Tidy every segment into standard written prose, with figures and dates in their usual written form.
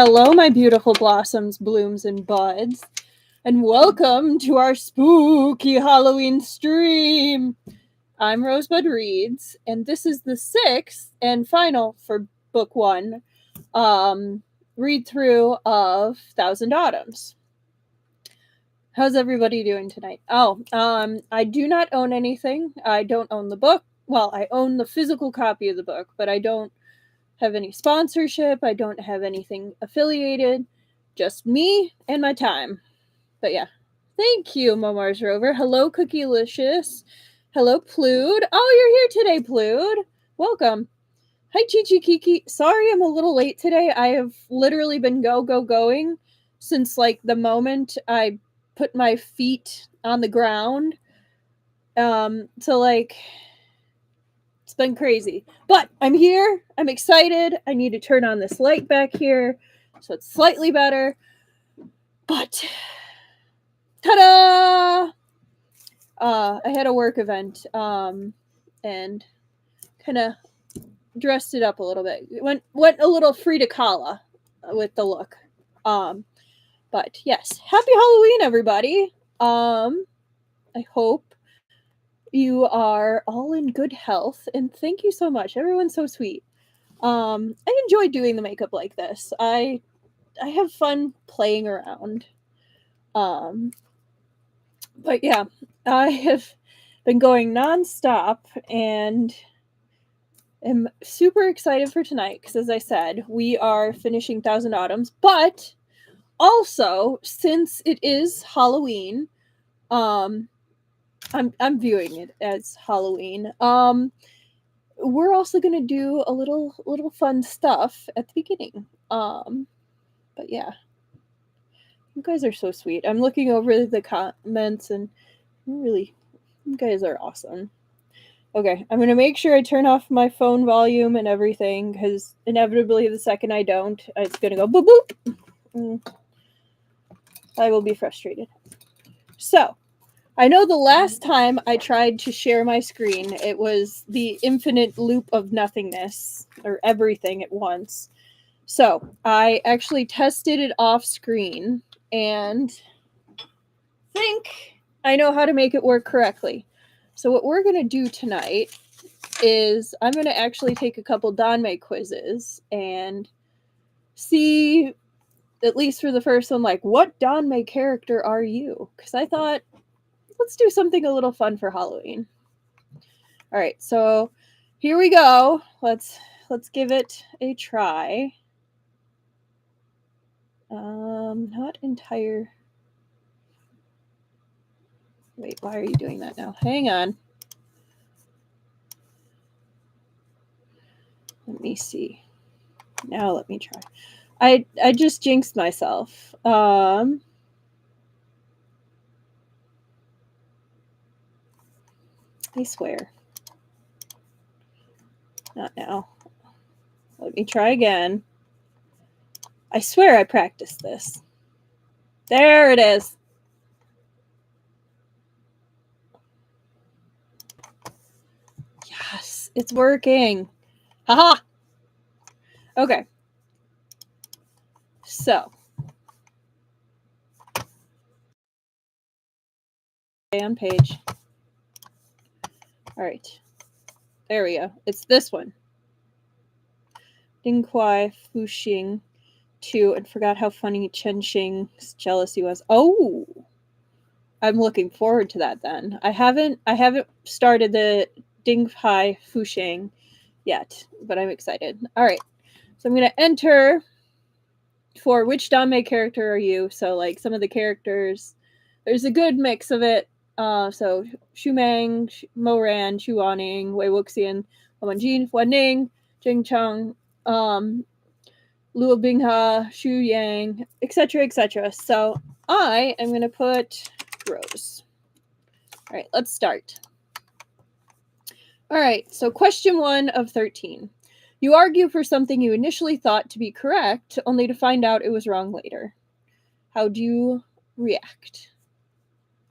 Hello, my beautiful blossoms, blooms, and buds, and welcome to our spooky Halloween stream. I'm Rosebud Reads, and this is the 6th and final for book 1 read through of Thousand Autumns. How's everybody doing tonight? I do not own anything. I don't own the book. Well, I own the physical copy of the book, but I don't have any sponsorship. I don't have anything affiliated. Just me and my time. But yeah. Thank you, Momar's Rover. Hello, Cookielicious. Hello, Plude. Oh, you're here today, Plude. Welcome. Hi, Chi Kiki. Sorry I'm a little late today. I have literally been going since like the moment I put my feet on the ground. So like it's been crazy. But I'm here. I'm excited. I need to turn on this light back here so it's slightly better. But ta-da! I had a work event and kind of dressed it up a little bit. Went a little Frida Kahlo with the look. But yes, happy Halloween, everybody. I hope you are all in good health, and thank you so much. Everyone's so sweet. I enjoy doing the makeup like this. I have fun playing around. But yeah, I have been going nonstop and am super excited for tonight because, as I said, we are finishing Thousand Autumns, but also since it is Halloween, I'm viewing it as Halloween. We're also gonna do a little fun stuff at the beginning. But yeah, you guys are so sweet. I'm looking over the comments and really, you guys are awesome. Okay, I'm gonna make sure I turn off my phone volume and everything because inevitably the second I don't, it's gonna go boop boop. I will be frustrated. So, I know the last time I tried to share my screen, it was the infinite loop of nothingness, or everything at once. So, I actually tested it off screen, and think I know how to make it work correctly. So what we're going to do tonight is I'm going to actually take a couple Danmei quizzes and see, at least for the first one, like, what Danmei character are you? Because I thought, let's do something a little fun for Halloween. All right, so here we go. Let's give it a try. Not entire. Wait, why are you doing that now? Hang on. Let me see. Now let me try. I just jinxed myself. I swear. Not now. Let me try again. I swear I practiced this. There it is. Yes, it's working. Haha. Okay. So. Stay on page. All right. There we go. It's this one. Dinghuai Fuxing 2, and forgot how funny Chen Xing's jealousy was. Oh. I'm looking forward to that then. I haven't started the Dinghuai Fuxing yet, but I'm excited. All right. So I'm going to enter for which Danmei character are you? So like some of the characters, there's a good mix of it. So Xu Meng, Moran, Xu Waning, Wei Wuxian, Wanjin, Wanning, Jing Cheng, Luo Bingha, Xu Yang, etc., etc. So I am going to put Rose. All right, let's start. All right, so question 1 of 13. You argue for something you initially thought to be correct, only to find out it was wrong later. How do you react?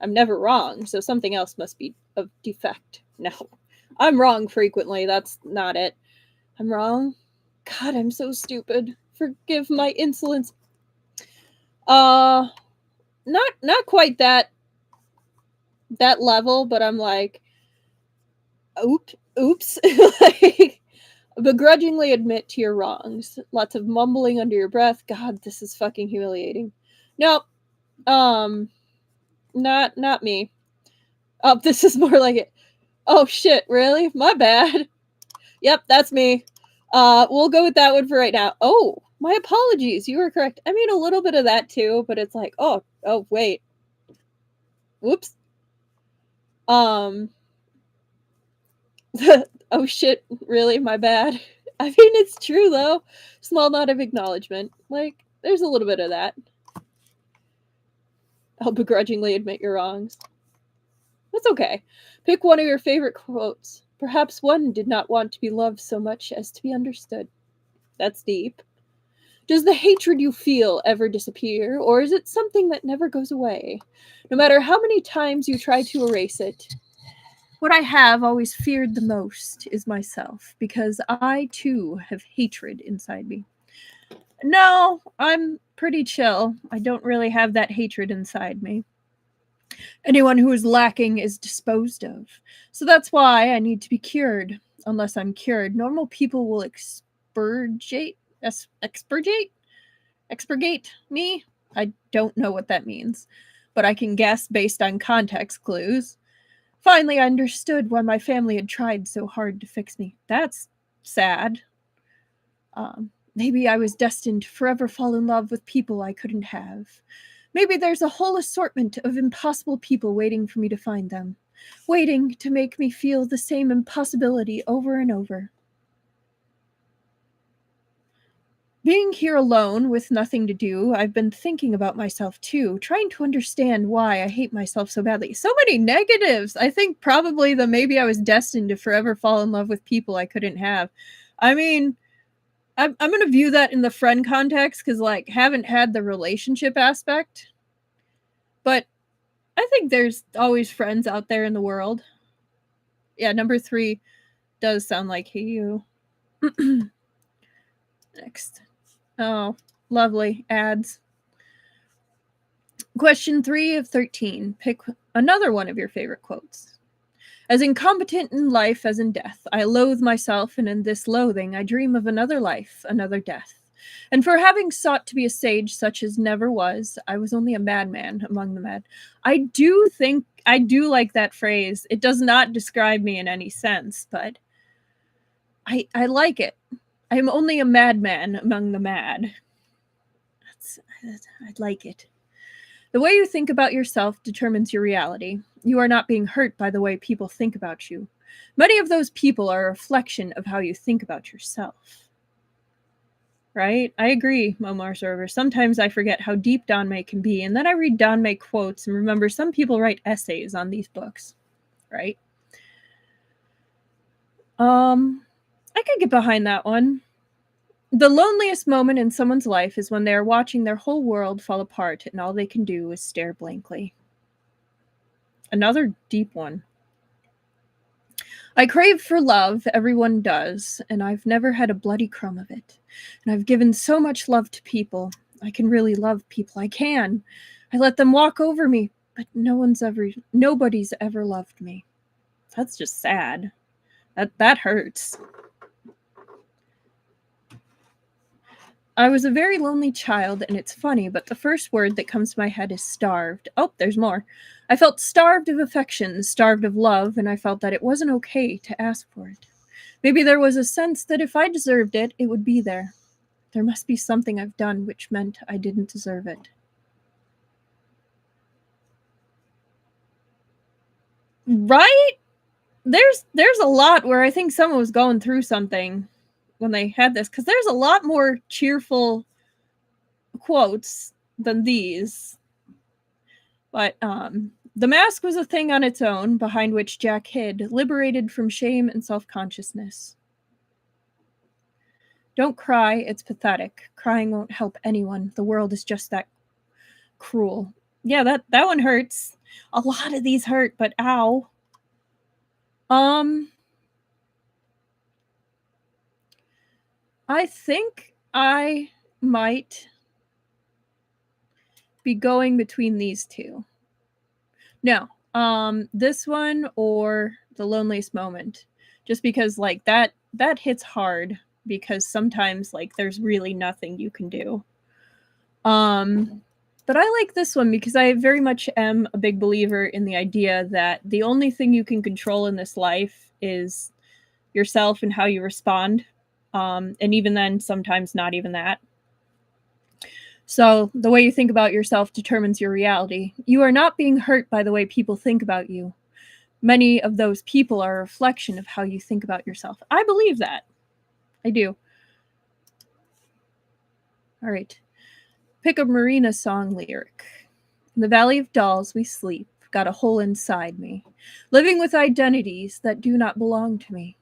I'm never wrong, so something else must be of defect. No, I'm wrong frequently. That's not it. I'm wrong? God, I'm so stupid. Forgive my insolence. Not quite that level, but I'm like, oops. Like, begrudgingly admit to your wrongs. Lots of mumbling under your breath. God, this is fucking humiliating. Nope. Not me. Oh, this is more like it. Oh shit, really? My bad. Yep, that's me. We'll go with that one for right now. Oh, my apologies. You were correct. I mean, a little bit of that too, but it's like, oh, wait. Whoops. Oh shit, really? My bad. I mean, it's true though. Small nod of acknowledgement. Like, there's a little bit of that. I'll begrudgingly admit your wrongs. That's okay. Pick one of your favorite quotes. Perhaps one did not want to be loved so much as to be understood. That's deep. Does the hatred you feel ever disappear, or is it something that never goes away? No matter how many times you try to erase it, what I have always feared the most is myself, because I too have hatred inside me. No, I'm pretty chill. I don't really have that hatred inside me. Anyone who is lacking is disposed of. So that's why I need to be cured. Unless I'm cured, normal people will expurgate me? I don't know what that means, but I can guess based on context clues. Finally, I understood why my family had tried so hard to fix me. That's sad. Maybe I was destined to forever fall in love with people I couldn't have. Maybe there's a whole assortment of impossible people waiting for me to find them, waiting to make me feel the same impossibility over and over. Being here alone with nothing to do, I've been thinking about myself too, trying to understand why I hate myself so badly. So many negatives. I think probably that maybe I was destined to forever fall in love with people I couldn't have. I mean, I'm going to view that in the friend context because, like, haven't had the relationship aspect. But I think there's always friends out there in the world. Yeah, number 3 does sound like you. Next. Oh, lovely. Ads. Question 3 of 13. Pick another one of your favorite quotes. As incompetent in life as in death, I loathe myself, and in this loathing I dream of another life, another death. And for having sought to be a sage such as never was, I was only a madman among the mad. I do like that phrase. It does not describe me in any sense, but I like it. I'm only a madman among the mad. I like it. The way you think about yourself determines your reality. You are not being hurt by the way people think about you. Many of those people are a reflection of how you think about yourself. Right? I agree, Momar Server. Sometimes I forget how deep Danmei can be, and then I read Danmei quotes and remember some people write essays on these books. Right? I could get behind that one. The loneliest moment in someone's life is when they are watching their whole world fall apart and all they can do is stare blankly. Another deep one. I crave for love, everyone does, and I've never had a bloody crumb of it. And I've given so much love to people. I can really love people. I can. I let them walk over me, but nobody's ever loved me. That's just sad. That hurts. I was a very lonely child, and it's funny, but the first word that comes to my head is starved. Oh, there's more. I felt starved of affection, starved of love, and I felt that it wasn't okay to ask for it. Maybe there was a sense that if I deserved it, it would be there. There must be something I've done which meant I didn't deserve it. Right? There's a lot where I think someone was going through something when they had this, because there's a lot more cheerful quotes than these. But the mask was a thing on its own, behind which Jack hid, liberated from shame and self-consciousness. Don't cry, it's pathetic. Crying won't help anyone. The world is just that cruel. Yeah, that one hurts. A lot of these hurt, but ow. I think I might be going between these two. No, this one or The Loneliest Moment, just because like that hits hard, because sometimes like there's really nothing you can do. But I like this one because I very much am a big believer in the idea that the only thing you can control in this life is yourself and how you respond. And even then, sometimes not even that. So the way you think about yourself determines your reality. You are not being hurt by the way people think about you. Many of those people are a reflection of how you think about yourself. I believe that. I do. All right. Pick a Marina song lyric. In the Valley of Dolls we sleep, got a hole inside me, living with identities that do not belong to me.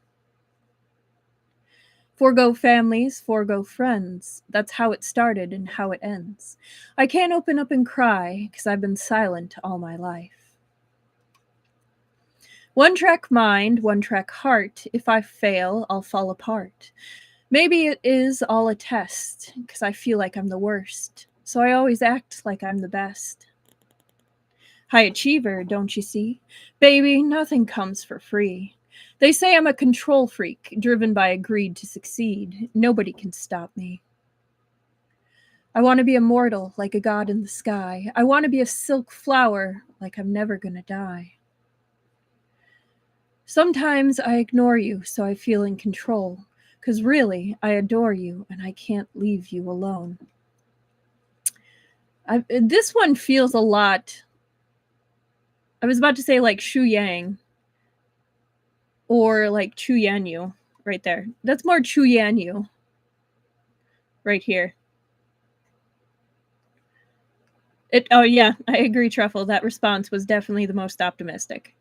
Forgo families, forgo friends. That's how it started and how it ends. I can't open up and cry because I've been silent all my life. One track mind, one track heart. If I fail, I'll fall apart. Maybe it is all a test because I feel like I'm the worst. So I always act like I'm the best. High achiever, don't you see? Baby, nothing comes for free. They say I'm a control freak, driven by a greed to succeed. Nobody can stop me. I want to be immortal, like a god in the sky. I want to be a silk flower, like I'm never gonna die. Sometimes I ignore you, so I feel in control. 'Cause really, I adore you, and I can't leave you alone. This one feels a lot... I was about to say like Shu Yang, or like Chu Yanyu right there. That's more Chu Yanyu right here. Oh yeah, I agree, Truffle. That response was definitely the most optimistic.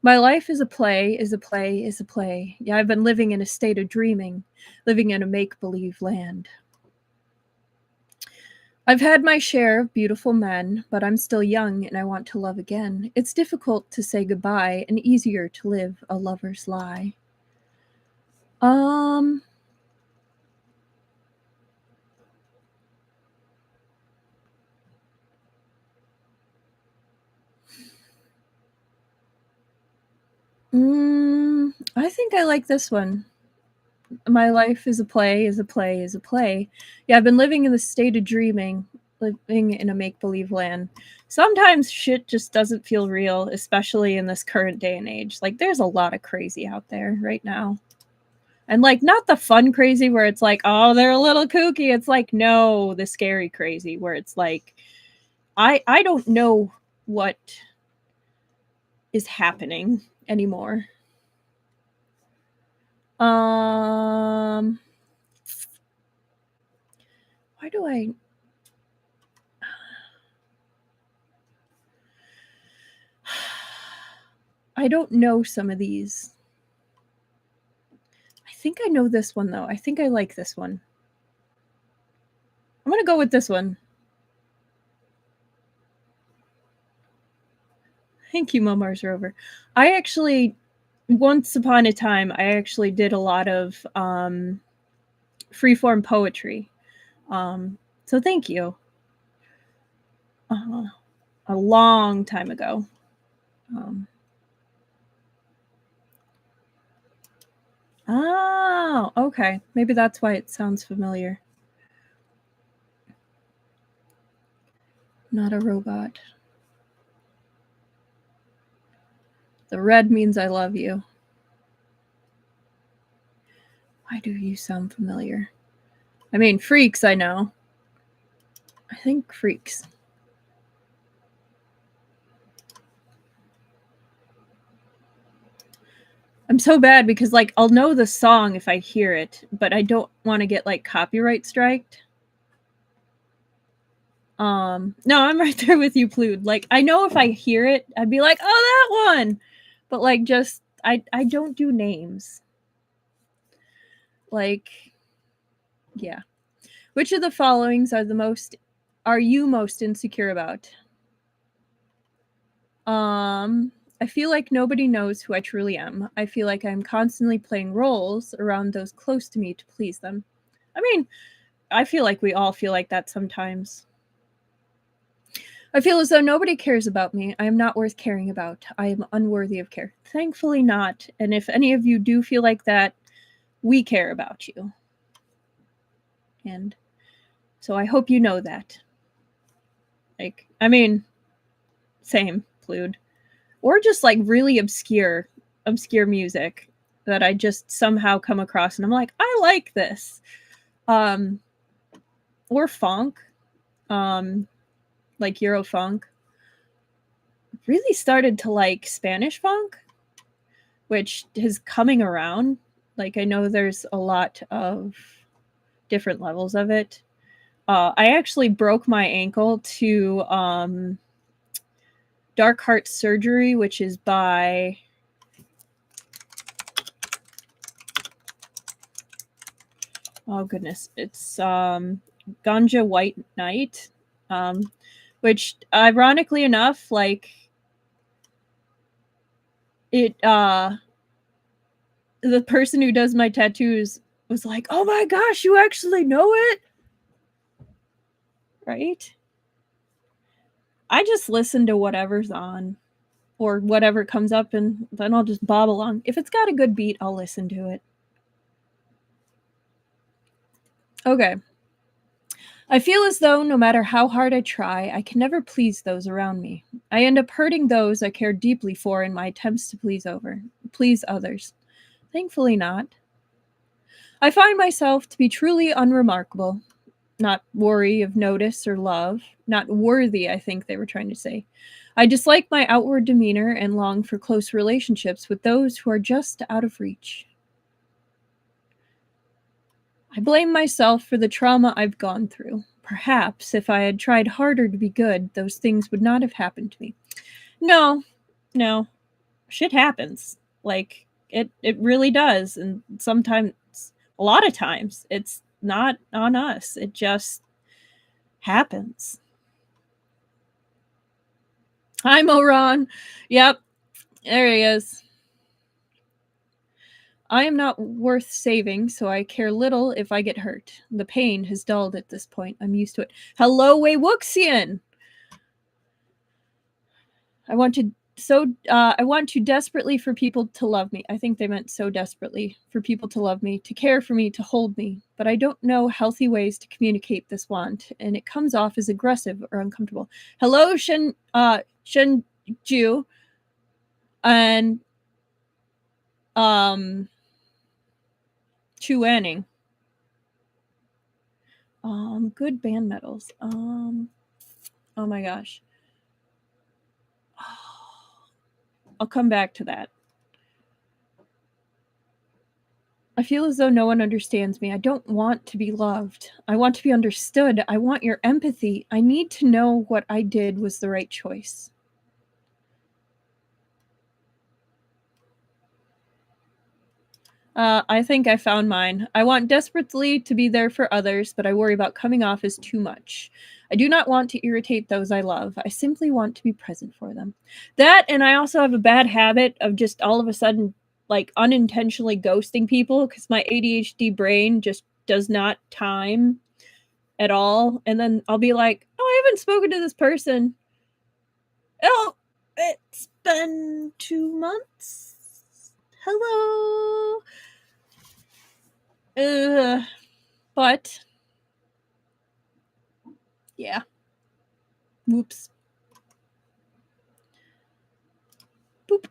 My life is a play, is a play, is a play. Yeah, I've been living in a state of dreaming, living in a make-believe land. I've had my share of beautiful men, but I'm still young and I want to love again. It's difficult to say goodbye and easier to live a lover's lie. I think I like this one. My life is a play, is a play, is a play. Yeah, I've been living in the state of dreaming, living in a make-believe land. Sometimes shit just doesn't feel real, especially in this current day and age. Like, there's a lot of crazy out there right now. And, like, not the fun crazy where it's like, oh, they're a little kooky. It's like, no, the scary crazy where it's like, I don't know what is happening anymore. Why do I don't know some of these. I think I know this one, though. I think I like this one. I'm going to go with this one. Thank you, Momar's Rover. I actually, once upon a time, I actually did a lot of freeform poetry. So thank you. A long time ago. Oh, okay. Maybe that's why it sounds familiar. Not a robot. The red means I love you. Why do you sound familiar? I mean, freaks, I know. I think freaks. I'm so bad because, like, I'll know the song if I hear it, but I don't want to get, like, copyright striked. No, I'm right there with you, Plude. Like, I know if I hear it, I'd be like, oh, that one! But, like, just, I don't do names. Like, yeah. Which of the followings are you most insecure about? I feel like nobody knows who I truly am. I feel like I'm constantly playing roles around those close to me to please them. I mean, I feel like we all feel like that sometimes. I feel as though nobody cares about me. I am not worth caring about. I am unworthy of care. Thankfully not. And if any of you do feel like that, we care about you. And so I hope you know that. Like, I mean, same, Plude. Or just like really obscure music that I just somehow come across and I'm like, I like this. Or funk. Like Eurofunk. Really started to like Spanish funk, which is coming around. Like, I know there's a lot of different levels of it. I actually broke my ankle to Dark Heart Surgery, which is by oh goodness, it's Ganja White Knight, which ironically enough, like it the person who does my tattoos was like, oh my gosh, you actually know it, right? I just listen to whatever's on or whatever comes up and then I'll just bob along. If it's got a good beat, I'll listen to it. Okay. I feel as though no matter how hard I try, I can never please those around me. I end up hurting those I care deeply for in my attempts to please others. Thankfully not. I find myself to be truly unremarkable, not worthy of notice or love, not worthy, I think they were trying to say. I dislike my outward demeanor and long for close relationships with those who are just out of reach. I blame myself for the trauma I've gone through. Perhaps if I had tried harder to be good, those things would not have happened to me. No. Shit happens. Like, it really does. And sometimes, a lot of times, it's not on us. It just happens. Hi, Moron. Yep. There he is. I am not worth saving, so I care little if I get hurt. The pain has dulled at this point. I'm used to it. Hello, Wei Wuxian! I want to desperately for people to love me. I think they meant so desperately for people to love me, to care for me, to hold me. But I don't know healthy ways to communicate this want, and it comes off as aggressive or uncomfortable. Hello, Shen Qiao, and Chu Wanning. Good band medals. Oh my gosh. I'll come back to that. I feel as though no one understands me. I don't want to be loved. I want to be understood. I want your empathy. I need to know what I did was the right choice. I think I found mine. I want desperately to be there for others, but I worry about coming off as too much. I do not want to irritate those I love. I simply want to be present for them. That, and I also have a bad habit of just all of a sudden, like, unintentionally ghosting people because my ADHD brain just does not time at all. And then I'll be like, oh, I haven't spoken to this person. Oh, it's been 2 months. Hello. But yeah. Whoops. Boop.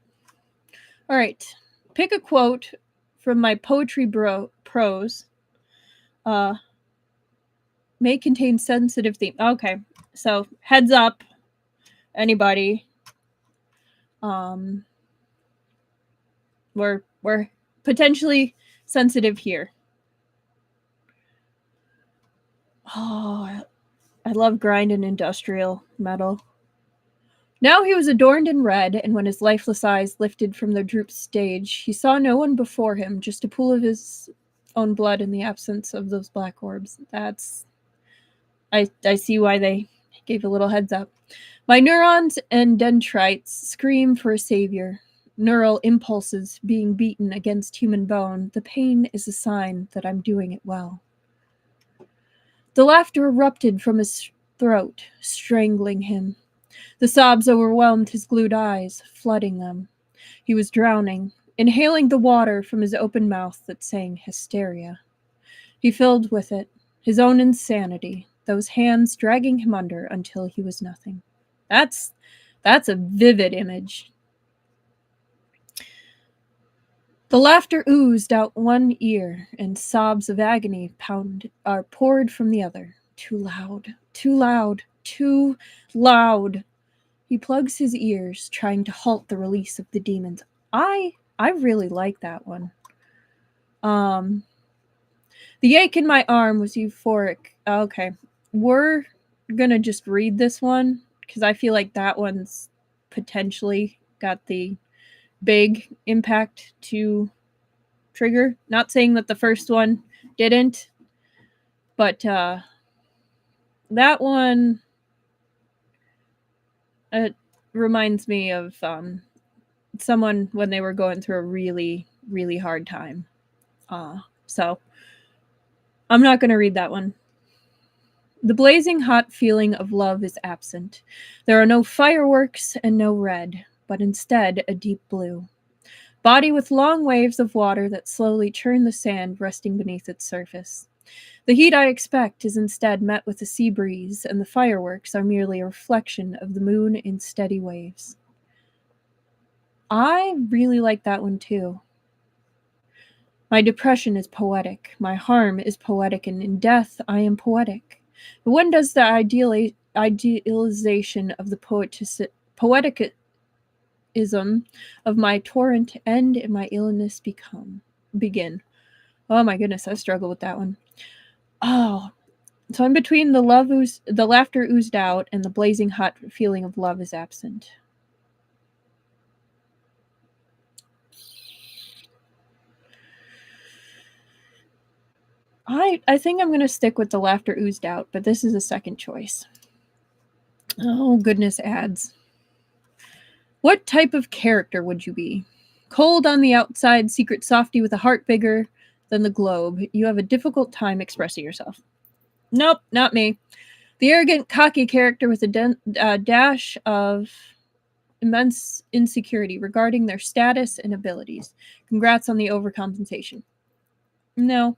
All right. Pick a quote from my poetry prose. May contain sensitive theme. Okay. So heads up, anybody. We're potentially sensitive here. Oh, I love grind and industrial metal. Now he was adorned in red, and when his lifeless eyes lifted from their drooped stage, he saw no one before him, just a pool of his own blood in the absence of those black orbs. That's... I see why they gave a little heads up. My neurons and dendrites scream for a savior. Neural impulses being beaten against human bone. The pain is a sign that I'm doing it well. The laughter erupted from his throat, strangling him. The sobs overwhelmed his glued eyes, flooding them. He was drowning, inhaling the water from his open mouth that sang hysteria. He filled with it, his own insanity, those hands dragging him under until he was nothing. That's a vivid image. The laughter oozed out one ear, and sobs of agony poured from the other. Too loud, too loud, too loud. He plugs his ears, trying to halt the release of the demons. I really like that one. The ache in my arm was euphoric. Okay, we're gonna just read this one because I feel like that one's potentially got the big impact to trigger. Not saying that the first one didn't, but that one reminds me of someone when they were going through a really, really hard time. So I'm not going to read that one. The blazing hot feeling of love is absent. There are no fireworks and no red, but instead a deep blue. Body with long waves of water that slowly churn the sand resting beneath its surface. The heat I expect is instead met with a sea breeze, and the fireworks are merely a reflection of the moon in steady waves. I really like that one too. My depression is poetic. My harm is poetic, and in death I am poetic. But when does the idealization of the poeticism of my torrent end and my illness begin? Oh my goodness, I struggle with that one. Oh, so in between the laughter oozed out, and the blazing hot feeling of love is absent. I think I'm going to stick with the laughter oozed out, but this is a second choice. Oh, goodness, ads. What type of character would you be? Cold on the outside, secret softy with a heart bigger than the globe. You have a difficult time expressing yourself. Nope, not me. The arrogant, cocky character with a dash of immense insecurity regarding their status and abilities. Congrats on the overcompensation. No.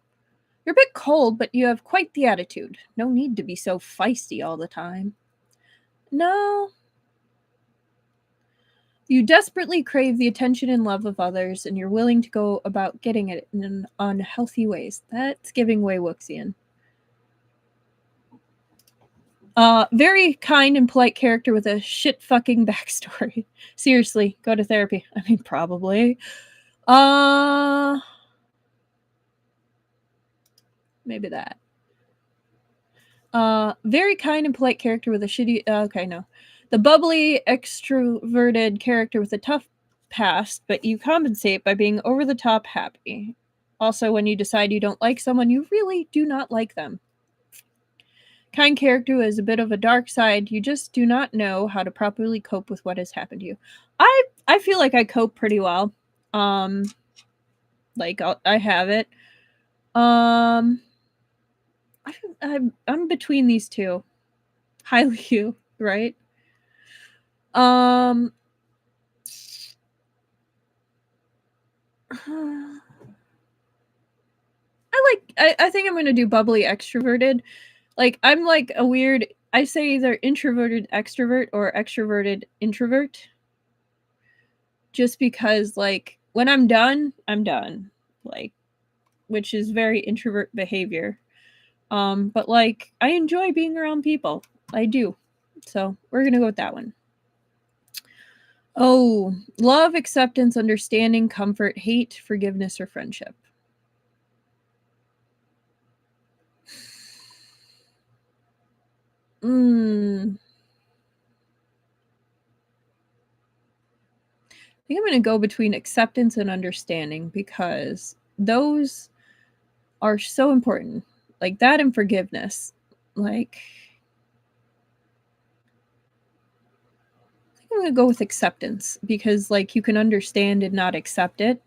You're a bit cold, but you have quite the attitude. No need to be so feisty all the time. No. You desperately crave the attention and love of others, and you're willing to go about getting it in unhealthy ways. That's giving way Wuxian. Very kind and polite character with a shit-fucking backstory. Seriously, go to therapy. I mean, probably. Maybe that. Very kind and polite character with a shitty... okay, no. The bubbly, extroverted character with a tough past, but you compensate by being over-the-top happy. Also, when you decide you don't like someone, you really do not like them. Kind character who has a bit of a dark side. You just do not know how to properly cope with what has happened to you. I feel like I cope pretty well. Like I have it. I'm between these two. Highly you, right? I think I'm gonna do bubbly extroverted. Like I'm like a weird. I say either introverted extrovert or extroverted introvert. Just because, like, when I'm done, I'm done. Like, which is very introvert behavior. But like, I enjoy being around people. I do. So we're gonna go with that one. Oh, love, acceptance, understanding, comfort, hate, forgiveness, or friendship. I think I'm going to go between acceptance and understanding because those are so important. Like that and forgiveness. Like, I think I'm going to go with acceptance because, like, you can understand and not accept it.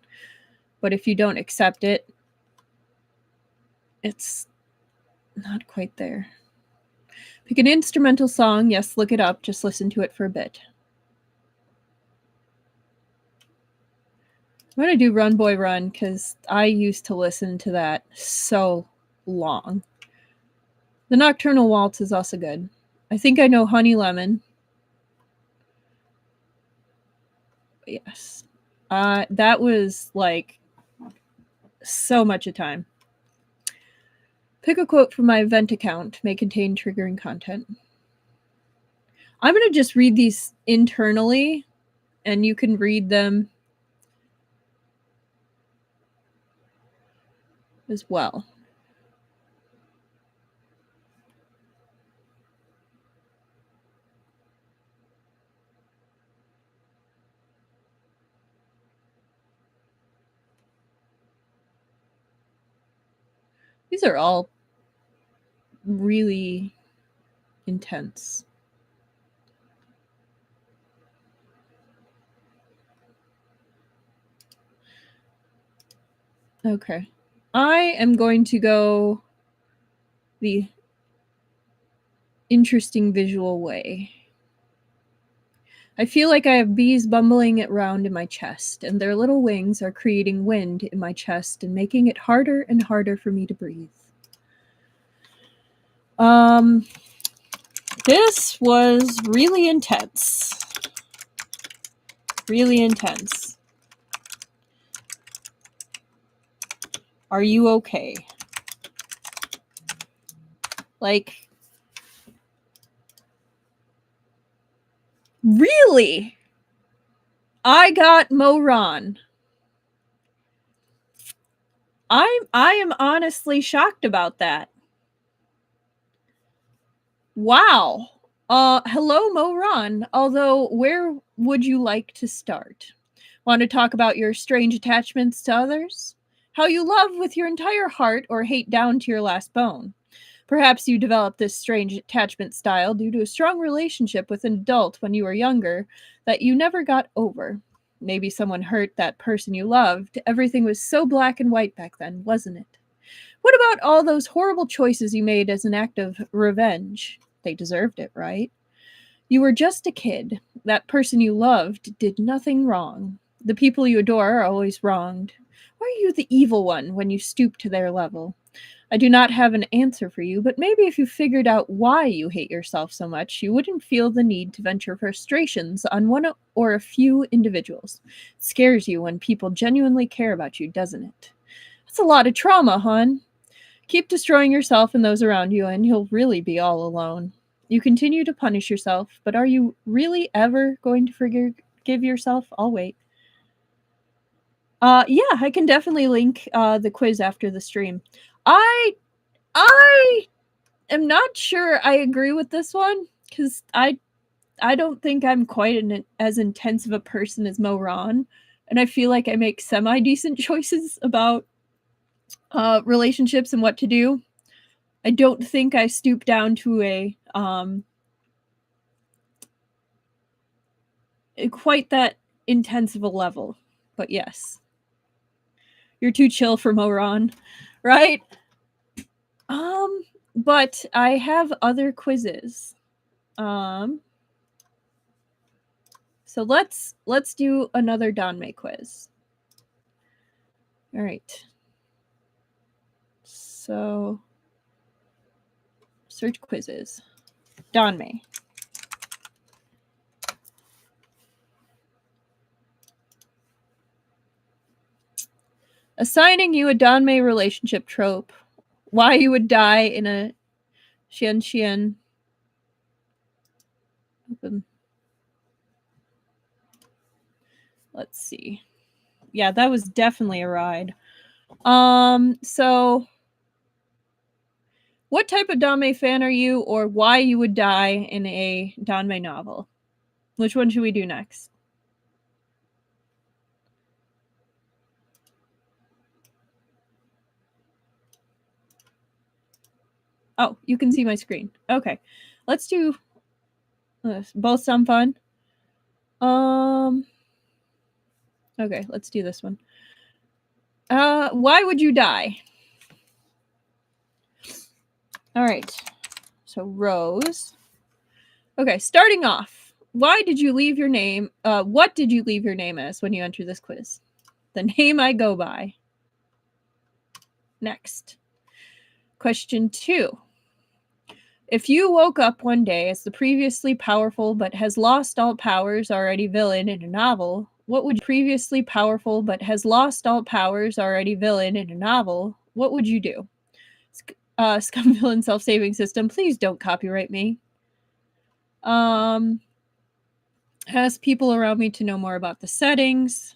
But if you don't accept it, it's Not quite there. Pick an instrumental song. Yes, look it up. Just listen to it for a bit. I'm going to do Run Boy Run because I used to listen to that so long. The Nocturnal Waltz is also good. I think I know Honey Lemon. Yes. That was like so much a time. Pick a quote from my event account. May contain triggering content. I'm going to just read these internally, and you can read them as well. These are all really intense. Okay. I am going to go the interesting visual way. I feel like I have bees bumbling around in my chest, and their little wings are creating wind in my chest and making it harder and harder for me to breathe. This was really intense. Really intense. Are you okay? Like, really? I got Moran. I am honestly shocked about that. Wow. Hello, Moran. Although, where would you like to start? Want to talk about your strange attachments to others? How you love with your entire heart or hate down to your last bone? Perhaps you developed this strange attachment style due to a strong relationship with an adult when you were younger that you never got over. Maybe someone hurt that person you loved. Everything was so black and white back then, wasn't it? What about all those horrible choices you made as an act of revenge? They deserved it, right? You were just a kid. That person you loved did nothing wrong. The people you adore are always wronged. Why are you the evil one when you stoop to their level? I do not have an answer for you, but maybe if you figured out why you hate yourself so much, you wouldn't feel the need to vent your frustrations on one or a few individuals. It scares you when people genuinely care about you, doesn't it? That's a lot of trauma, hon. Keep destroying yourself and those around you, and you'll really be all alone. You continue to punish yourself, but are you really ever going to forgive yourself? I'll wait. Yeah, I can definitely link the quiz after the stream. I am not sure I agree with this one because I don't think I'm quite as intense of a person as Mo Ron, and I feel like I make semi decent choices about relationships and what to do. I don't think I stoop down to a quite that intense of a level. But yes. You're too chill for Moron, right? But I have other quizzes. So let's do another Danmei quiz. All right. So search quizzes. Danmei. Assigning you a Danmei relationship trope. Why you would die in a Xian. Open. Let's see. Yeah, that was definitely a ride. So what type of Danmei fan are you, or why you would die in a Danmei novel? Which one should we do next? Oh, you can see my screen. Okay. Let's do this. Both sound fun. Okay, let's do this one. Why would you die? All right. So Rose. Okay, starting off. Why did you leave your name? What did you leave your name as when you enter this quiz? The name I go by. Next. Question 2. If you woke up one day as the previously powerful but has lost all powers already villain in a novel, what would previously powerful but has lost all powers already villain in a novel, what would you do? Scum villain self-saving system, please don't copyright me. Ask people around me to know more about the settings.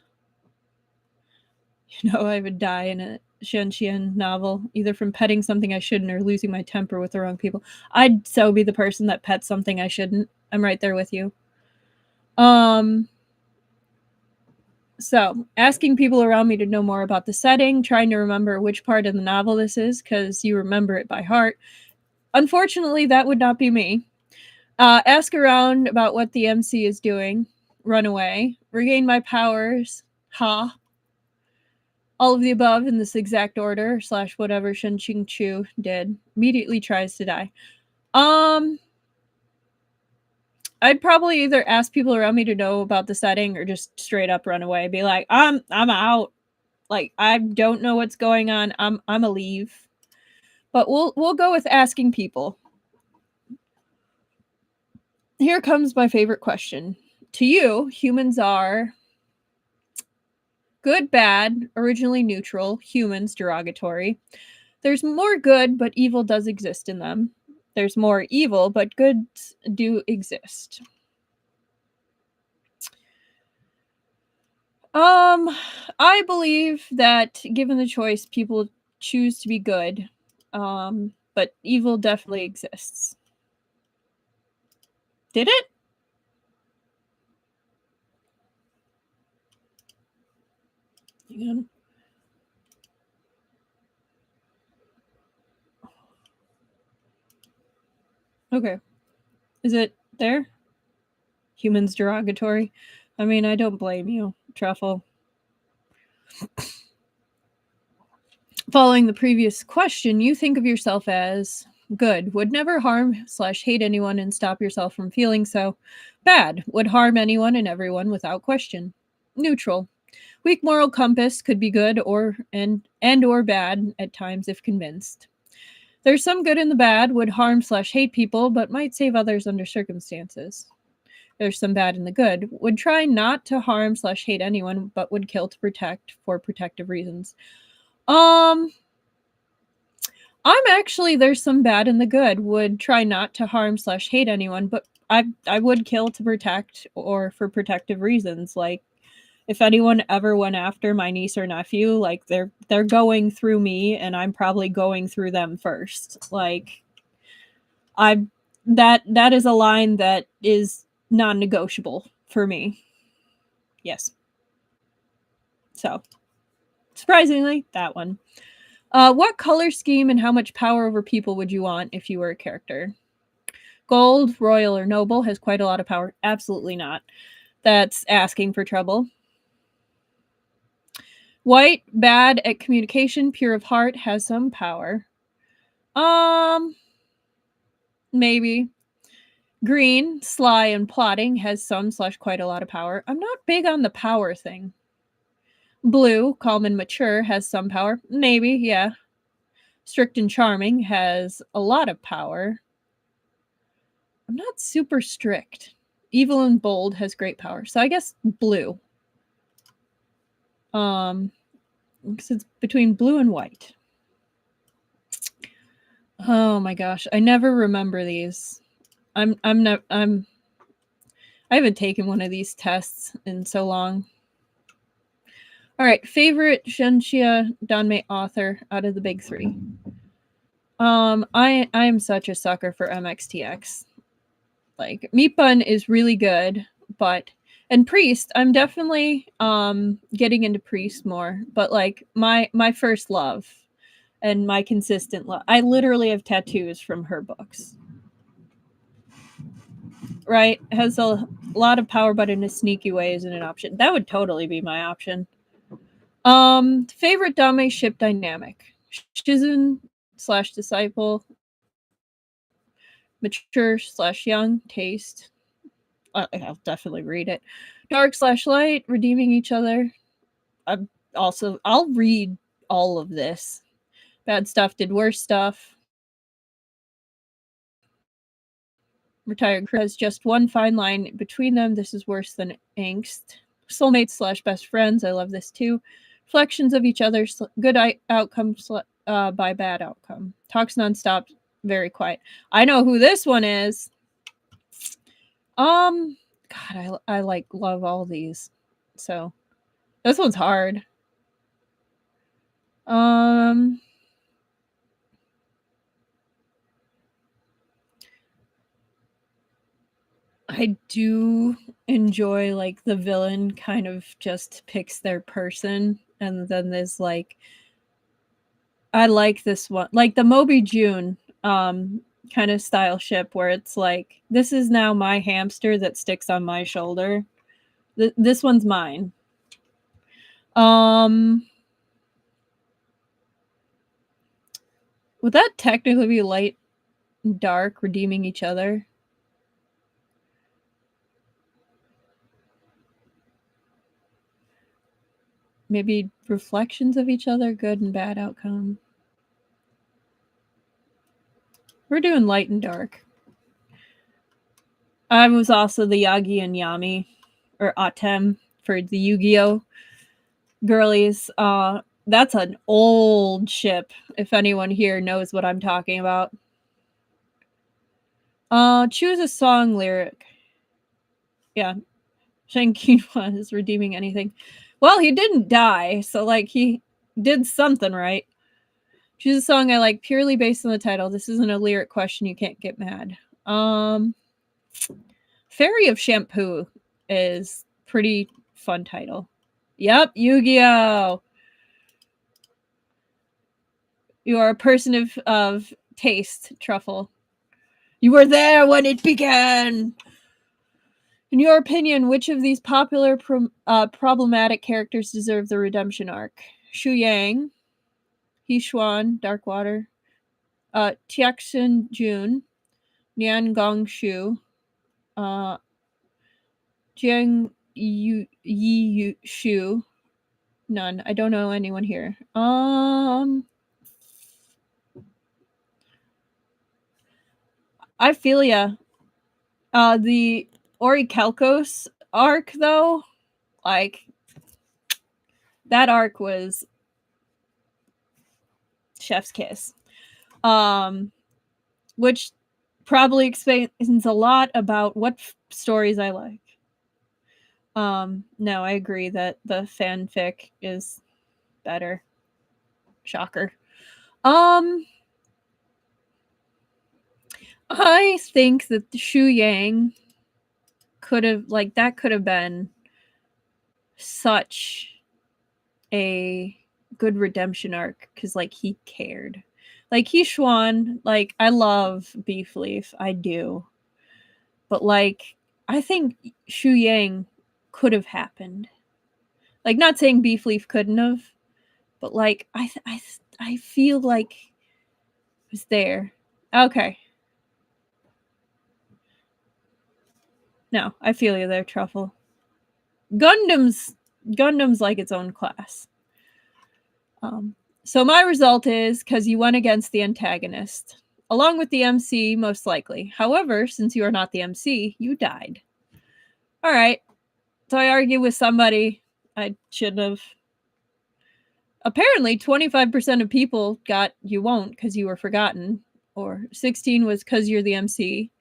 You know, I would die in a Shen Qiao novel, either from petting something I shouldn't or losing my temper with the wrong people. I'd so be the person that pets something I shouldn't. I'm right there with you. So, asking people around me to know more about the setting, trying to remember which part of the novel this is, because you remember it by heart. Unfortunately, that would not be me. Ask around about what the MC is doing. Run away. Regain my powers. Ha. All of the above in this exact order, / whatever Shen Qiao did. Immediately tries to die. I'd probably either ask people around me to know about the setting or just straight up run away. Be like, I'm out. Like, I don't know what's going on. I'm a leave. But we'll go with asking people. Here comes my favorite question. To you, humans are good, bad, originally neutral, humans derogatory. There's more good, but evil does exist in them. There's more evil, but goods do exist. I believe that given the choice, people choose to be good. But evil definitely exists. Did it? Hang on. Okay. Is it there? Humans derogatory. I mean, I don't blame you, Truffle. Following the previous question, you think of yourself as good, would never harm / hate anyone and stop yourself from feeling so. Bad, would harm anyone and everyone without question. Neutral, weak moral compass, could be good or or bad at times if convinced. There's some good in the bad, would harm / hate people, but might save others under circumstances. There's some bad in the good, would try not to harm / hate anyone, but would kill to protect for protective reasons. I'm actually, there's some bad in the good, would try not to harm / hate anyone, but I would kill to protect or for protective reasons. Like, if anyone ever went after my niece or nephew, like they're going through me and I'm probably going through them first. Like, that is a line that is non-negotiable for me. Yes. So, surprisingly, that one. What color scheme and how much power over people would you want if you were a character? Gold, royal, or noble has quite a lot of power. Absolutely not. That's asking for trouble. White, bad at communication, pure of heart, has some power. Maybe. Green, sly and plotting, has some / quite a lot of power. I'm not big on the power thing. Blue, calm and mature, has some power. Maybe, yeah. Strict and charming has a lot of power. I'm not super strict. Evil and bold has great power. So I guess blue. Because it's between blue and white. Oh my gosh, I never remember these. I haven't taken one of these tests in so long. All right, favorite Shen Qiao Danmei author out of the big three. I am such a sucker for MXTX. Like, Meatbun is really good, and Priest, I'm definitely getting into Priest more, but like my first love and my consistent love, I literally have tattoos from her books. Right? Has a lot of power, but in a sneaky way isn't an option. That would totally be my option. Favorite Dame ship dynamic. Shizun / disciple Mature/young, taste. I'll definitely read it. Dark/light, redeeming each other. I'll read all of this. Bad stuff did worse stuff. Retired crew has just one fine line between them. This is worse than angst. Soulmates/best friends. I love this too. Reflections of each other. Good outcome by bad outcome. Talks nonstop. Very quiet. I know who this one is. God, I like love all these. So this one's hard. I do enjoy like the villain kind of just picks their person, and then there's like I like this one, like the Moby June kind of style ship where it's like this is now my hamster that sticks on my shoulder. This one's mine. Would that technically be light and dark redeeming each other? Maybe reflections of each other, good and bad outcome. We're doing light and dark. I was also the Yagi and Yami, or Atem for the Yu-Gi-Oh! Girlies. That's an old ship, if anyone here knows what I'm talking about. Choose a song lyric. Yeah. Shen Qiao is redeeming anything. Well, he didn't die, so like he did something right. Choose a song I like purely based on the title. This isn't a lyric question, you can't get mad. Fairy of Shampoo is pretty fun title. Yep, Yu-Gi-Oh! You are a person of taste, Truffle. You were there when it began! In your opinion, which of these popular problematic characters deserve the redemption arc? Shu Yang, He Xuan, Darkwater, Tiaxin Jun, Nian Gong Shu, Jiang Yi Shu. None. I don't know anyone here. I feel ya. The Orichalcos arc, though, like, that arc was chef's kiss. Which probably explains a lot about what stories I like. No, I agree that the fanfic is better. Shocker. I think that the Shu Yang could have been such a good redemption arc because like he cared. Like He Xuan, like I love Beef Leaf, I do. But like I think Shu Yang could have happened. Like not saying Beef Leaf couldn't have, but like I feel like it was there. Okay. No, I feel you there, Truffle. Gundam's like its own class. So my result is because you went against the antagonist, along with the MC, most likely. However, since you are not the MC, you died. All right. So I argue with somebody I shouldn't have. Apparently, 25% of people got you won't because you were forgotten, or 16 was because you're the MC.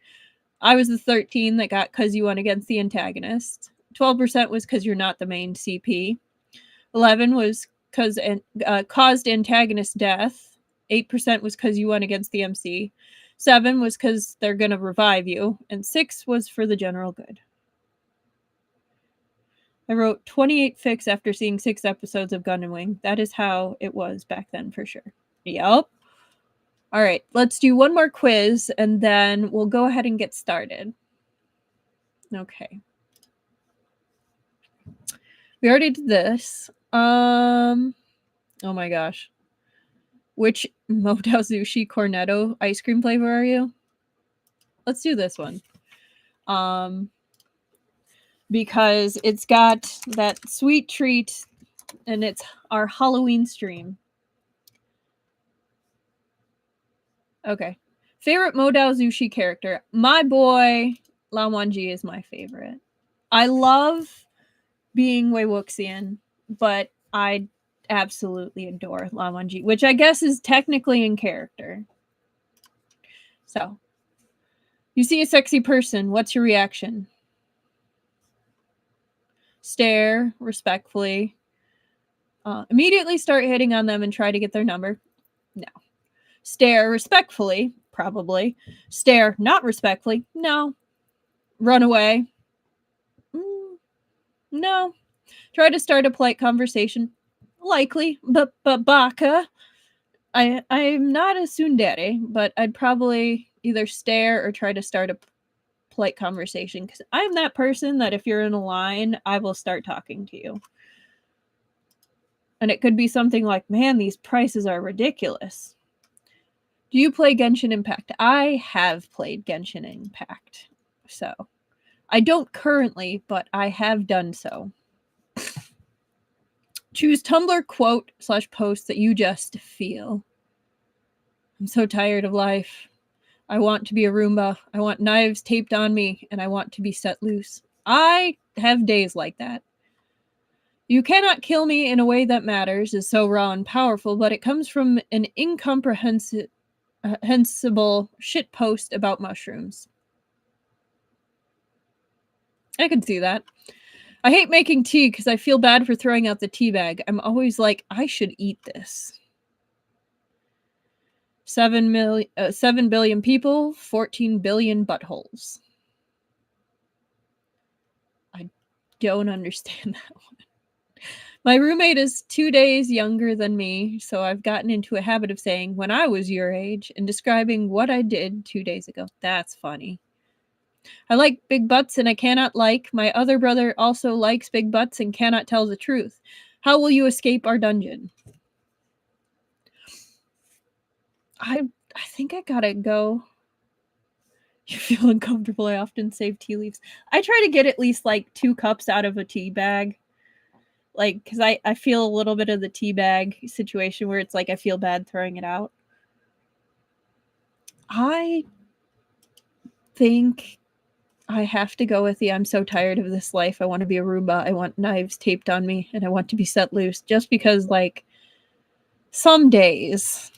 I was the 13 that got because you went against the antagonist. 12% was because you're not the main CP. 11 was because caused antagonist death. 8% was because you went against the MC. 7 was because they're going to revive you. And 6 was for the general good. I wrote 28 fics after seeing 6 episodes of Gundam Wing. That is how it was back then for sure. Yup. All right, let's do one more quiz and then we'll go ahead and get started. Okay. We already did this. Oh my gosh. Which Modao Sushi Cornetto ice cream flavor are you? Let's do this one. Because it's got that sweet treat and it's our Halloween stream. Okay. Favorite Modao Zushi character. My boy, Lao Wanji is my favorite. I love being Wei Wuxian, but I absolutely adore Lao Wanji, which I guess is technically in character. So, you see a sexy person, what's your reaction? Stare respectfully. Immediately start hitting on them and try to get their number. No. Stare respectfully, probably. Stare not respectfully, no. Run away, no. Try to start a polite conversation, likely, but baka. I'm not a tsundere, but I'd probably either stare or try to start a polite conversation because I'm that person that if you're in a line, I will start talking to you. And it could be something like, man, these prices are ridiculous. Do you play Genshin Impact? I have played Genshin Impact. So, I don't currently, but I have done so. Choose Tumblr quote / post that you just feel. I'm so tired of life. I want to be a Roomba. I want knives taped on me, and I want to be set loose. I have days like that. You cannot kill me in a way that matters is so raw and powerful, but it comes from an incomprehensible shit post about mushrooms. I can see that. I hate making tea because I feel bad for throwing out the tea bag. I'm always like, I should eat this. 7 billion people, 14 billion buttholes. I don't understand that one. My roommate is 2 days younger than me, so I've gotten into a habit of saying, when I was your age, and describing what I did 2 days ago. That's funny. I like big butts and I cannot like. My other brother also likes big butts and cannot tell the truth. How will you escape our dungeon? I think I gotta go. You feel uncomfortable. I often save tea leaves. I try to get at least like 2 cups out of a tea bag. Like, because I feel a little bit of the tea bag situation where it's like I feel bad throwing it out. I think I have to go with the I'm so tired of this life. I want to be a Roomba. I want knives taped on me and I want to be set loose. Just because, like, some days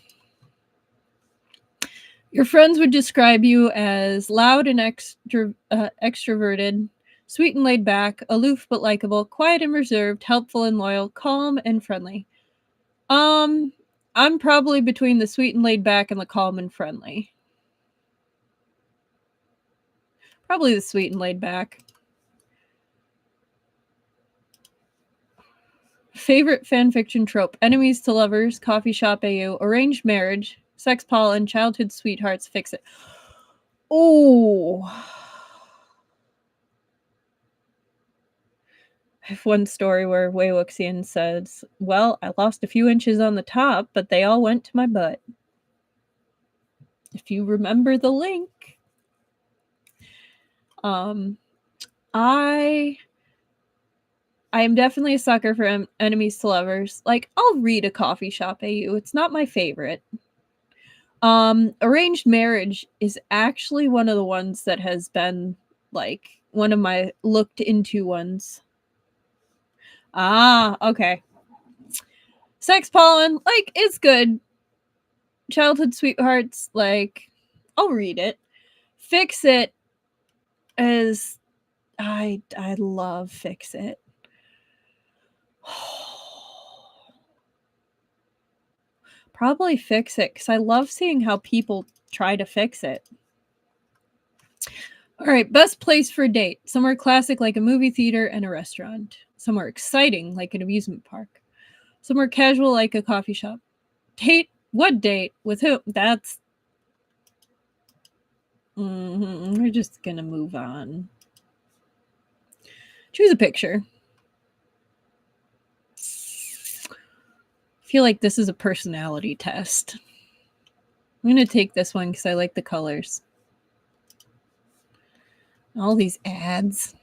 your friends would describe you as loud and extroverted, sweet and laid back, aloof but likable, quiet and reserved, helpful and loyal, calm and friendly. I'm probably between the sweet and laid back and the calm and friendly. Probably the sweet and laid back. Favorite fanfiction trope: enemies to lovers, coffee shop AU, arranged marriage, sex pollen, childhood sweethearts, fix it. Oh. I have one story where Wei Wuxian says, well, I lost a few inches on the top, but they all went to my butt. If you remember the link. I am definitely a sucker for enemies to lovers. Like, I'll read a coffee shop AU. It's not my favorite. Arranged marriage is actually one of the ones that has been, like, one of my looked into ones. Ah, okay. Sex pollen, like, it's good. Childhood sweethearts, like, I'll read it. Fix it is, I love Fix It. Probably Fix It, because I love seeing how people try to fix it. All right, best place for a date. Somewhere classic like a movie theater and a restaurant. Somewhere exciting like an amusement park. Somewhere casual like a coffee shop. Date? What date? With who? That's... We're just going to move on. Choose a picture. I feel like this is a personality test. I'm going to take this one because I like the colors. All these ads.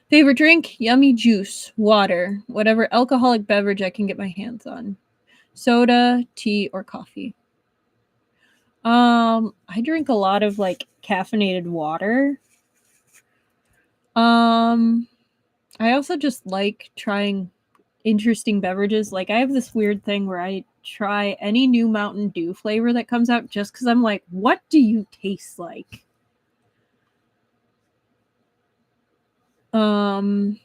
Favorite drink? Yummy juice, water, whatever alcoholic beverage I can get my hands on. Soda, tea, or coffee. I drink a lot of like caffeinated water. I also just like trying interesting beverages. Like I have this weird thing where I try any new Mountain Dew flavor that comes out just because I'm like, what do you taste like? I'm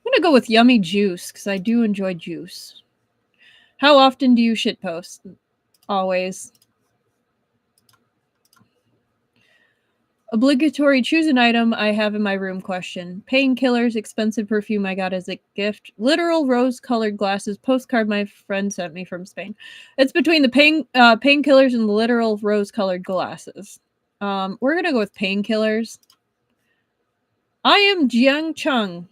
gonna go with yummy juice because I do enjoy juice. How often do you shitpost? Always. Obligatory choose an item I have in my room question. Painkillers, expensive perfume I got as a gift, literal rose-colored glasses, postcard my friend sent me from Spain. It's between the painkillers and the literal rose-colored glasses. We're gonna go with painkillers. I am Jiang Chung.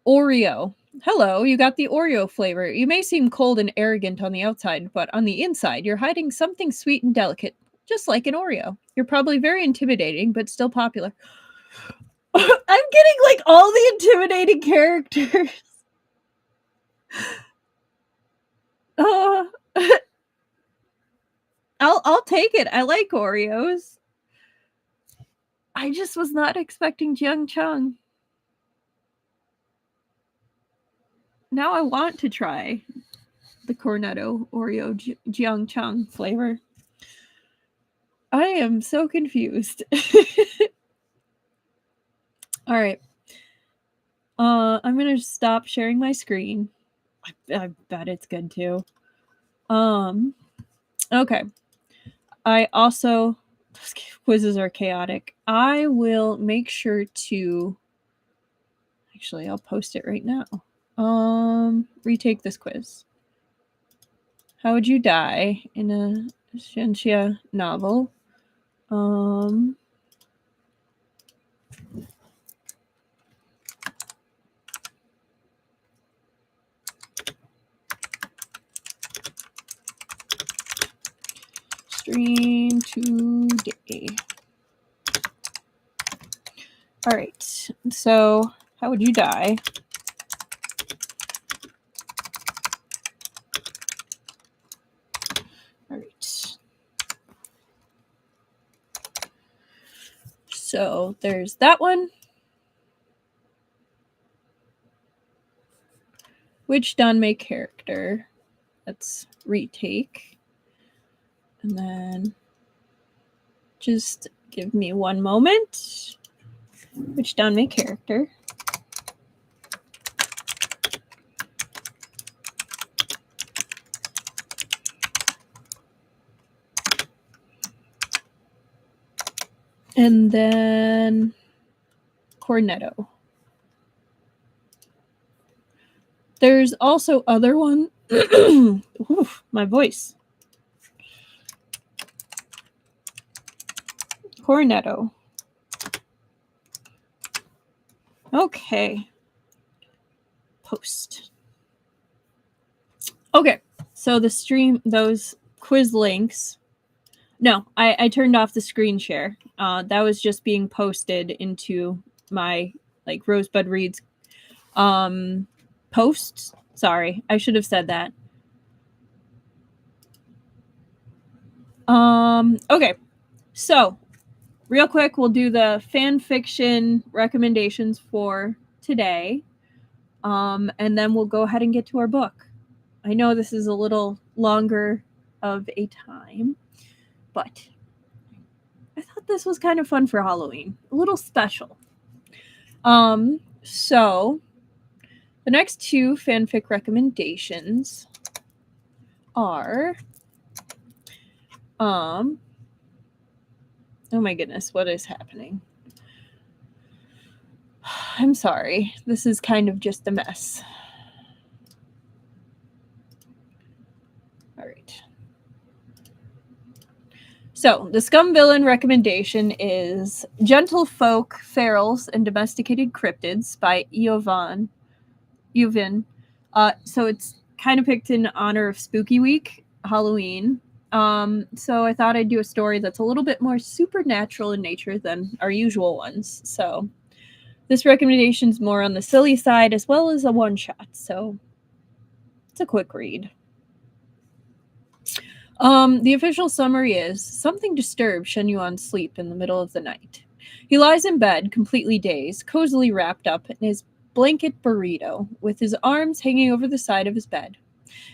Oreo. Hello, you got the Oreo flavor. You may seem cold and arrogant on the outside, but on the inside, you're hiding something sweet and delicate, just like an Oreo. You're probably very intimidating, but still popular. I'm getting like all the intimidating characters. I'll take it. I like Oreos. I just was not expecting Jiang Chung. Now I want to try the Cornetto Oreo Jiang Chung flavor. I am so confused. All right. I'm gonna stop sharing my screen. I bet it's good too. Okay. I also those quizzes are chaotic. I will make sure to actually I'll post it right now. Retake this quiz. How would you die in a Shen Qiao novel? Stream today. All right. So, how would you die? All right. So, there's that one. Which Danmei character? Let's retake. And then just give me one moment. Which Danmei character? And then Cornetto. There's also other one. Oof, my voice. Cornetto. Okay. Post. Okay. So the stream, those quiz links. No, I turned off the screen share. That was just being posted into my like Rosebud Reads posts. Sorry, I should have said that. Okay. So, real quick, we'll do the fan fiction recommendations for today. And then we'll go ahead and get to our book. I know this is a little longer of a time, but I thought this was kind of fun for Halloween. A little special. So the next two fanfic recommendations are oh my goodness, what is happening? I'm sorry. This is kind of just a mess. All right. So, the scum villain recommendation is Gentle Folk, Ferals, and Domesticated Cryptids by Yuvin. So, it's kind of picked in honor of Spooky Week, Halloween. So I thought I'd do a story that's a little bit more supernatural in nature than our usual ones. So this recommendation's more on the silly side as well as a one-shot, so it's a quick read. The official summary is, something disturbs Shen Yuan's sleep in the middle of the night. He lies in bed, completely dazed, cozily wrapped up in his blanket burrito, with his arms hanging over the side of his bed.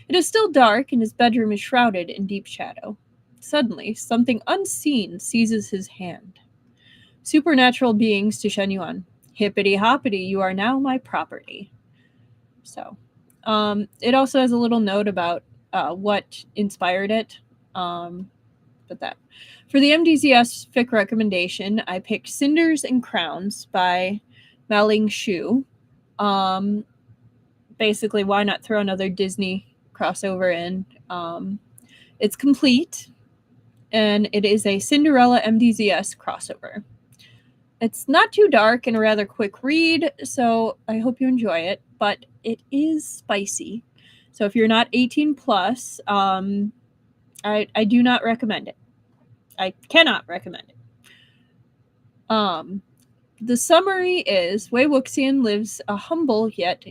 It is still dark, and his bedroom is shrouded in deep shadow. Suddenly, something unseen seizes his hand. Supernatural beings to Shen Yuan. Hippity hoppity, you are now my property. So, it also has a little note about what inspired it. But that. For the MDZS fic recommendation, I picked Cinders and Crowns by Meng Xi Shi. Basically, why not throw another Disney crossover in? It's complete, and it is a Cinderella MDZS crossover. It's not too dark and a rather quick read, so I hope you enjoy it, but it is spicy. So if you're not 18 plus, I do not recommend it. I cannot recommend it. The summary is, Wei Wuxian lives a humble yet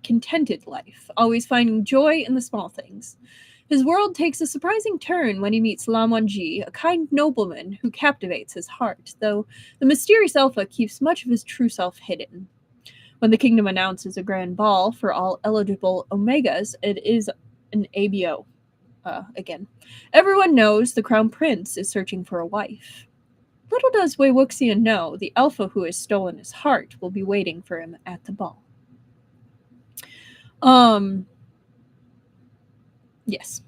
contented life, always finding joy in the small things. His world takes a surprising turn when he meets Lan Wangji, a kind nobleman who captivates his heart, though the mysterious Alpha keeps much of his true self hidden. When the kingdom announces a grand ball for all eligible Omegas, it is an ABO. Again. Everyone knows the crown prince is searching for a wife. Little does Wei Wuxian know the Alpha who has stolen his heart will be waiting for him at the ball. Yes.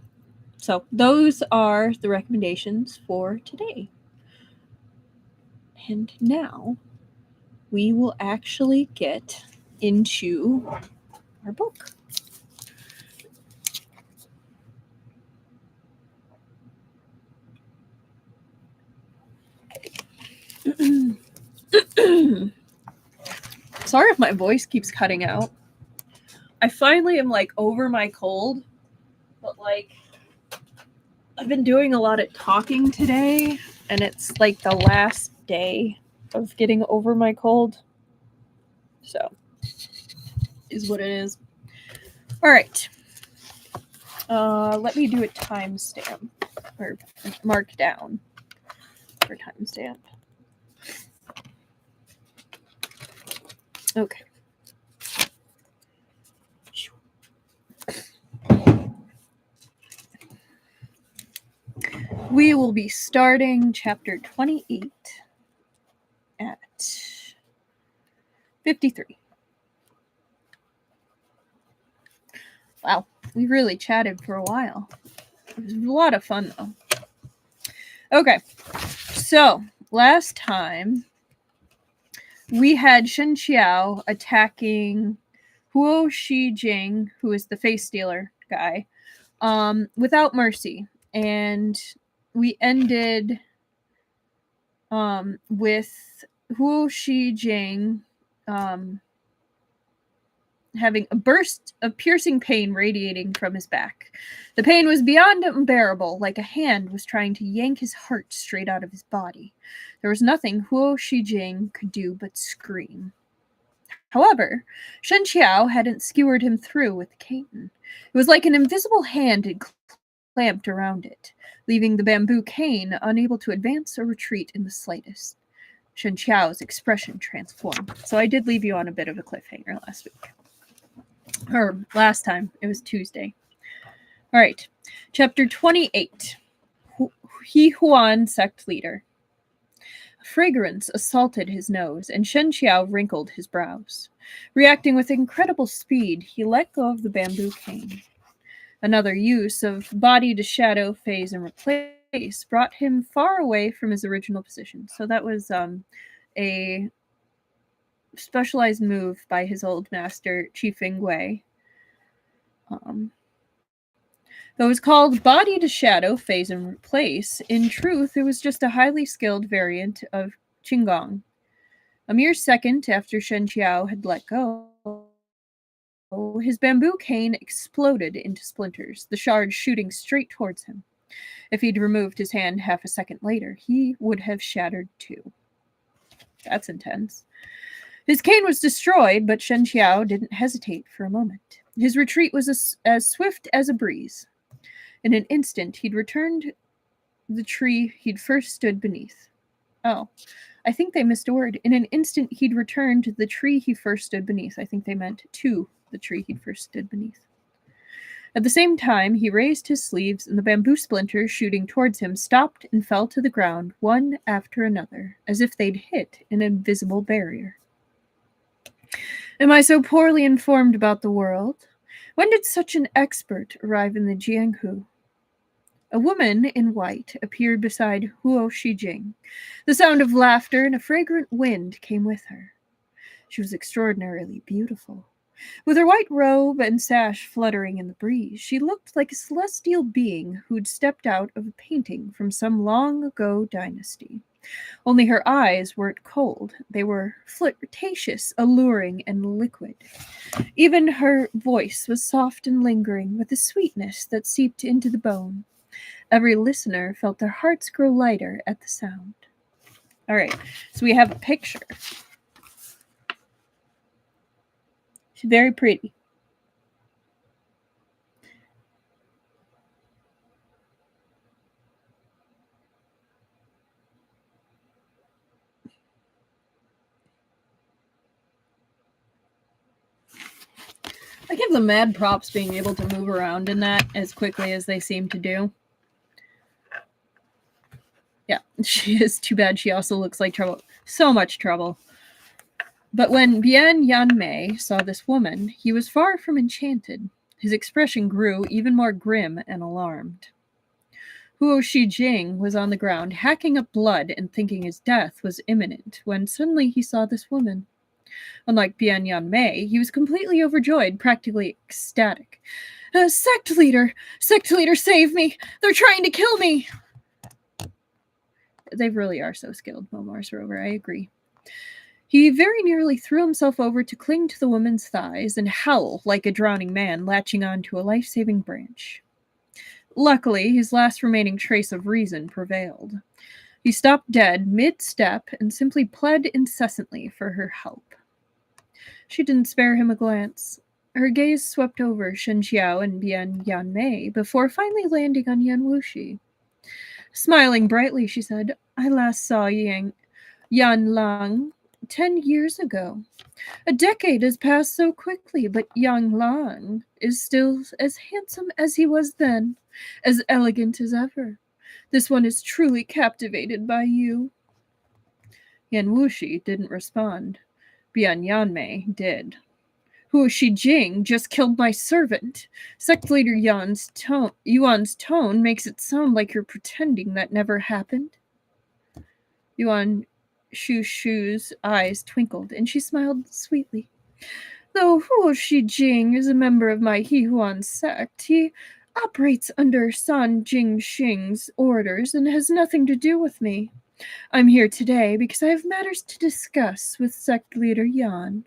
So those are the recommendations for today. And now we will actually get into our book. Sorry if my voice keeps cutting out. I finally am like over my cold, but like I've been doing a lot of talking today, and it's like the last day of getting over my cold. So, is what it is. All right. Let me do a timestamp or mark down for timestamp. Okay. We will be starting chapter 28 at 53. Wow, we really chatted for a while. It was a lot of fun, though. Okay, so last time we had Shen Qiao attacking Huo Xijing, who is the face stealer guy, without mercy. And we ended with Huo Xijing having a burst of piercing pain radiating from his back. The pain was beyond unbearable, like a hand was trying to yank his heart straight out of his body. There was nothing Huo Xijing could do but scream. However, Shen Qiao hadn't skewered him through with the cane. It was like an invisible hand had clamped around it, leaving the bamboo cane unable to advance or retreat in the slightest. Shen Qiao's expression transformed. So I did leave you on a bit of a cliffhanger last week. Or last time. It was Tuesday. All right. Chapter 28. He Huan Sect Leader. A fragrance assaulted his nose, and Shen Qiao wrinkled his brows. Reacting with incredible speed, he let go of the bamboo cane. Another use of body to shadow, phase, and replace brought him far away from his original position. So that was a specialized move by his old master, Qifeng Wei. Though it was called body to shadow, phase, and replace, in truth, it was just a highly skilled variant of Qinggong. A mere second after Shen Qiao had let go, his bamboo cane exploded into splinters, the shards shooting straight towards him. If he'd removed his hand half a second later, he would have shattered too. That's intense. His cane was destroyed, but Shen Qiao didn't hesitate for a moment. His retreat was as swift as a breeze. In an instant, he'd returned the tree he'd first stood beneath. Oh, I think they missed a word. In an instant, he'd returned to the tree he first stood beneath. I think they meant to the tree he'd first stood beneath. At the same time, he raised his sleeves, and the bamboo splinters shooting towards him stopped and fell to the ground, one after another, as if they'd hit an invisible barrier. Am I so poorly informed about the world? When did such an expert arrive in the Jianghu? A woman in white appeared beside Huo Xijing. The sound of laughter and a fragrant wind came with her. She was extraordinarily beautiful. With her white robe and sash fluttering in the breeze, she looked like a celestial being who'd stepped out of a painting from some long-ago dynasty. Only her eyes weren't cold. They were flirtatious, alluring, and liquid. Even her voice was soft and lingering, with a sweetness that seeped into the bone. Every listener felt their hearts grow lighter at the sound. All right, so we have a picture. She's very pretty. I give them mad props being able to move around in that as quickly as they seem to do. Yeah, she is. Too bad she also looks like trouble. So much trouble. But when Bian Yanmei saw this woman, he was far from enchanted. His expression grew even more grim and alarmed. Huo Xijing was on the ground, hacking up blood and thinking his death was imminent, when suddenly he saw this woman. Unlike Bian Yanmei, he was completely overjoyed, practically ecstatic. Sect leader, save me! They're trying to kill me! They really are so skilled, Momars Rover, I agree. He very nearly threw himself over to cling to the woman's thighs and howl like a drowning man latching onto a life-saving branch. Luckily, his last remaining trace of reason prevailed. He stopped dead mid-step and simply pled incessantly for her help. She didn't spare him a glance. Her gaze swept over Shen Qiao and Bian Yanmei before finally landing on Yan Wuxi. Smiling brightly, she said, I last saw Yan Lang 10 years ago. A decade has passed so quickly, but Yang Lang is still as handsome as he was then, as elegant as ever. This one is truly captivated by you. Yan Wuxi didn't respond. Bian Yanmei did. Huo Xijing just killed my servant. Sect leader Yuan's tone makes it sound like you're pretending that never happened. Yuan Shu's eyes twinkled, and she smiled sweetly. Though Huo Xijing is a member of my Hihuan sect, he operates under San Jingxing's orders and has nothing to do with me. I'm here today because I have matters to discuss with sect leader Yan.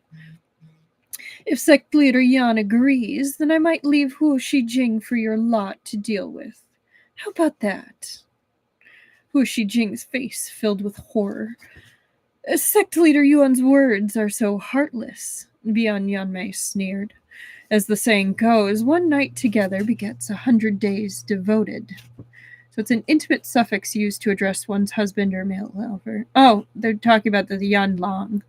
If sect leader Yan agrees, then I might leave Huo Xijing for your lot to deal with. How about that? Huo Xijing's face filled with horror. Sect leader Yuan's words are so heartless, Bian Yanmei sneered. As the saying goes, one night together begets 100 days devoted. So it's an intimate suffix used to address one's husband or male lover. Oh, they're talking about the Yan Lang.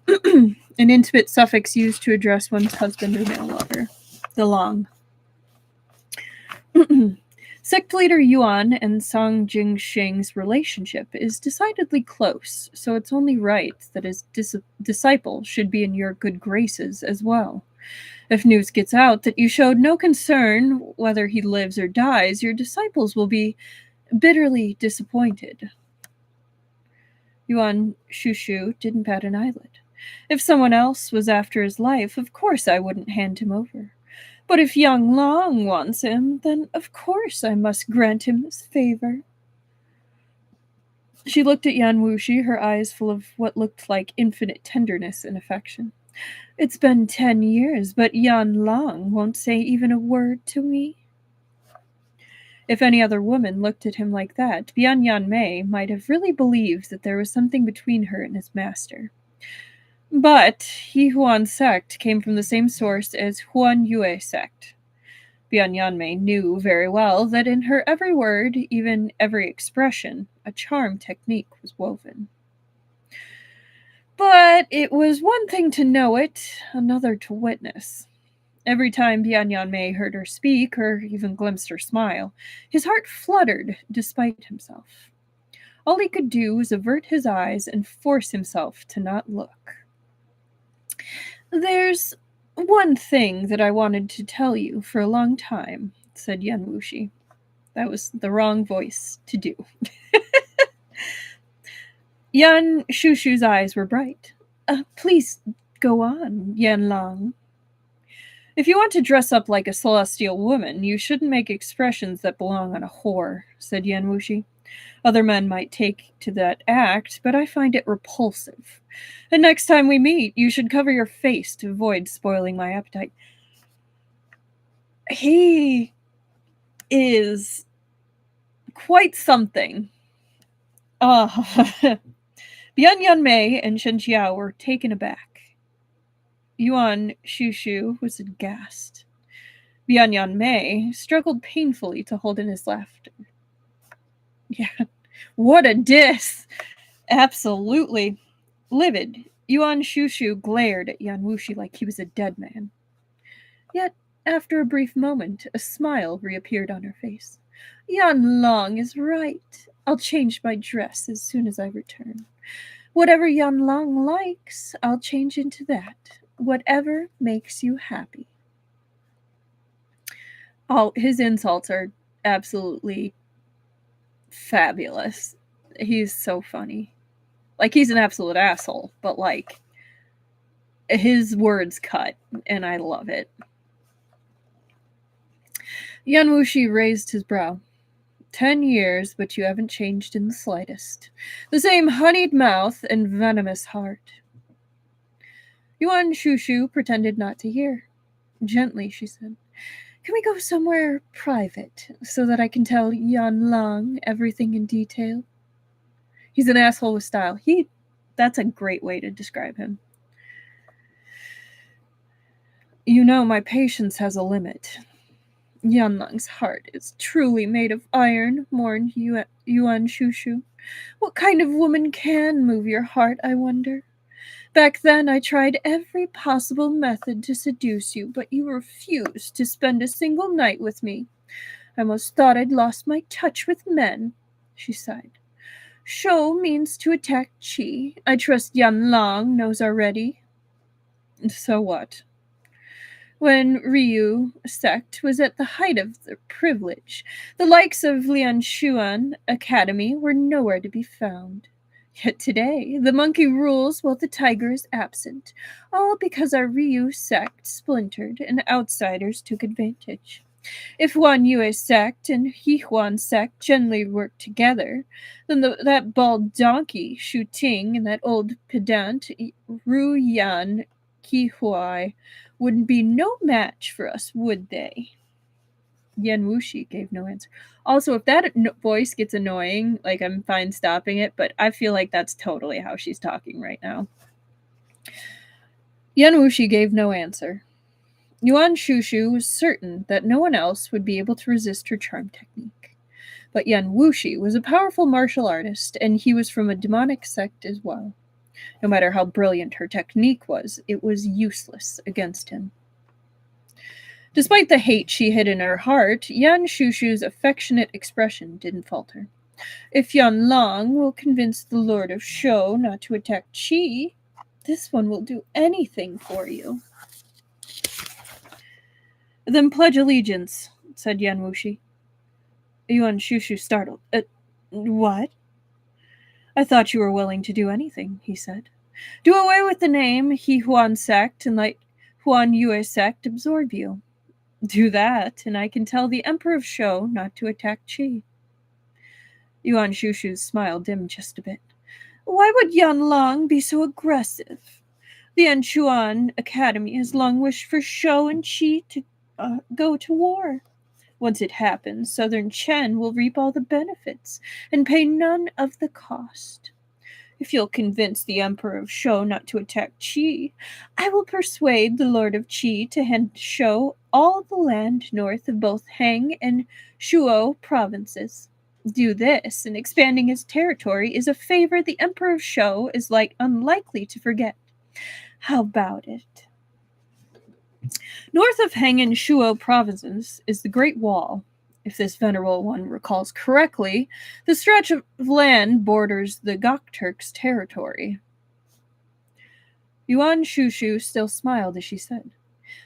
An intimate suffix used to address one's husband or male lover. The Lang. Sect leader Yuan and San Jingxing's relationship is decidedly close, so it's only right that his disciple should be in your good graces as well. If news gets out that you showed no concern whether he lives or dies, your disciples will be bitterly disappointed. Yuan Shushu didn't bat an eyelid. If someone else was after his life, of course I wouldn't hand him over. But if Yang Lang wants him, then of course I must grant him this favor. She looked at Yan Wuxi, her eyes full of what looked like infinite tenderness and affection. It's been 10 years, but Yan Lang won't say even a word to me. If any other woman looked at him like that, Bian Yanmei might have really believed that there was something between her and his master. But He Huan sect came from the same source as Huan Yue sect. Bian Yanmei knew very well that in her every word, even every expression, a charm technique was woven. But it was one thing to know it, another to witness. Every time Bian Yanmei heard her speak or even glimpsed her smile, his heart fluttered despite himself. All he could do was avert his eyes and force himself to not look. "There's one thing that I wanted to tell you for a long time," said Yan Wuxi. That was the wrong voice to do. Yan Shushu's eyes were bright. Please go on, Yan Lang. "If you want to dress up like a celestial woman, you shouldn't make expressions that belong on a whore," said Yan Wuxi. "Other men might take to that act, but I find it repulsive. And next time we meet, you should cover your face to avoid spoiling my appetite." He is quite something. Bian Yanmei and Shen Qiao were taken aback. Yuan Shushu was aghast. Bian Yanmei struggled painfully to hold in his laughter. Yeah, what a diss! Absolutely. Livid, Yuan Shushu glared at Yan Wuxi like he was a dead man. Yet, after a brief moment, a smile reappeared on her face. "Yan Lang is right. I'll change my dress as soon as I return. Whatever Yan Lang likes, I'll change into that. Whatever makes you happy." Oh, his insults are absolutely fabulous. He's so funny. Like, he's an absolute asshole, but, like, his words cut, and I love it. Yan Wuxi raised his brow. 10 years, but you haven't changed in the slightest. The same honeyed mouth and venomous heart. Yuan Shushu pretended not to hear. Gently, she said, "Can we go somewhere private so that I can tell Yan Lang everything in detail?" He's an asshole with style. That's a great way to describe him. "You know, my patience has a limit. Yan Lang's heart is truly made of iron," mourned Yuan Shushu. "What kind of woman can move your heart, I wonder? Back then I tried every possible method to seduce you, but you refused to spend a single night with me. I almost thought I'd lost my touch with men," she sighed. "Shou means to attack Qi. I trust Yan Lang knows already." "So what?" "When Ryu sect was at the height of their privilege, the likes of Lianshuan Academy were nowhere to be found. Yet today, the monkey rules while the tiger is absent, all because our Ryu sect splintered and outsiders took advantage. If Huan Yue sect and He Huan sect generally worked together, then that bald donkey Shu Ting and that old pedant Ru Yan Qi Huai wouldn't be no match for us, would they?" Yan Wuxi gave no answer. Also, if that voice gets annoying, like, I'm fine stopping it, but I feel like that's totally how she's talking right now. Yan Wuxi gave no answer. Yuan Shushu was certain that no one else would be able to resist her charm technique. But Yan Wuxi was a powerful martial artist, and he was from a demonic sect as well. No matter how brilliant her technique was, it was useless against him. Despite the hate she hid in her heart, Yan Shushu's affectionate expression didn't falter. "If Yan Lang will convince the Lord of Shou not to attack Qi, this one will do anything for you." "Then pledge allegiance," said Yan Wuxi. Yuan Shushu startled. What?" "I thought you were willing to do anything," he said. "Do away with the name He Huan sect and let Huan Yue sect absorb you. Do that, and I can tell the Emperor of Shou not to attack Qi." Yuan Shushu's smile dimmed just a bit. "Why would Yan Lang be so aggressive? The Anshuan Academy has long wished for Shou and Qi to go to war. Once it happens, southern Chen will reap all the benefits and pay none of the cost. If you'll convince the Emperor of Shou not to attack Qi, I will persuade the Lord of Qi to hand Shou all the land north of both Han and Shuo provinces. Do this, and expanding his territory is a favor the Emperor of Shou is unlikely to forget. How about it? North of Han and Shuo provinces is the Great Wall. If this venerable one recalls correctly, the stretch of land borders the Gokturks' territory. Yuan Shushu still smiled as she said,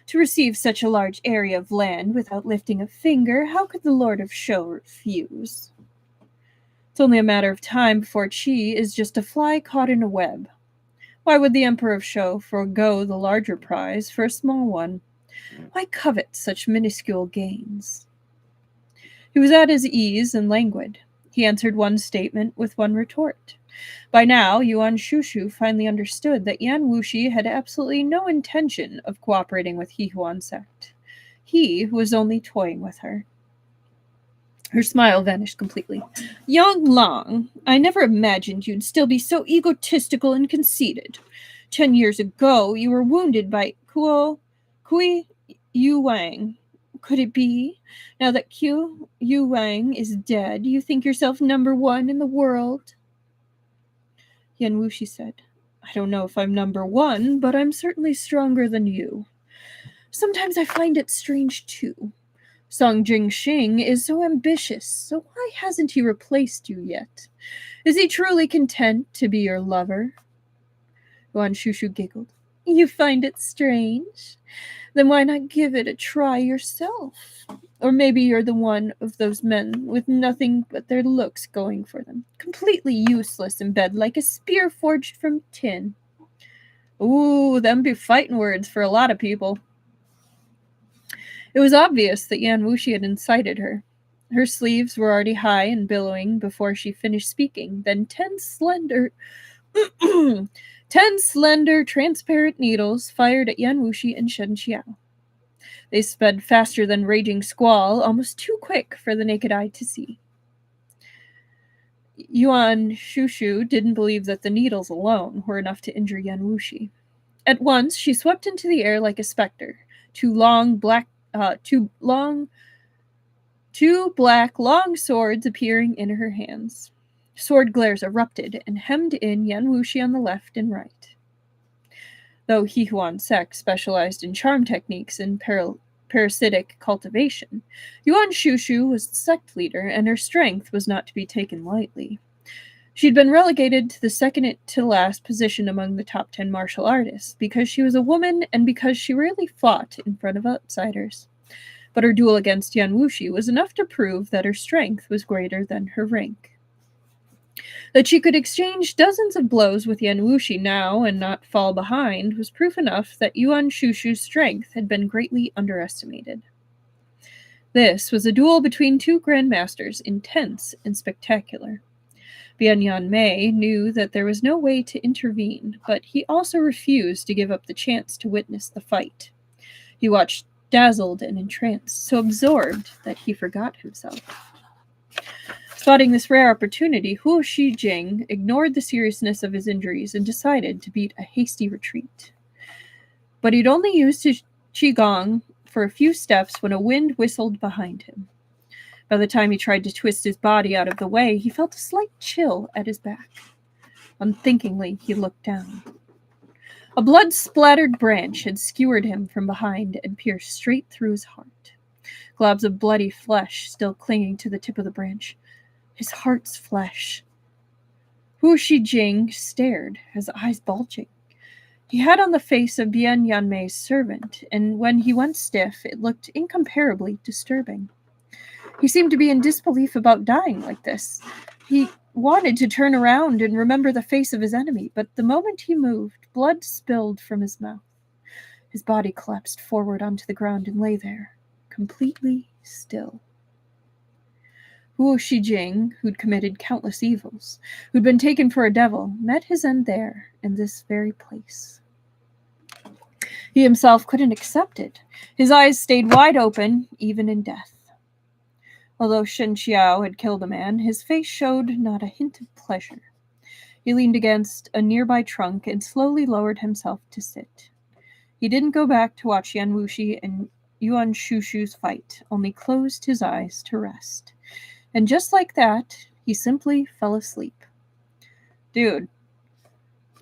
"To receive such a large area of land without lifting a finger, how could the Lord of Shou refuse? It's only a matter of time before Qi is just a fly caught in a web. Why would the Emperor of Shou forego the larger prize for a small one? Why covet such minuscule gains?" He was at his ease and languid. He answered one statement with one retort. By now, Yuan Shushu finally understood that Yan Wuxi had absolutely no intention of cooperating with Hihuan sect. He was only toying with her. Her smile vanished completely. "Young Long, I never imagined you'd still be so egotistical and conceited. 10 years ago, you were wounded by Kui Yu Wang. Could it be, now that Qiu Yu Wang is dead, you think yourself number one in the world?" Yan Wuxi said, "I don't know if I'm number one, but I'm certainly stronger than you. Sometimes I find it strange, too. Song Jingxing is so ambitious, so why hasn't he replaced you yet? Is he truly content to be your lover?" Yuan Shushu giggled. "You find it strange? Then why not give it a try yourself? Or maybe you're the one of those men with nothing but their looks going for them, completely useless in bed like a spear forged from tin." Ooh, them be fighting words for a lot of people. It was obvious that Yan Wuxi had incited her. Her sleeves were already high and billowing before she finished speaking. Then 10 slender, transparent needles fired at Yan Wuxi and Shen Qiao. They sped faster than raging squall, almost too quick for the naked eye to see. Yuan Shushu didn't believe that the needles alone were enough to injure Yan Wuxi. At once, she swept into the air like a specter, two black, long swords appearing in her hands. Sword glares erupted and hemmed in Yan Wuxi on the left and right. Though Hihuan sect specialized in charm techniques and parasitic cultivation, Yuan Shushu was the sect leader, and her strength was not to be taken lightly. She'd been relegated to the second-to-last position among the top 10 martial artists because she was a woman and because she rarely fought in front of outsiders. But her duel against Yan Wuxi was enough to prove that her strength was greater than her rank. That she could exchange dozens of blows with Yan Wuxi now and not fall behind was proof enough that Yuan Shushu's strength had been greatly underestimated. This was a duel between two grandmasters, intense and spectacular. Bian Yan Mei knew that there was no way to intervene, but he also refused to give up the chance to witness the fight. He watched dazzled and entranced, so absorbed that he forgot himself. Spotting this rare opportunity, Huo Xijing ignored the seriousness of his injuries and decided to beat a hasty retreat. But he'd only used his qigong for a few steps when a wind whistled behind him. By the time he tried to twist his body out of the way, he felt a slight chill at his back. Unthinkingly, he looked down. A blood-splattered branch had skewered him from behind and pierced straight through his heart. Globs of bloody flesh still clinging to the tip of the branch. His heart's flesh. Huo Xijing stared, his eyes bulging. He had on the face of Bian Yanmei's servant, and when he went stiff, it looked incomparably disturbing. He seemed to be in disbelief about dying like this. He wanted to turn around and remember the face of his enemy, but the moment he moved, blood spilled from his mouth. His body collapsed forward onto the ground and lay there, completely still. Huo Xijing, who'd committed countless evils, who'd been taken for a devil, met his end there, in this very place. He himself couldn't accept it. His eyes stayed wide open, even in death. Although Shen Qiao had killed a man, his face showed not a hint of pleasure. He leaned against a nearby trunk and slowly lowered himself to sit. He didn't go back to watch Yan Wuxi and Yuan Shushu's fight, only closed his eyes to rest. And just like that, he simply fell asleep. Dude,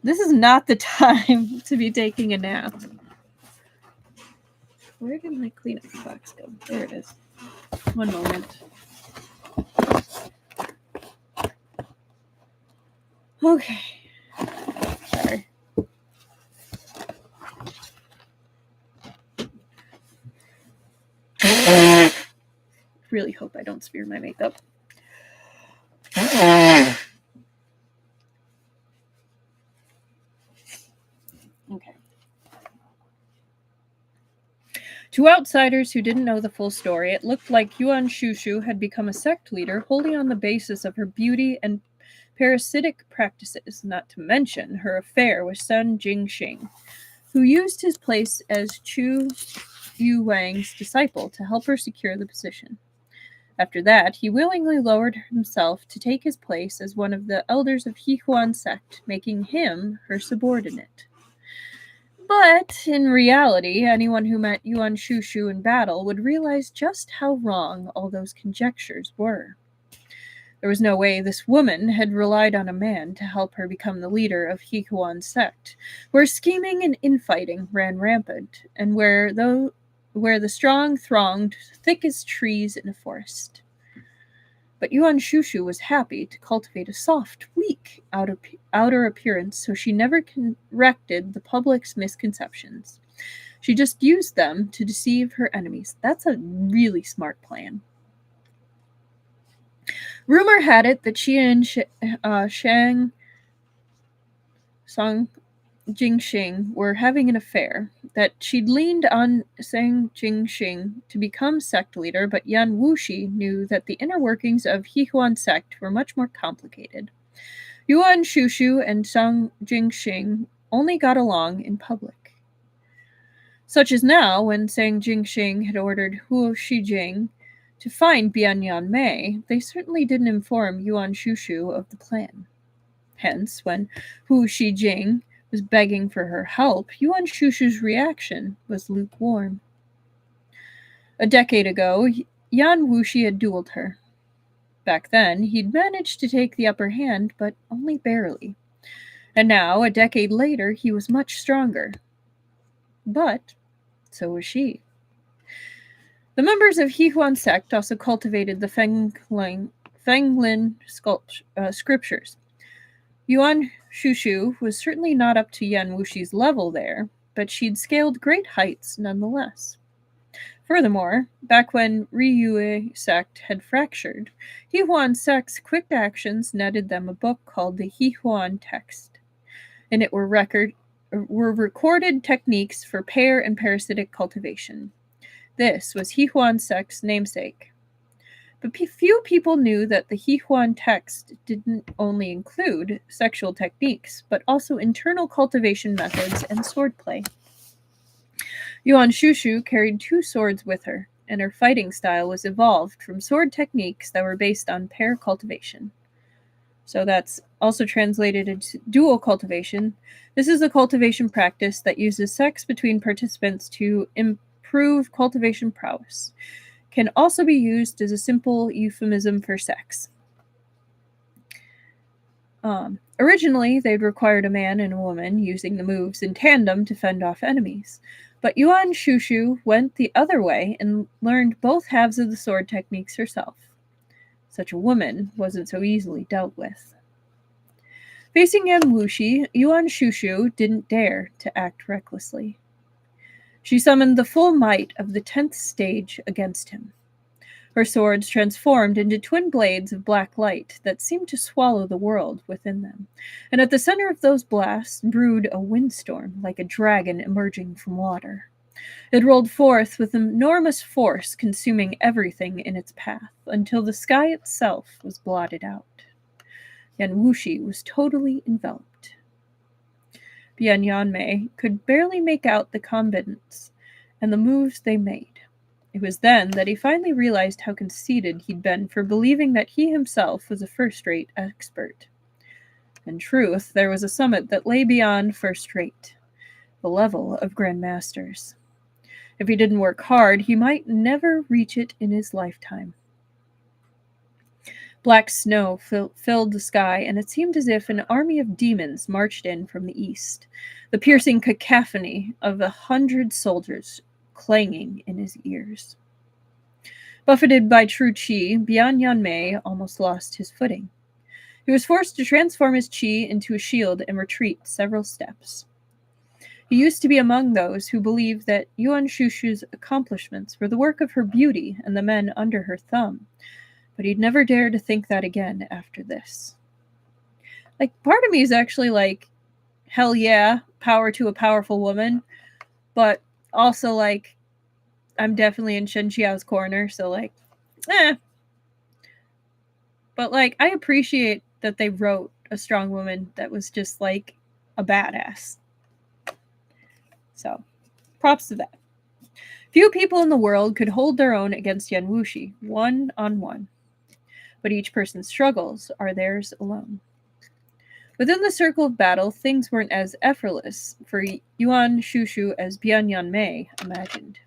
this is not the time to be taking a nap. Where did my Kleenex box go? There it is. One moment. Okay. Sorry. Really hope I don't smear my makeup. Okay. To outsiders who didn't know the full story, it looked like Yuan Shushu had become a sect leader wholly on the basis of her beauty and parasitic practices, not to mention her affair with Sun Jingxing, who used his place as Chu Yu Wang's disciple to help her secure the position. After that, he willingly lowered himself to take his place as one of the elders of Hihuan sect, making him her subordinate. But in reality, anyone who met Yuan Shushu in battle would realize just how wrong all those conjectures were. There was no way this woman had relied on a man to help her become the leader of Hihuan sect, where scheming and infighting ran rampant, and where the strong thronged thick as trees in a forest. But Yuan Shushu was happy to cultivate a soft, weak outer appearance so she never corrected the public's misconceptions. She just used them to deceive her enemies. That's a really smart plan. Rumor had it that she and Shang Song Jingxing were having an affair, that she'd leaned on Zhang Jingxing to become sect leader, but Yan Wuxi knew that the inner workings of Hihuan sect were much more complicated. Yuan Shushu and Zhang Jingxing only got along in public. Such as now, when Zhang Jingxing had ordered Huo Xijing to find Bianyan Mei, they certainly didn't inform Yuan Shushu of the plan. Hence, when Huo Xijing was begging for her help, Yuan Shushu's reaction was lukewarm. A decade ago, Yan Wuxi had dueled her. Back then, he'd managed to take the upper hand, but only barely. And now, a decade later, he was much stronger. But so was she. The members of Hihuan sect also cultivated the Fenglin scriptures. Yuan Shushu was certainly not up to Yan Wuxi's level there, but she'd scaled great heights nonetheless. Furthermore, back when Riyue sect had fractured, Hihuan sect's quick actions netted them a book called the Hihuan Text. In it were recorded techniques for pair and parasitic cultivation. This was Hihuan sect's namesake. But few people knew that the Hihuan text didn't only include sexual techniques, but also internal cultivation methods and swordplay. Yuan Shushu carried 2 swords with her, and her fighting style was evolved from sword techniques that were based on pair cultivation. So that's also translated into dual cultivation. This is a cultivation practice that uses sex between participants to improve cultivation prowess. Can also be used as a simple euphemism for sex. Originally, they'd required a man and a woman using the moves in tandem to fend off enemies. But Yuan Shushu went the other way and learned both halves of the sword techniques herself. Such a woman wasn't so easily dealt with. Facing Yan Wuxi, Yuan Shushu didn't dare to act recklessly. She summoned the full might of the 10th stage against him. Her swords transformed into twin blades of black light that seemed to swallow the world within them, and at the center of those blasts brewed a windstorm like a dragon emerging from water. It rolled forth with enormous force, consuming everything in its path, until the sky itself was blotted out. Yan Wuxi was totally enveloped. Bianyan Mei could barely make out the combatants and the moves they made. It was then that he finally realized how conceited he'd been for believing that he himself was a first-rate expert. In truth, there was a summit that lay beyond first-rate, the level of grandmasters. If he didn't work hard, he might never reach it in his lifetime. Black snow filled the sky, and it seemed as if an army of demons marched in from the east, the piercing cacophony of 100 soldiers clanging in his ears. Buffeted by true chi, Bian Yanmei almost lost his footing. He was forced to transform his chi into a shield and retreat several steps. He used to be among those who believed that Yuan Shushu's accomplishments were the work of her beauty and the men under her thumb, but he'd never dare to think that again after this. Part of me is actually like, hell yeah, power to a powerful woman, but also, I'm definitely in Shen Qiao's corner, so, But, I appreciate that they wrote a strong woman that was just, a badass. So, props to that. Few people in the world could hold their own against Yan Wuxi, one-on-one. But each person's struggles are theirs alone. Within the circle of battle, things weren't as effortless for Yuan Shushu as Bian Yanmei imagined.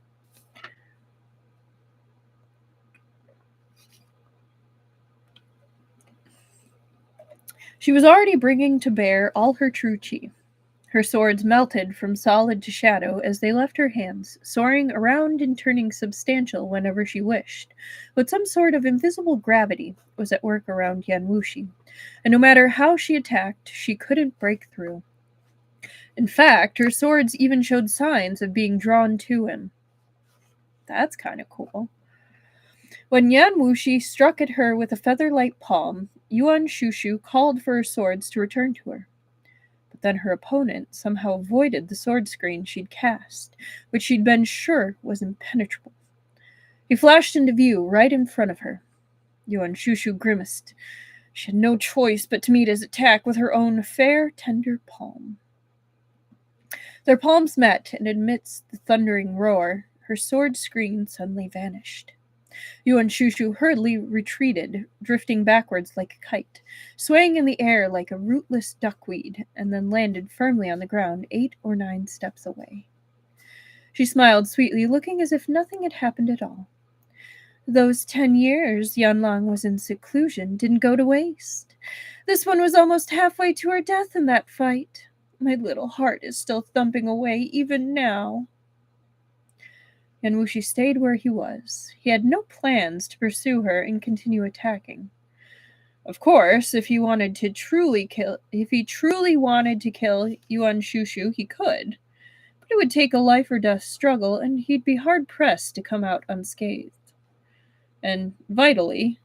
She was already bringing to bear all her true chi. Her swords melted from solid to shadow as they left her hands, soaring around and turning substantial whenever she wished. But some sort of invisible gravity was at work around Yan Wuxi, and no matter how she attacked, she couldn't break through. In fact, her swords even showed signs of being drawn to him. That's kind of cool. When Yan Wuxi struck at her with a feather-light palm, Yuan Shushu called for her swords to return to her. But then her opponent somehow avoided the sword screen she'd cast, which she'd been sure was impenetrable. He flashed into view right in front of her. Yuan Shushu grimaced. She had no choice but to meet his attack with her own fair, tender palm. Their palms met, and amidst the thundering roar, her sword screen suddenly vanished. Yuan Shushu hurriedly retreated, drifting backwards like a kite, swaying in the air like a rootless duckweed, and then landed firmly on the ground 8 or 9 steps away. She smiled sweetly, looking as if nothing had happened at all. Those 10 years Yanlang was in seclusion didn't go to waste. This one was almost halfway to her death in that fight. My little heart is still thumping away even now. Yan Wuxi stayed where he was. He had no plans to pursue her and continue attacking. Of course, if he truly wanted to kill Yuan Shushu, he could. But it would take a life or death struggle, and he'd be hard-pressed to come out unscathed. And, vitally,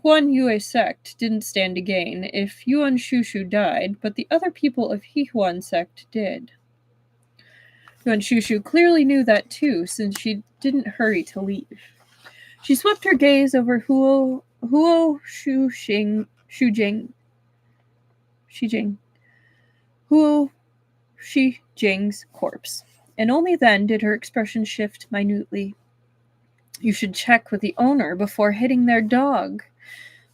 Huan Yue sect didn't stand to gain if Yuan Shushu died, but the other people of Huan sect did. Yuan Shushu clearly knew that too, since she didn't hurry to leave. She swept her gaze over Huo Xijing's corpse, and only then did her expression shift minutely. You should check with the owner before hitting their dog.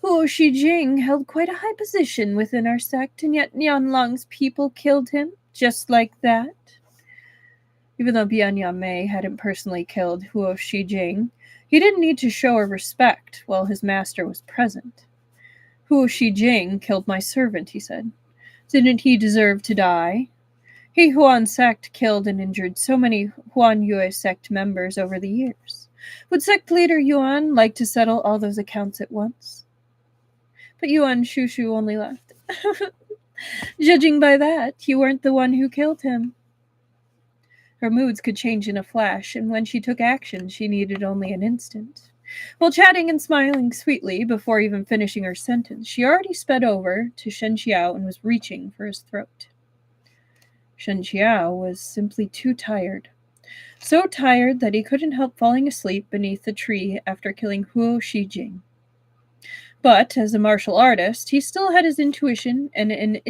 Huo Xijing held quite a high position within our sect, and yet Nianlang's people killed him, just like that. Even though Bian Yanmei hadn't personally killed Huo Xijing, he didn't need to show her respect while his master was present. Huo Xijing killed my servant, he said. Didn't he deserve to die? Huan sect killed and injured so many Huan Yue sect members over the years. Would sect leader Yuan like to settle all those accounts at once? But Yuan Shushu only laughed. Judging by that, you weren't the one who killed him. Her moods could change in a flash, and when she took action, she needed only an instant. While chatting and smiling sweetly before even finishing her sentence, she already sped over to Shen Qiao and was reaching for his throat. Shen Qiao was simply too tired. So tired that he couldn't help falling asleep beneath the tree after killing Huo Xijing. But, as a martial artist, he still had his intuition and an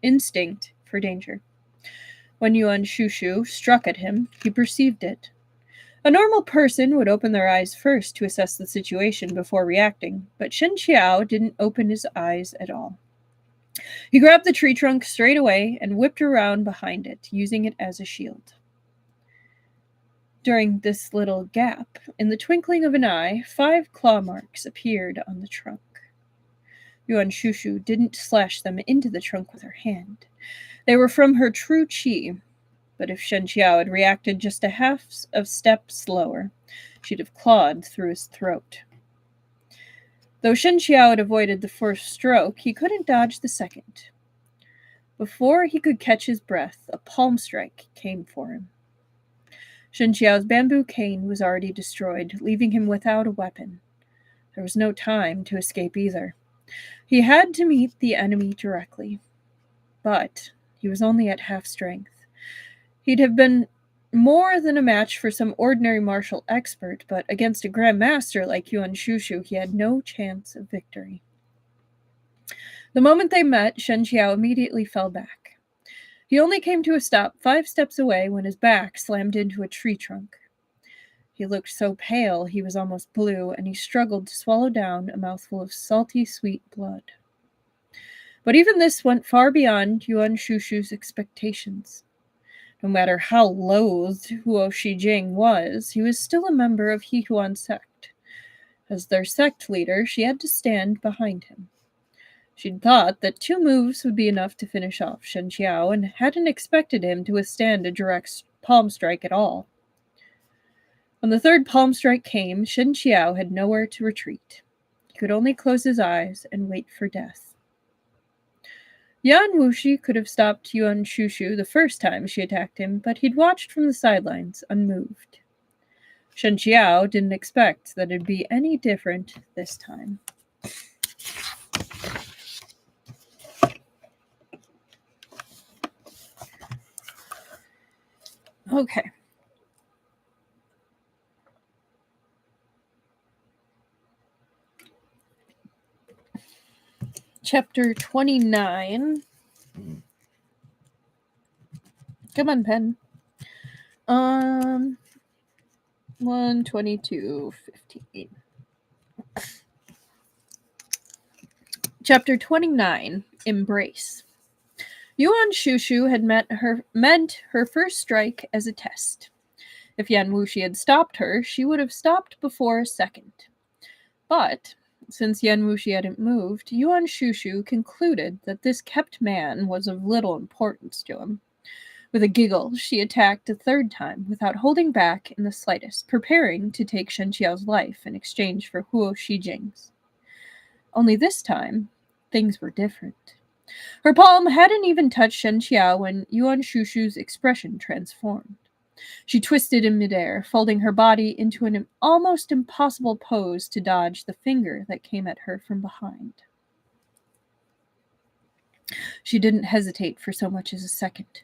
instinct for danger. When Yuan Shushu struck at him, he perceived it. A normal person would open their eyes first to assess the situation before reacting, but Shen Qiao didn't open his eyes at all. He grabbed the tree trunk straight away and whipped around behind it, using it as a shield. During this little gap, in the twinkling of an eye, 5 claw marks appeared on the trunk. Yuan Shushu didn't slash them into the trunk with her hand. They were from her true chi, but if Shen Qiao had reacted just a half of step slower, she'd have clawed through his throat. Though Shen Qiao had avoided the first stroke, he couldn't dodge the second. Before he could catch his breath, a palm strike came for him. Shen Qiao's bamboo cane was already destroyed, leaving him without a weapon. There was no time to escape either. He had to meet the enemy directly. But he was only at half strength. He'd have been more than a match for some ordinary martial expert, but against a grandmaster like Yuan Shushu, he had no chance of victory. The moment they met, Shen Qiao immediately fell back. He only came to a stop 5 steps away when his back slammed into a tree trunk. He looked so pale he was almost blue, and he struggled to swallow down a mouthful of salty, sweet blood. But even this went far beyond Yuan Shushu's expectations. No matter how loathed Huo Xijing was, he was still a member of Hehuan's sect. As their sect leader, she had to stand behind him. She'd thought that 2 moves would be enough to finish off Shen Qiao and hadn't expected him to withstand a direct palm strike at all. When the 3rd palm strike came, Shen Qiao had nowhere to retreat. He could only close his eyes and wait for death. Yan Wuxi could have stopped Yuan Shushu the first time she attacked him, but he'd watched from the sidelines, unmoved. Shen Qiao didn't expect that it'd be any different this time. Okay. Chapter 29. Come on, pen. 1:22:15. Chapter 29. Embrace. Yuan Shushu had meant her first strike as a test. If Yan Wuxi had stopped her, she would have stopped before a second. But since Yan Wuxi hadn't moved, Yuan Shushu concluded that this kept man was of little importance to him. With a giggle, she attacked a 3rd time without holding back in the slightest, preparing to take Shen Qiao's life in exchange for Huo Xijing's. Only this time, things were different. Her palm hadn't even touched Shen Qiao when Yuan Shushu's expression transformed. She twisted in midair, folding her body into an almost impossible pose to dodge the finger that came at her from behind. She didn't hesitate for so much as a second.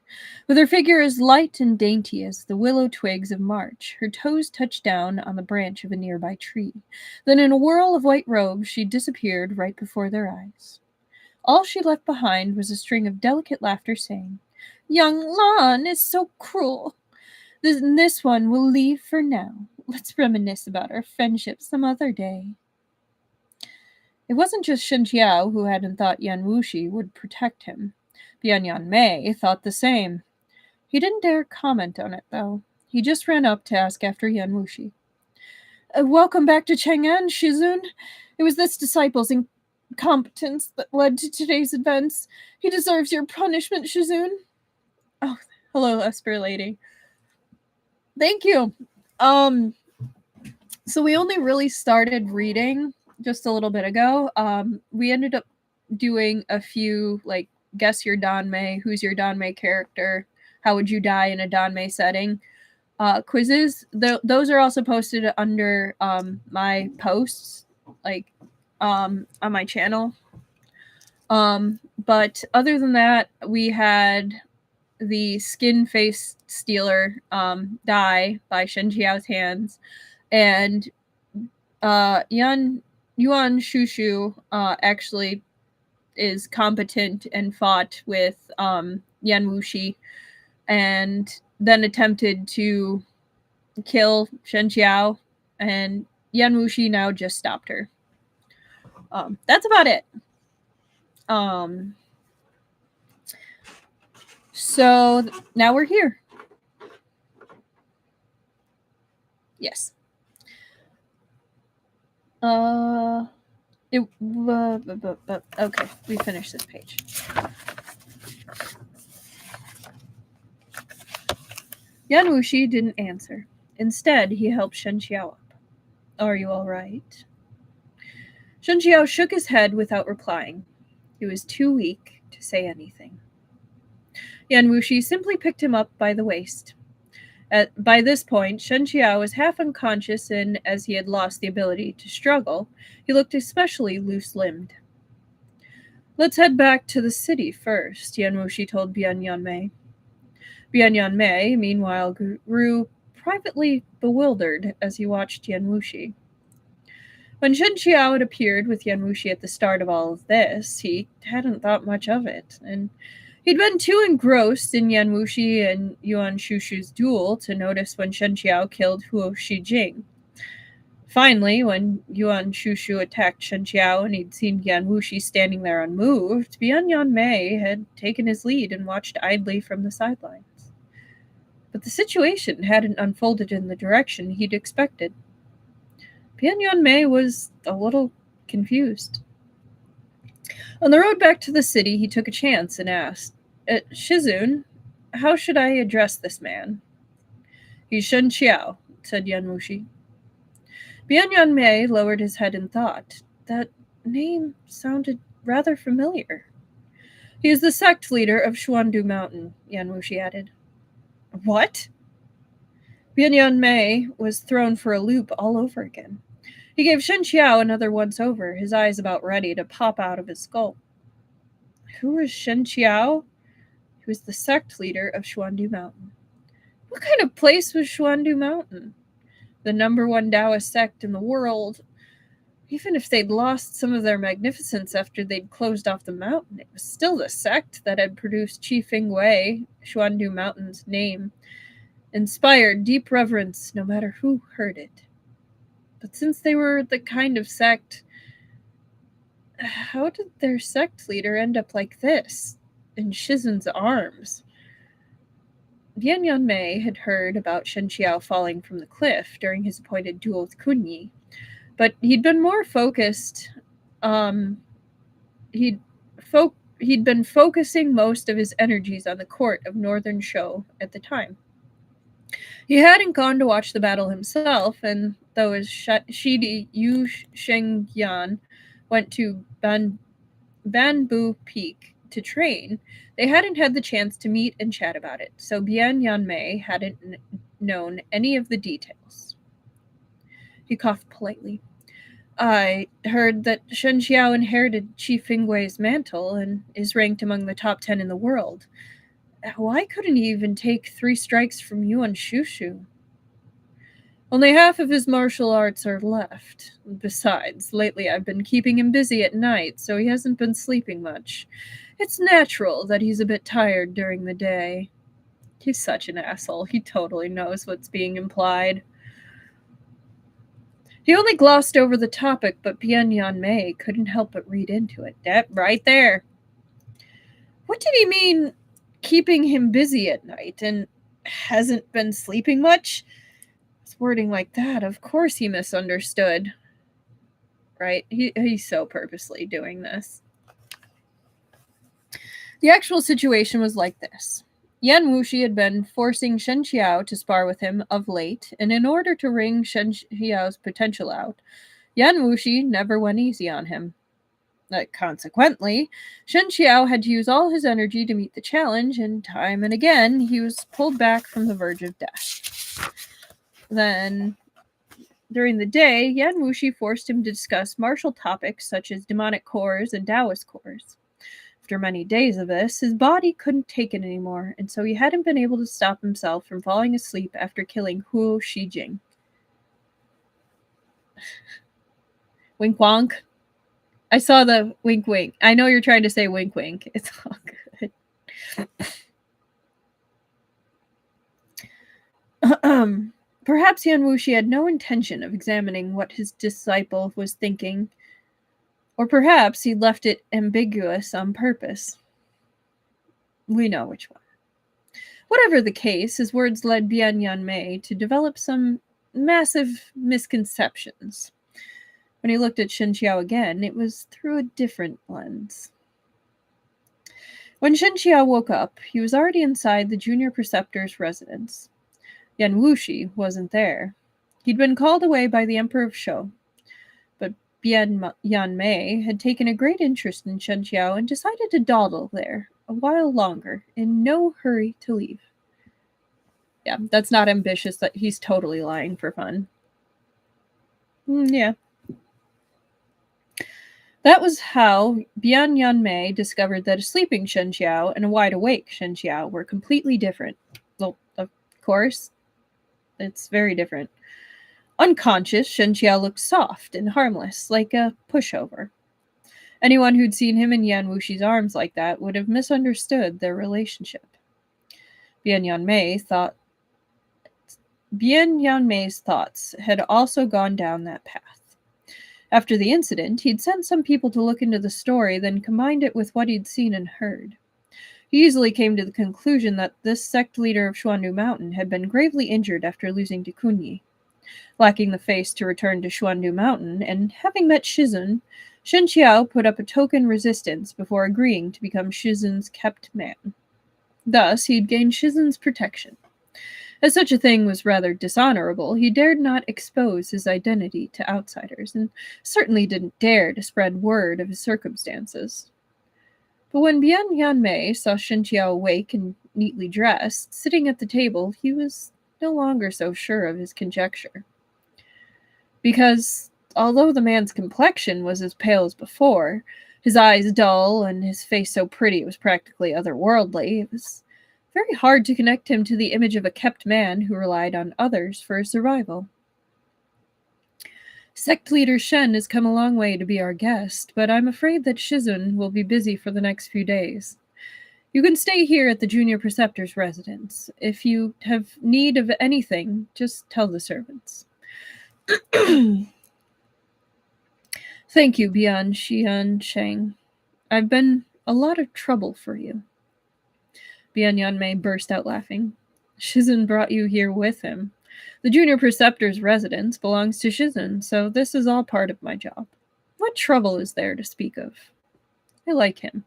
With her figure as light and dainty as the willow twigs of March, her toes touched down on the branch of a nearby tree. Then in a whirl of white robes, she disappeared right before their eyes. All she left behind was a string of delicate laughter saying, "Young Lan is so cruel. This one will leave for now. Let's reminisce about our friendship some other day." It wasn't just Shen Qiao who hadn't thought Yan Wuxi would protect him. Bianyan Mei thought the same. He didn't dare comment on it, though. He just ran up to ask after Yan Wuxi. "Welcome back to Chang'an, Shizun. It was this disciple's incompetence that led to today's events. He deserves your punishment, Shizun." "Oh, hello, Esper Lady. Thank you." So we only really started reading just a little bit ago. We ended up doing a few, like, guess your Danmei, who's your Danmei character, how would you die in a Danmei setting, quizzes. Those are also posted under my posts, like, on my channel. But other than that, we had the Skin Face Stealer die by Shen Qiao's hands, and Yuan Shushu actually is competent and fought with Yan Wuxi, and then attempted to kill Shen Qiao, and Yan Wuxi now just stopped her. That's about it. So now we're here. Yes. Okay, we finished this page. Yan Wuxi didn't answer. Instead, he helped Shen Qiao up. Are you all right? Shen Qiao shook his head without replying. He was too weak to say anything. Yan Wuxi simply picked him up by the waist. By this point, Shen Qiao was half unconscious, and as he had lost the ability to struggle, he looked especially loose-limbed. Let's head back to the city first, Yan Wuxi told Bian Yanmei. Bian Yanmei, meanwhile, grew privately bewildered as he watched Yan Wuxi. When Shen Qiao had appeared with Yan Wuxi at the start of all of this, he hadn't thought much of it, and he'd been too engrossed in Yan Wuxi and Yuan Shushu's duel to notice when Shen Qiao killed Huo Xijing. Finally, when Yuan Shushu attacked Shen Qiao and he'd seen Yan Wuxi standing there unmoved, Bian Yanmei had taken his lead and watched idly from the sidelines. But the situation hadn't unfolded in the direction he'd expected. Bian Yanmei was a little confused. On the road back to the city, he took a chance and asked, Shizun, how should I address this man? He's Shen Qiao, said Yan Wuxi. Bian Yanmei lowered his head in thought. That name sounded rather familiar. He is the sect leader of Xuandu Mountain, Yan Wuxi added. What? Bian Yanmei was thrown for a loop all over again. He gave Shen Qiao another once-over, his eyes about ready to pop out of his skull. Who was Shen Qiao? He was the sect leader of Xuandu Mountain. What kind of place was Xuandu Mountain? The #1 Taoist sect in the world. Even if they'd lost some of their magnificence after they'd closed off the mountain, it was still the sect that had produced Qi Fing Wei, Xuandu Mountain's name, inspired deep reverence no matter who heard it. But since they were the kind of sect, how did their sect leader end up like this, in Shizun's arms? Bian Yanmei had heard about Shen Qiao falling from the cliff during his appointed duel with Kunyi, but he'd been more focused. He'd been focusing most of his energies on the court of Northern Shou at the time. He hadn't gone to watch the battle himself, and though his Shidi Yu Shengyan went to Banbu Peak to train, they hadn't had the chance to meet and chat about it, so Bian Yanmei hadn't known any of the details. He coughed politely. I heard that Shen Qiao inherited Qi Fingwei's mantle and is ranked among the top 10 in the world. Why couldn't he even take 3 strikes from Yuan Shushu? Only half of his martial arts are left. Besides, lately I've been keeping him busy at night, so he hasn't been sleeping much. It's natural that he's a bit tired during the day. He's such an asshole. He totally knows what's being implied. He only glossed over the topic, but Bian Yanmei couldn't help but read into it. That right there. What did he mean, keeping him busy at night, and hasn't been sleeping much? It's wording like that. Of course he misunderstood. Right? He's so purposely doing this. The actual situation was like this. Yan Wuxi had been forcing Shen Qiao to spar with him of late, and in order to wring Shen Qiao's potential out, Yan Wuxi never went easy on him. Consequently, Shen Qiao had to use all his energy to meet the challenge, and time and again he was pulled back from the verge of death. Then, during the day, Yan Wuxi forced him to discuss martial topics such as demonic cores and Taoist cores. After many days of this, his body couldn't take it anymore, and so he hadn't been able to stop himself from falling asleep after killing Huo Xijing. Wink wonk. I saw the wink wink. I know you're trying to say wink wink. It's all good. Perhaps Yan Wuxi had no intention of examining what his disciple was thinking, or perhaps he left it ambiguous on purpose. We know which one. Whatever the case, his words led Bian Yanmei to develop some massive misconceptions. When he looked at Shen Qiao again, it was through a different lens. When Shen Qiao woke up, he was already inside the junior preceptor's residence. Yan Wuxi wasn't there. He'd been called away by the Emperor of Shou, but Bian Yanmei had taken a great interest in Shen Qiao and decided to dawdle there a while longer, in no hurry to leave. Yeah, that's not ambitious. That he's totally lying for fun. Yeah. That was how Bian Yanmei discovered that a sleeping Shen Qiao and a wide-awake Shen Qiao were completely different. Well, of course, it's very different. Unconscious, Shen Qiao looked soft and harmless, like a pushover. Anyone who'd seen him in Yan Wuxi's arms like that would have misunderstood their relationship. Bian Yanmei's thoughts had also gone down that path. After the incident, he'd sent some people to look into the story, then combined it with what he'd seen and heard. He easily came to the conclusion that this sect leader of Xuandu Mountain had been gravely injured after losing to Kunyi. Lacking the face to return to Xuandu Mountain, and having met Shizun, Shen Qiao put up a token resistance before agreeing to become Shizun's kept man. Thus, he'd gained Shizun's protection. As such a thing was rather dishonorable, he dared not expose his identity to outsiders, and certainly didn't dare to spread word of his circumstances. But when Bian Yanmei saw Shen Qiao awake and neatly dressed, sitting at the table, he was no longer so sure of his conjecture. Because, although the man's complexion was as pale as before, his eyes dull, and his face so pretty it was practically otherworldly, it was very hard to connect him to the image of a kept man who relied on others for his survival. Sect leader Shen has come a long way to be our guest, but I'm afraid that Shizun will be busy for the next few days. You can stay here at the junior preceptor's residence. If you have need of anything, just tell the servants. Thank you, Bian Xian Sheng. I've been a lot of trouble for you. Bian Yanmei burst out laughing. Shizun brought you here with him. The junior preceptor's residence belongs to Shizun, so this is all part of my job. What trouble is there to speak of? I like him.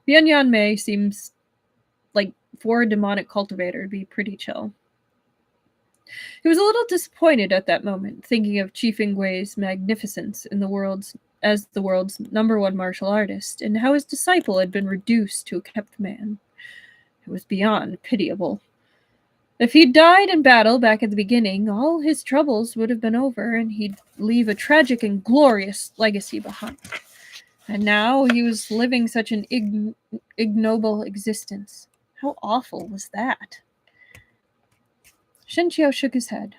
Bian Yanmei seems like, for a demonic cultivator, to be pretty chill. He was a little disappointed at that moment, thinking of Qi Fenggui's magnificence in the world's #1 martial artist, and how his disciple had been reduced to a kept man. It was beyond pitiable. If he'd died in battle back at the beginning, all his troubles would have been over, and he'd leave a tragic and glorious legacy behind. And now he was living such an ignoble existence. How awful was that? Shen Qiao shook his head.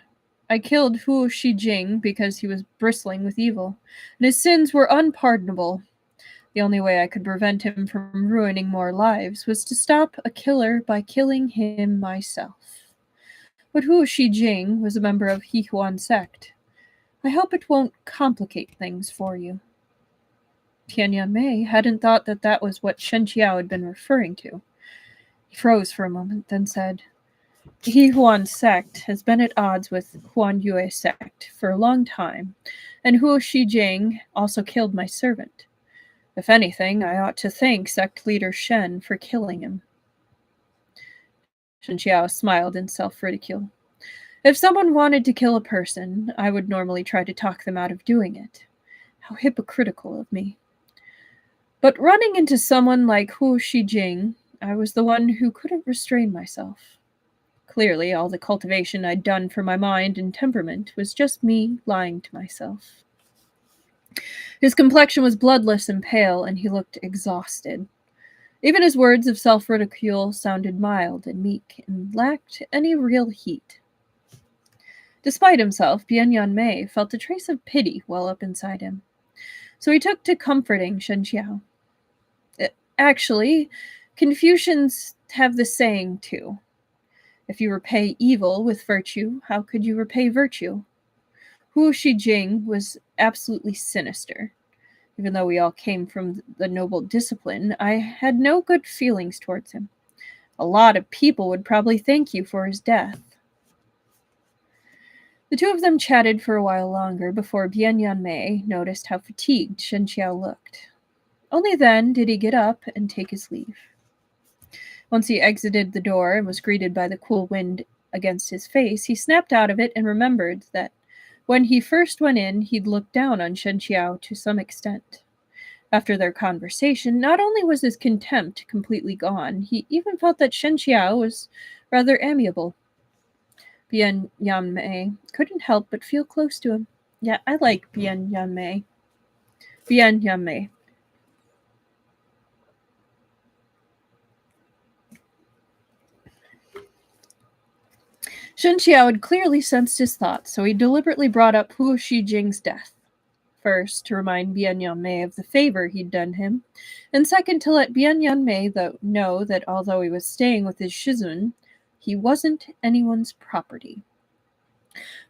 I killed Huo Xijing because he was bristling with evil, and his sins were unpardonable. The only way I could prevent him from ruining more lives was to stop a killer by killing him myself. But Huo Xijing was a member of Yihuan sect. I hope it won't complicate things for you. Bian Yanmei hadn't thought that was what Shen Qiao had been referring to. He froze for a moment, then said, Yihuan sect has been at odds with Huan Yue sect for a long time, and Huo Xijing also killed my servant. If anything, I ought to thank sect leader Shen for killing him. Shen Qiao smiled in self-ridicule. If someone wanted to kill a person, I would normally try to talk them out of doing it. How hypocritical of me. But running into someone like Huo Xijing, I was the one who couldn't restrain myself. Clearly, all the cultivation I'd done for my mind and temperament was just me lying to myself. His complexion was bloodless and pale, and he looked exhausted. Even his words of self-ridicule sounded mild and meek, and lacked any real heat. Despite himself, Bian Yanmei felt a trace of pity well up inside him. So he took to comforting Shen Qiao. Actually, Confucians have this saying too. If you repay evil with virtue, how could you repay virtue? Huo Xijing was absolutely sinister. Even though we all came from the noble discipline, I had no good feelings towards him. A lot of people would probably thank you for his death. The two of them chatted for a while longer before Bian Yanmei noticed how fatigued Shen Qiao looked. Only then did he get up and take his leave. Once he exited the door and was greeted by the cool wind against his face, he snapped out of it and remembered that when he first went in, he'd looked down on Shen Qiao to some extent. After their conversation, not only was his contempt completely gone, he even felt that Shen Qiao was rather amiable. Bian Yanmei couldn't help but feel close to him. Yeah, I like Bian Yanmei. Bian Yanmei. Shen Qiao had clearly sensed his thoughts, so he deliberately brought up Huo Xijing's death. First, to remind Bian Yanmei of the favor he'd done him, and second, to let Bian Yanmei know that although he was staying with his shizun, he wasn't anyone's property.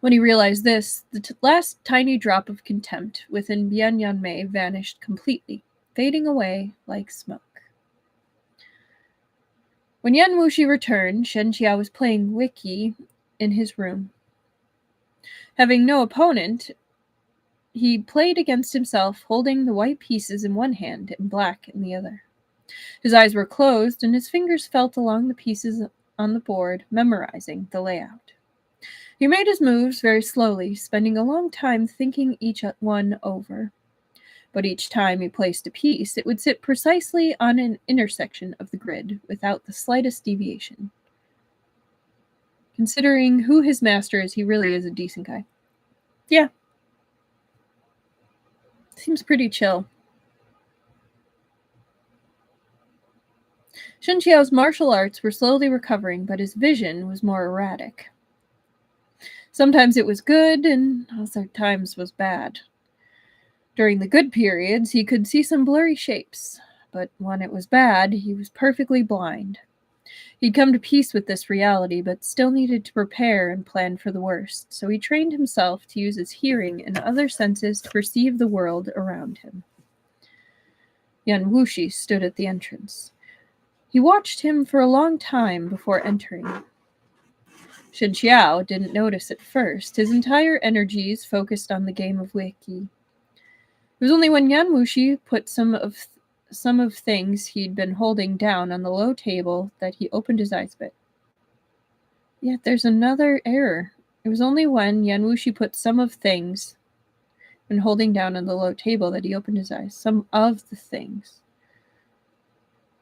When he realized this, the last tiny drop of contempt within Bian Yanmei vanished completely, fading away like smoke. When Yan Wuxi returned, Shen Qiao was playing Wiki in his room. Having no opponent, he played against himself, holding the white pieces in one hand and black in the other. His eyes were closed, and his fingers felt along the pieces on the board, memorizing the layout. He made his moves very slowly, spending a long time thinking each one over. But each time he placed a piece, it would sit precisely on an intersection of the grid, without the slightest deviation. Considering who his master is, he really is a decent guy. Yeah. Seems pretty chill. Shen Qiao's martial arts were slowly recovering, but his vision was more erratic. Sometimes it was good, and other times was bad. During the good periods, he could see some blurry shapes, but when it was bad, he was perfectly blind. He'd come to peace with this reality, but still needed to prepare and plan for the worst, so he trained himself to use his hearing and other senses to perceive the world around him. Yan Wuxi stood at the entrance. He watched him for a long time before entering. Shen Qiao didn't notice at first. His entire energies focused on the game of Wiki. It was only when Yan Wuxi put some of things he'd been holding down on the low table that he opened his eyes a bit. Yet there's another error. It was only when Yan Wuxi put some of things and holding down on the low table that he opened his eyes. Some of the things.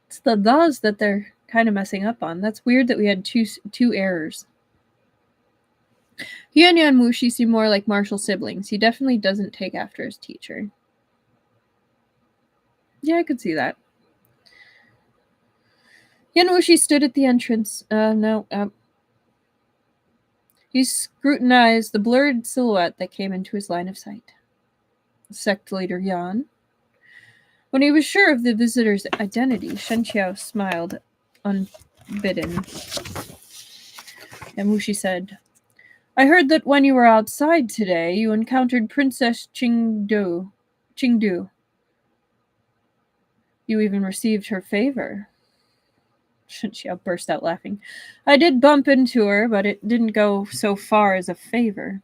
It's the those that they're kind of messing up on. That's weird that we had two errors. He and Yan Wuxi seem more like martial siblings. He definitely doesn't take after his teacher. Yeah, I could see that. Yan Wuxi stood at the entrance. He scrutinized the blurred silhouette that came into his line of sight. Sect leader Yan. When he was sure of the visitor's identity, Shen Qiao smiled unbidden. And Wuxi said, I heard that when you were outside today, you encountered Princess Qingdu. You even received her favor. Shen Qiao burst out laughing. I did bump into her, but it didn't go so far as a favor.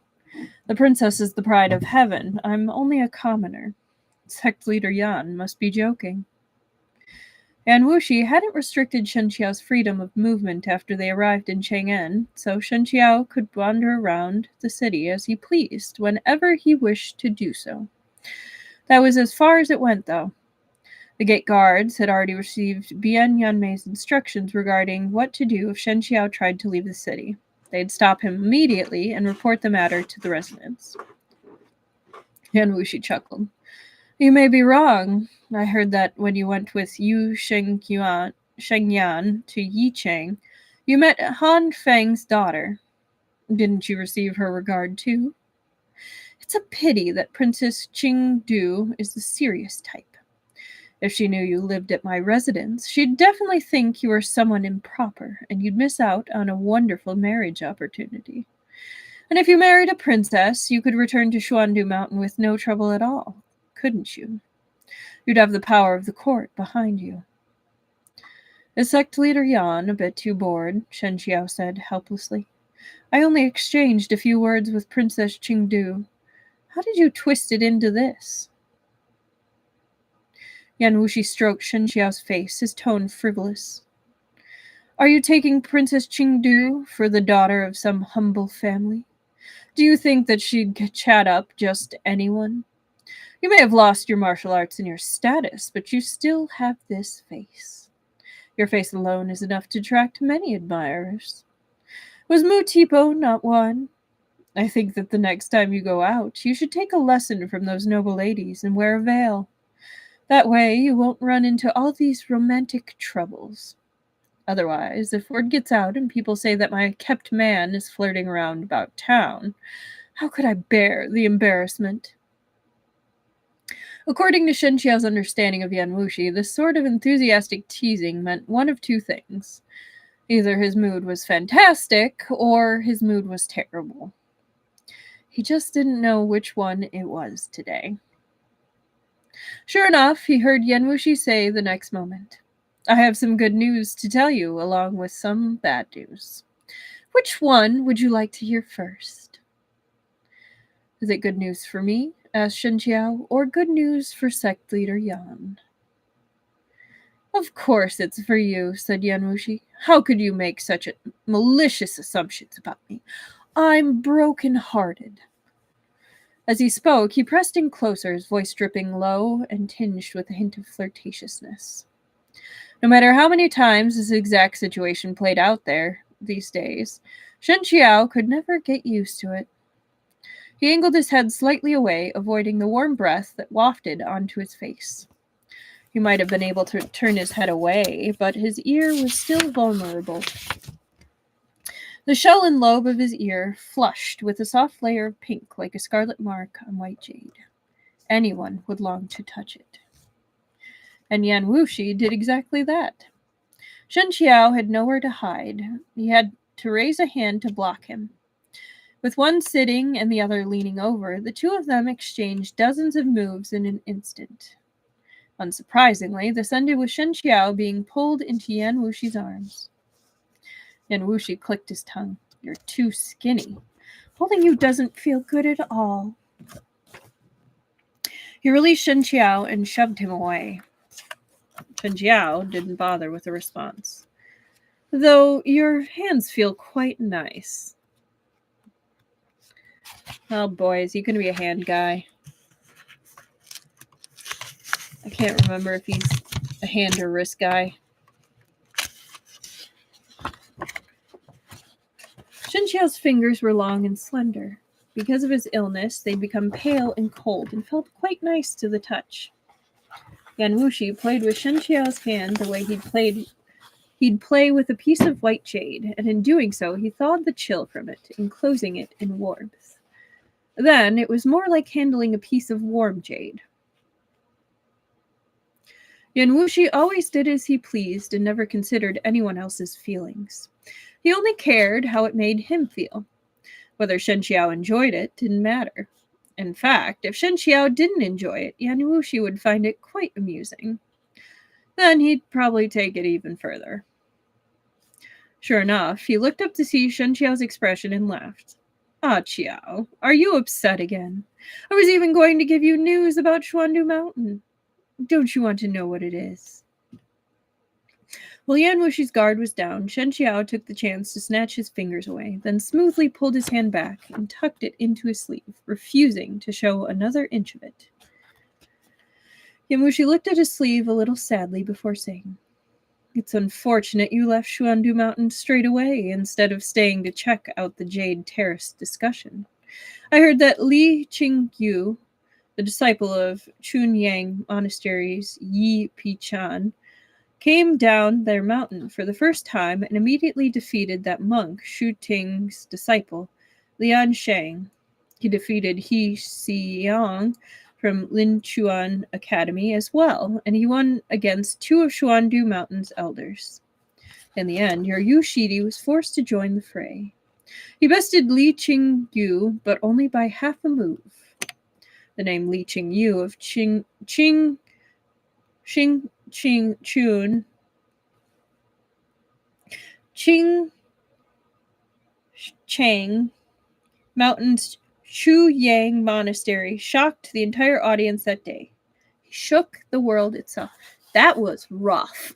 The princess is the pride of heaven. I'm only a commoner. Sect leader Yan must be joking. Yan Wuxi hadn't restricted Shen Qiao's freedom of movement after they arrived in Chang'an, so Shen Qiao could wander around the city as he pleased whenever he wished to do so. That was as far as it went, though. The gate guards had already received Bian Yanmei's instructions regarding what to do if Shen Qiao tried to leave the city. They'd stop him immediately and report the matter to the residents. Yan Wuxi chuckled. You may be wrong. I heard that when you went with Yu Shengyan to Yicheng, you met Han Feng's daughter. Didn't you receive her regard too? It's a pity that Princess Qingdu is the serious type. If she knew you lived at my residence, she'd definitely think you were someone improper, and you'd miss out on a wonderful marriage opportunity. And if you married a princess, you could return to Xuandu Mountain with no trouble at all, couldn't you? You'd have the power of the court behind you. The sect leader yawned, a bit too bored, Shen Qiao said helplessly. I only exchanged a few words with Princess Qingdu. How did you twist it into this? Yan Wuxi stroked Shen Qiao's face, his tone frivolous. Are you taking Princess Qingdu for the daughter of some humble family? Do you think that she'd chat up just anyone? You may have lost your martial arts and your status, but you still have this face. Your face alone is enough to attract many admirers. Was Mu-Tipo not one? I think that the next time you go out, you should take a lesson from those noble ladies and wear a veil. That way you won't run into all these romantic troubles. Otherwise, if word gets out and people say that my kept man is flirting around about town, how could I bear the embarrassment? According to Shen Qiao's understanding of Yan Wuxi, this sort of enthusiastic teasing meant one of two things. Either his mood was fantastic, or his mood was terrible. He just didn't know which one it was today. Sure enough, he heard Yan Wuxi say the next moment, I have some good news to tell you, along with some bad news. Which one would you like to hear first? Is it good news for me, asked Shen Qiao, or good news for sect leader Yan? Of course it's for you, said Yan Wuxi. How could you make such malicious assumptions about me? I'm broken-hearted. As he spoke, he pressed in closer, his voice dripping low and tinged with a hint of flirtatiousness. No matter how many times this exact situation played out there these days, Shen Qiao could never get used to it. He angled his head slightly away, avoiding the warm breath that wafted onto his face. He might have been able to turn his head away, but his ear was still vulnerable. The shell and lobe of his ear flushed with a soft layer of pink like a scarlet mark on white jade. Anyone would long to touch it. And Yan Wuxi did exactly that. Shen Qiao had nowhere to hide. He had to raise a hand to block him. With one sitting and the other leaning over, the two of them exchanged dozens of moves in an instant. Unsurprisingly, this ended with Shen Qiao being pulled into Yan Wuxi's arms. Yan Wuxi clicked his tongue. You're too skinny. Holding you doesn't feel good at all. He released Shen Qiao and shoved him away. Shen Qiao didn't bother with a response. Though your hands feel quite nice. Oh boy, is he going to be a hand guy? I can't remember if he's a hand or wrist guy. Shen Qiao's fingers were long and slender. Because of his illness, they'd become pale and cold and felt quite nice to the touch. Yan Wuxi played with Shen Qiao's hand the way he'd play with a piece of white jade, and in doing so, he thawed the chill from it, enclosing it in warmth. Then, it was more like handling a piece of warm jade. Yan Wuxi always did as he pleased and never considered anyone else's feelings. He only cared how it made him feel. Whether Shen Qiao enjoyed it didn't matter. In fact, if Shen Qiao didn't enjoy it, Yan Wuxi would find it quite amusing. Then he'd probably take it even further. Sure enough, he looked up to see Shen Qiao's expression and laughed. Ah, Qiao, are you upset again? I was even going to give you news about Xuandu Mountain. Don't you want to know what it is? While Yan Wuxi's guard was down, Shen Qiao took the chance to snatch his fingers away, then smoothly pulled his hand back and tucked it into his sleeve, refusing to show another inch of it. Yan Wuxi looked at his sleeve a little sadly before saying, It's unfortunate you left Xuandu Mountain straight away instead of staying to check out the Jade Terrace discussion. I heard that Li Qingyu, the disciple of Chunyang Monastery's Yi Pichan, came down their mountain for the first time and immediately defeated that monk, Shu Ting's disciple, Lian Shang. He defeated He Xiyang from Linchuan Academy as well, and he won against 2 of Xuandu Mountain's elders. In the end, your Yu Shidi was forced to join the fray. He bested Li Qingyu, but only by half a move. The name Li Qingyu of Chun Qing Chang Mountain's Chu Yang Monastery shocked the entire audience that day. He shook the world itself. That was rough.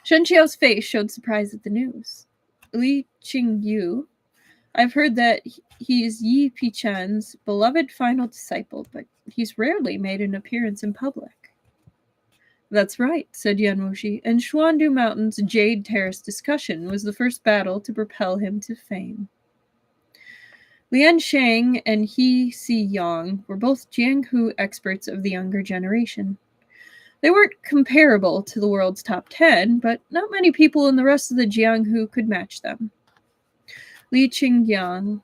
Shen Qiao's face showed surprise at the news. Li Qingyu, I've heard that he's Yi Pichan's beloved final disciple, but he's rarely made an appearance in public. That's right, said Yan Wuxi, and Xuandu Mountain's Jade Terrace discussion was the first battle to propel him to fame. Lian Shang and He Si Yang were both Jianghu experts of the younger generation. They weren't comparable to the world's top 10, but not many people in the rest of the Jianghu could match them. Li Qingyu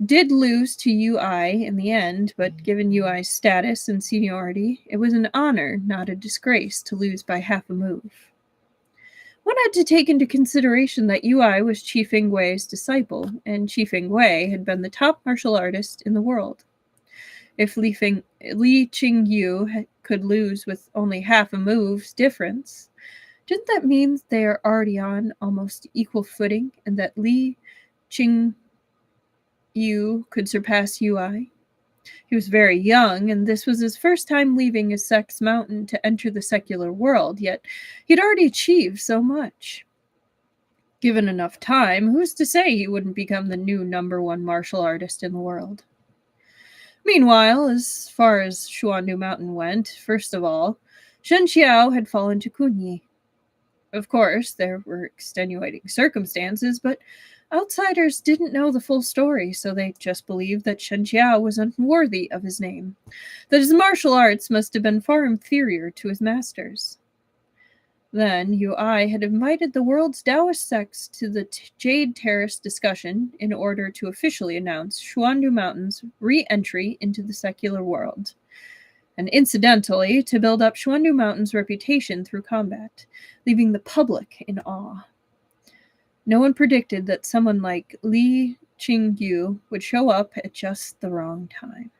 did lose to Ui in the end, but given Ui's status and seniority, it was an honor, not a disgrace, to lose by half a move. One had to take into consideration that Ui was Qi Fenghui's disciple, and Qi Fenghui had been the top martial artist in the world. If Li Qingyu could lose with only half a move's difference, didn't that mean they are already on almost equal footing, and that Li Qingyu could surpass Ui? He was very young, and this was his first time leaving his sex mountain to enter the secular world, yet he'd already achieved so much. Given enough time, who's to say he wouldn't become the new #1 martial artist in the world? Meanwhile, as far as Xuandu Mountain went, first of all, Shen Qiao had fallen to Kunyi. Of course, there were extenuating circumstances, but outsiders didn't know the full story, so they just believed that Shen Qiao was unworthy of his name, that his martial arts must have been far inferior to his master's. Then Ui had invited the world's Taoist sects to the Jade Terrace discussion in order to officially announce Xuandu Mountain's re-entry into the secular world, and incidentally to build up Xuandu Mountain's reputation through combat, leaving the public in awe. No one predicted that someone like Li Qingyu would show up at just the wrong time.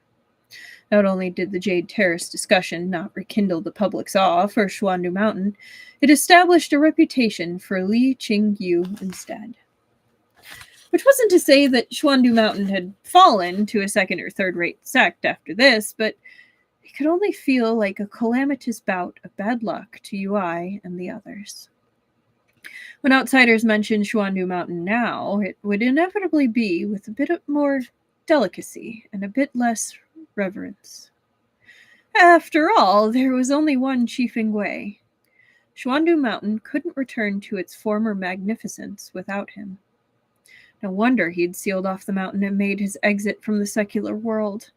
Not only did the Jade Terrace discussion not rekindle the public's awe for Xuandu Mountain, it established a reputation for Li Qingyu instead. Which wasn't to say that Xuandu Mountain had fallen to a second or third-rate sect after this, but it could only feel like a calamitous bout of bad luck to Ui and the others. When outsiders mention Xuandu Mountain now, it would inevitably be with a bit more delicacy and a bit less reverence. After all, there was only one Qi Fenghui. Xuandu Mountain couldn't return to its former magnificence without him. No wonder he'd sealed off the mountain and made his exit from the secular world.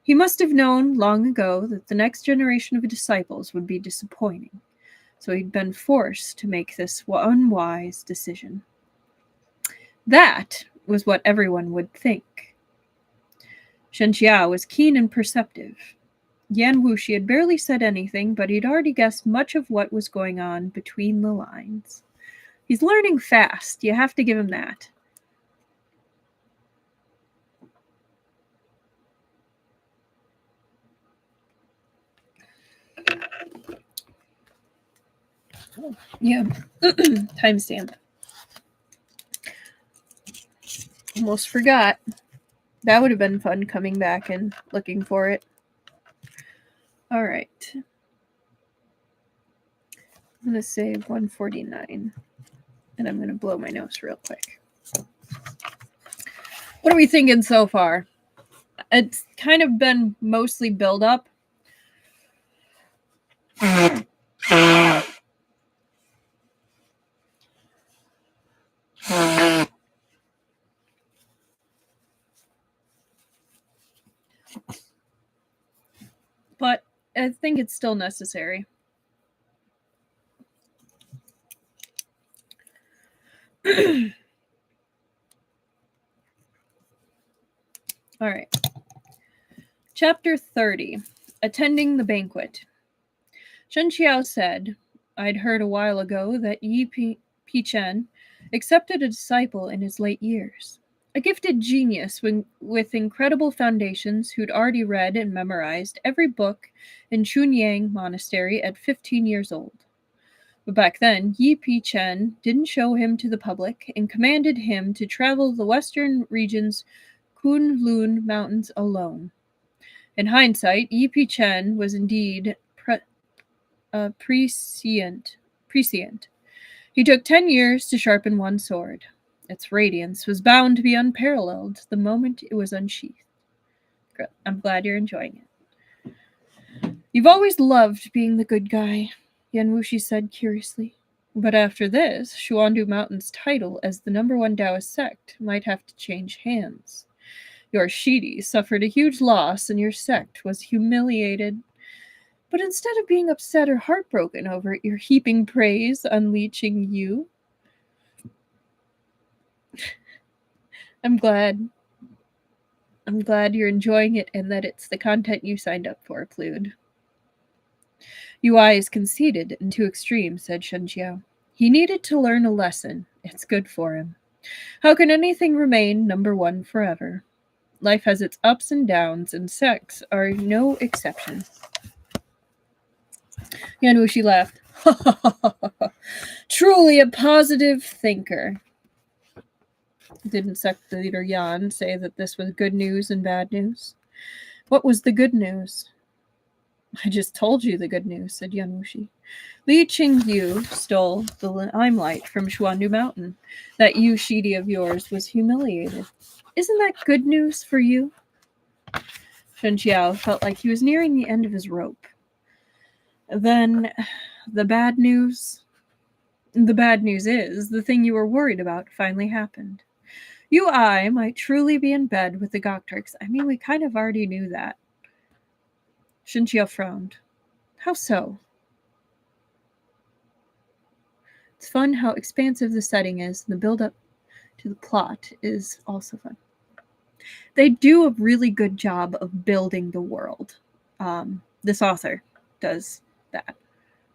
He must have known long ago that the next generation of disciples would be disappointing, so he'd been forced to make this unwise decision. That was what everyone would think. Shen Qiao was keen and perceptive. Yan Wuxi had barely said anything, but he'd already guessed much of what was going on between the lines. He's learning fast. You have to give him that. Oh, yeah. Timestamp. Almost forgot. That would have been fun coming back and looking for it. All right. I'm going to save 149. And I'm going to blow my nose real quick. What are we thinking so far? It's kind of been mostly build up. But I think it's still necessary. All right. Chapter 30. Attending the Banquet. Shen Qiao said, I'd heard a while ago that Yi Chen accepted a disciple in his late years. A gifted genius with incredible foundations who'd already read and memorized every book in Chunyang Monastery at 15 years old. But back then, Yi Chen didn't show him to the public and commanded him to travel the western region's Kunlun Mountains alone. In hindsight, Yi Chen was indeed prescient. He took 10 years to sharpen one sword. Its radiance was bound to be unparalleled the moment it was unsheathed. I'm glad you're enjoying it. You've always loved being the good guy, Yan Wuxi said curiously. But after this, Xuandu Mountain's title as the #1 Taoist sect might have to change hands. Your Shidi suffered a huge loss and your sect was humiliated. But instead of being upset or heartbroken over it, you're heaping praise, unleashing you. I'm glad you're enjoying it and that it's the content you signed up for, Plude. Ui is conceited and too extreme, said Shen Qiao. He needed to learn a lesson. It's good for him. How can anything remain #1 forever? Life has its ups and downs, and sects are no exception. Yan Wuxi laughed. Truly a positive thinker. Didn't sect leader Yan say that this was good news and bad news? What was the good news? I just told you the good news, said Yan Wuxi. Li Qingyu stole the limelight from Xuandu Mountain. That Yu Shidi of yours was humiliated. Isn't that good news for you? Shen Qiao felt like he was nearing the end of his rope. Then, the bad news? The bad news is, the thing you were worried about finally happened. Ui might truly be in bed with the Gokturks. I mean, we kind of already knew that. Shen Qiao frowned. How so? It's fun how expansive the setting is, and the build-up to the plot is also fun. They do a really good job of building the world. This author does that.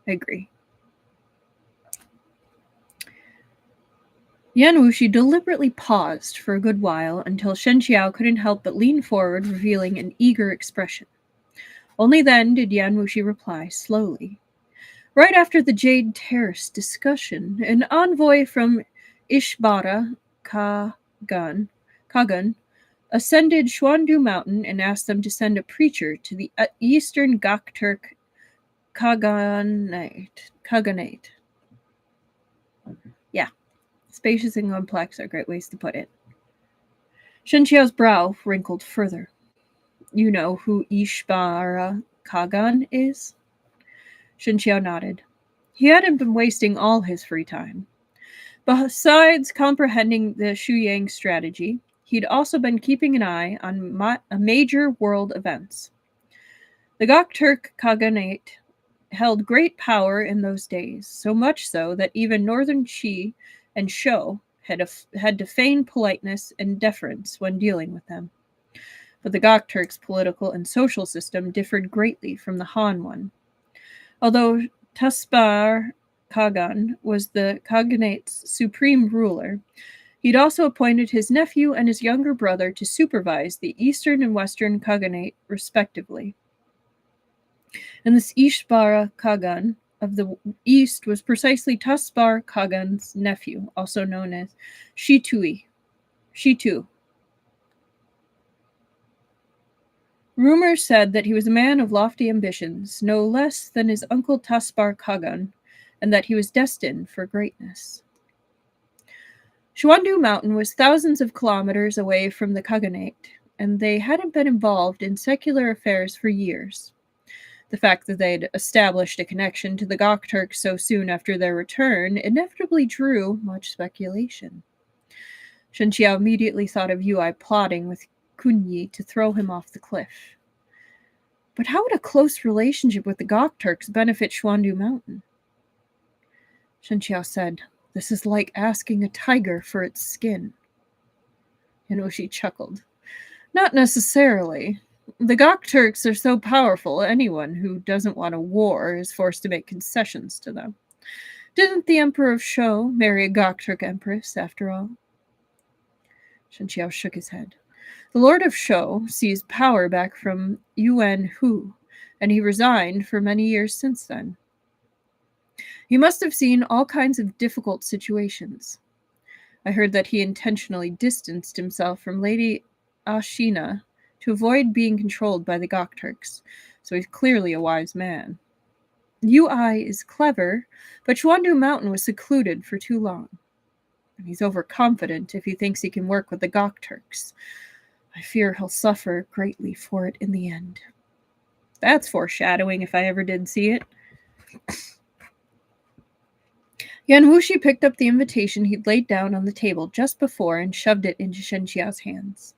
I agree. Yan Wuxi deliberately paused for a good while until Shen Qiao couldn't help but lean forward, revealing an eager expression. Only then did Yan Wuxi reply slowly. Right after the Jade Terrace discussion, an envoy from Ishbara Kagan ascended Xuandu Mountain and asked them to send a preacher to the eastern Gokturk Khaganate. Yeah, spacious and complex are great ways to put it. Shen Qiao's brow wrinkled further. You know who Ishbara Kagan is? Shen Qiao nodded. He hadn't been wasting all his free time. Besides comprehending the Shuyang strategy, he'd also been keeping an eye on major world events. The Gokturk Khaganate held great power in those days, so much so that even northern Qi and Shou had to feign politeness and deference when dealing with them. But the Gokturks' political and social system differed greatly from the Han one. Although Taspar Kagan was the Khaganate's supreme ruler, he'd also appointed his nephew and his younger brother to supervise the eastern and western Khaganate, respectively. And this Ishbara Kagan of the east was precisely Taspar Kagan's nephew, also known as Shitu. Rumors said that he was a man of lofty ambitions, no less than his uncle Taspar Kagan, and that he was destined for greatness. Xuandu Mountain was thousands of kilometers away from the Khaganate, and they hadn't been involved in secular affairs for years. The fact that they'd established a connection to the Gokturks so soon after their return inevitably drew much speculation. Shen Qiao immediately thought of Ui plotting with Kunyi to throw him off the cliff. But how would a close relationship with the Gokturks benefit Xuandu Mountain? Shen Qiao said, This is like asking a tiger for its skin. Yan Wuxi chuckled. Not necessarily. The Gok Turks are so powerful, anyone who doesn't want a war is forced to make concessions to them. Didn't the Emperor of Shou marry a Gok Turk empress, after all? Shen Qiao shook his head. The Lord of Shou seized power back from Yuan Hu, and he resigned for many years since then. He must have seen all kinds of difficult situations. I heard that he intentionally distanced himself from Lady Ashina to avoid being controlled by the Gok Turks, so he's clearly a wise man. Ui is clever, but Xuandu Mountain was secluded for too long. And he's overconfident if he thinks he can work with the Gok Turks. I fear he'll suffer greatly for it in the end. That's foreshadowing if I ever did see it. Yan Wuxi picked up the invitation he'd laid down on the table just before and shoved it into Shen Qiao's hands.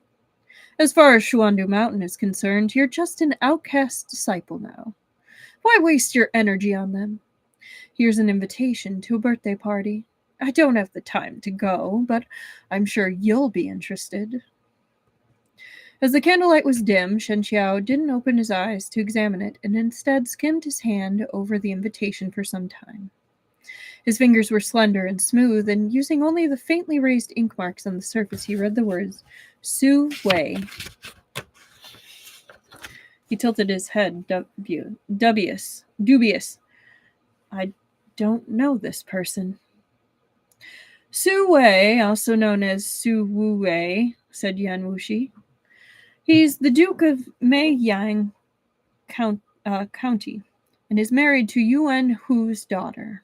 As far as Xuandu Mountain is concerned, you're just an outcast disciple now. Why waste your energy on them? Here's an invitation to a birthday party. I don't have the time to go, but I'm sure you'll be interested. As the candlelight was dim, Shen Qiao didn't open his eyes to examine it and instead skimmed his hand over the invitation for some time. His fingers were slender and smooth, and using only the faintly raised ink marks on the surface, he read the words, Su Wei. He tilted his head, dubious. I don't know this person. Su Wei, also known as Su Wu Wei, said Yan Wuxi. He's the Duke of Meiyang County and is married to Yuan Hu's daughter.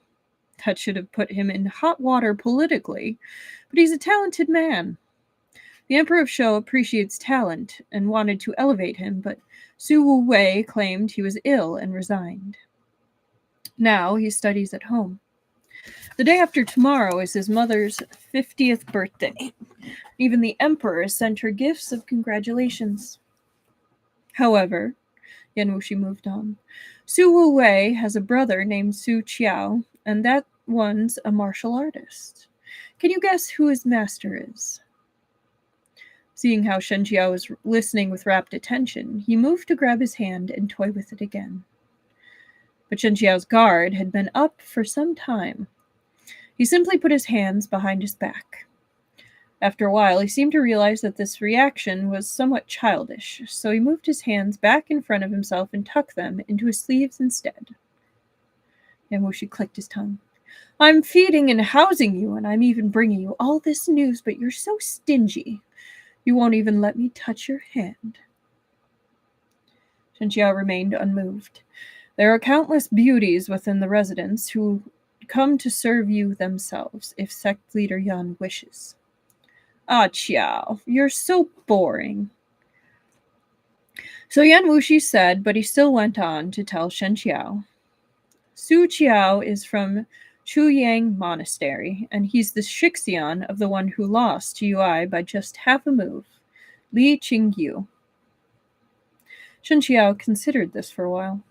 That should have put him in hot water politically, but he's a talented man. The Emperor of Shou appreciates talent and wanted to elevate him, but Su Wu Wei claimed he was ill and resigned. Now he studies at home. The day after tomorrow is his mother's 50th birthday. Even the Emperor sent her gifts of congratulations. However, Yan Wuxi moved on, Su Wu Wei has a brother named Su Qiao, and that one's a martial artist. Can you guess who his master is? Seeing how Shen Qiao was listening with rapt attention, he moved to grab his hand and toy with it again. But Shen Qiao's guard had been up for some time. He simply put his hands behind his back. After a while, he seemed to realize that this reaction was somewhat childish, so he moved his hands back in front of himself and tucked them into his sleeves instead. Yan Wuxi clicked his tongue. I'm feeding and housing you, and I'm even bringing you all this news, but you're so stingy. You won't even let me touch your hand. Shen Qiao remained unmoved. There are countless beauties within the residence who come to serve you themselves, if sect leader Yan wishes. Ah, Qiao, you're so boring. So Yan Wuxi said, but he still went on to tell Shen Qiao. Su Qiao is from Chuyang Monastery, and he's the Shixian of the one who lost to Ui by just half a move, Li Qingyu. Shen Qiao considered this for a while.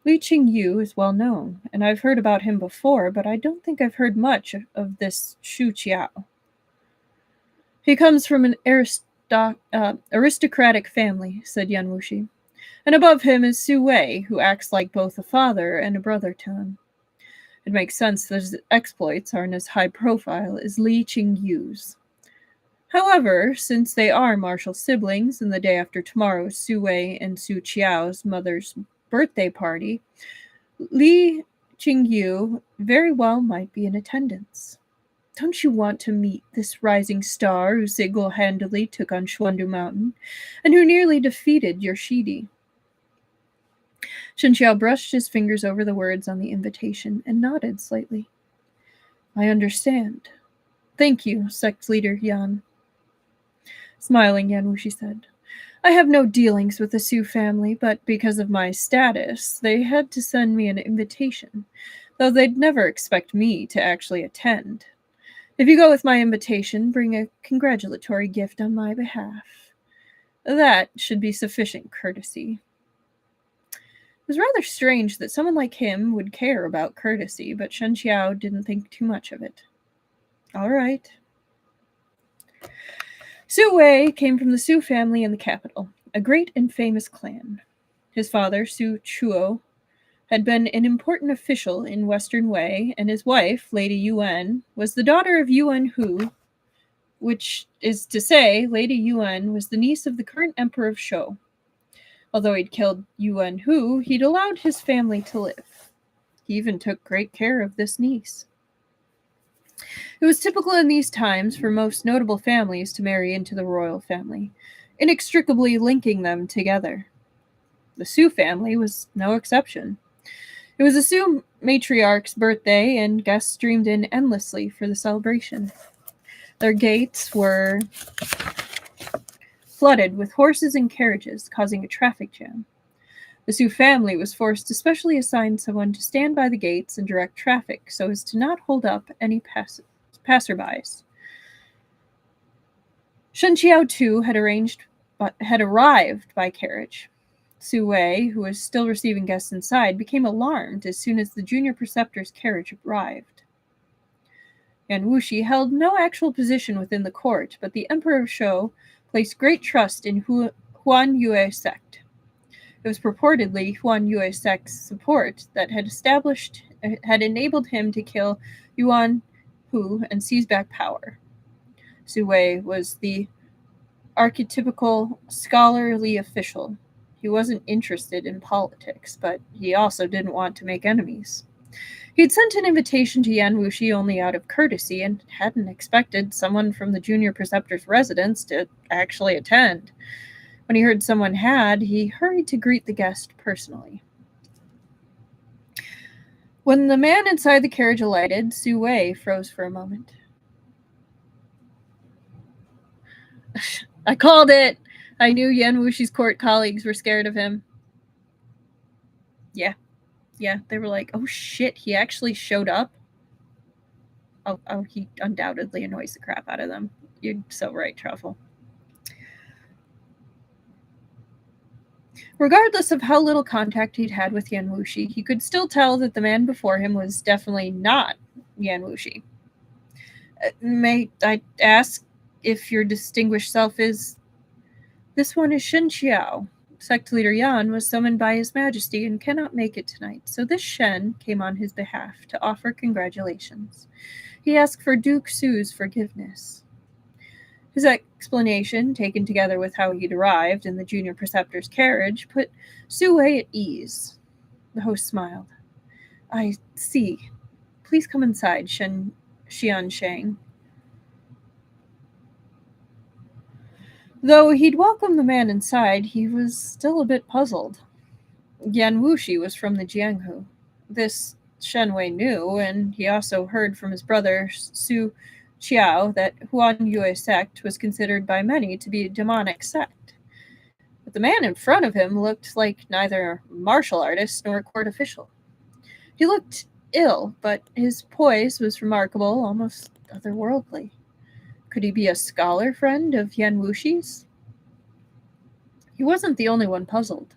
Li Qingyu is well known, and I've heard about him before, but I don't think I've heard much of this Su Qiao. He comes from an aristocratic family, said Yan Wuxi. And above him is Su Wei, who acts like both a father and a brother to him. It makes sense that his exploits aren't as high profile as Li Qingyu's. However, since they are martial siblings, and the day after tomorrow is Su Wei and Su Qiao's mother's birthday party, Li Qingyu very well might be in attendance. Don't you want to meet this rising star who single-handedly took on Xuandu Mountain, and who nearly defeated your Shidi? Shen Qiao brushed his fingers over the words on the invitation and nodded slightly. I understand. Thank you, sect leader Yan. Smiling, Yan Wuxi said, I have no dealings with the Su family, but because of my status, they had to send me an invitation, though they'd never expect me to actually attend. If you go with my invitation, bring a congratulatory gift on my behalf. That should be sufficient courtesy. It was rather strange that someone like him would care about courtesy, but Shen Qiao didn't think too much of it. All right. Su Wei came from the Su family in the capital, a great and famous clan. His father, Su Qiao, had been an important official in Western Wei, and his wife, Lady Yuan, was the daughter of Yuan Hu, which is to say, Lady Yuan was the niece of the current emperor of Shou. Although he'd killed Yuan Hu, he'd allowed his family to live. He even took great care of this niece. It was typical in these times for most notable families to marry into the royal family, inextricably linking them together. The Su family was no exception. It was the Su matriarch's birthday, and guests streamed in endlessly for the celebration. Their gates were flooded with horses and carriages, causing a traffic jam. The Su family was forced to specially assign someone to stand by the gates and direct traffic so as to not hold up any passerbys. Shen Qiao too had arrived by carriage. Su Wei, who was still receiving guests inside, became alarmed as soon as the junior preceptor's carriage arrived. Yan Wuxi held no actual position within the court, but the Emperor of Shou placed great trust in Huan Yue sect. It was purportedly Huan Yue sect's support that had enabled him to kill Yuan Hu and seize back power. Su Wei was the archetypical scholarly official. He wasn't interested in politics, but he also didn't want to make enemies. He had sent an invitation to Yan Wuxi only out of courtesy and hadn't expected someone from the junior preceptor's residence to actually attend. When he heard someone had, he hurried to greet the guest personally. When the man inside the carriage alighted, Su Wei froze for a moment. I called it! I knew Yan Wuxi's court colleagues were scared of him. Yeah, they were like, oh shit, he actually showed up? Oh, he undoubtedly annoys the crap out of them. You're so right, Truffle. Regardless of how little contact he'd had with Yan Wuxi, he could still tell that the man before him was definitely not Yan Wuxi. May I ask if your distinguished self is... This one is Shen Qiao. Sect leader Yan was summoned by His Majesty and cannot make it tonight, so this Shen came on his behalf to offer congratulations. He asked for Duke Su's forgiveness. His explanation, taken together with how he'd arrived in the junior preceptor's carriage, put Su Wei at ease. The host smiled. I see. Please come inside, Xiansheng. Though he'd welcomed the man inside, he was still a bit puzzled. Yan Wuxi was from the Jianghu. This Shen Wei knew, and he also heard from his brother Su Qiao that Huan Yue sect was considered by many to be a demonic sect. But the man in front of him looked like neither a martial artist nor a court official. He looked ill, but his poise was remarkable, almost otherworldly. Could he be a scholar friend of Yan Wuxi's? He wasn't the only one puzzled.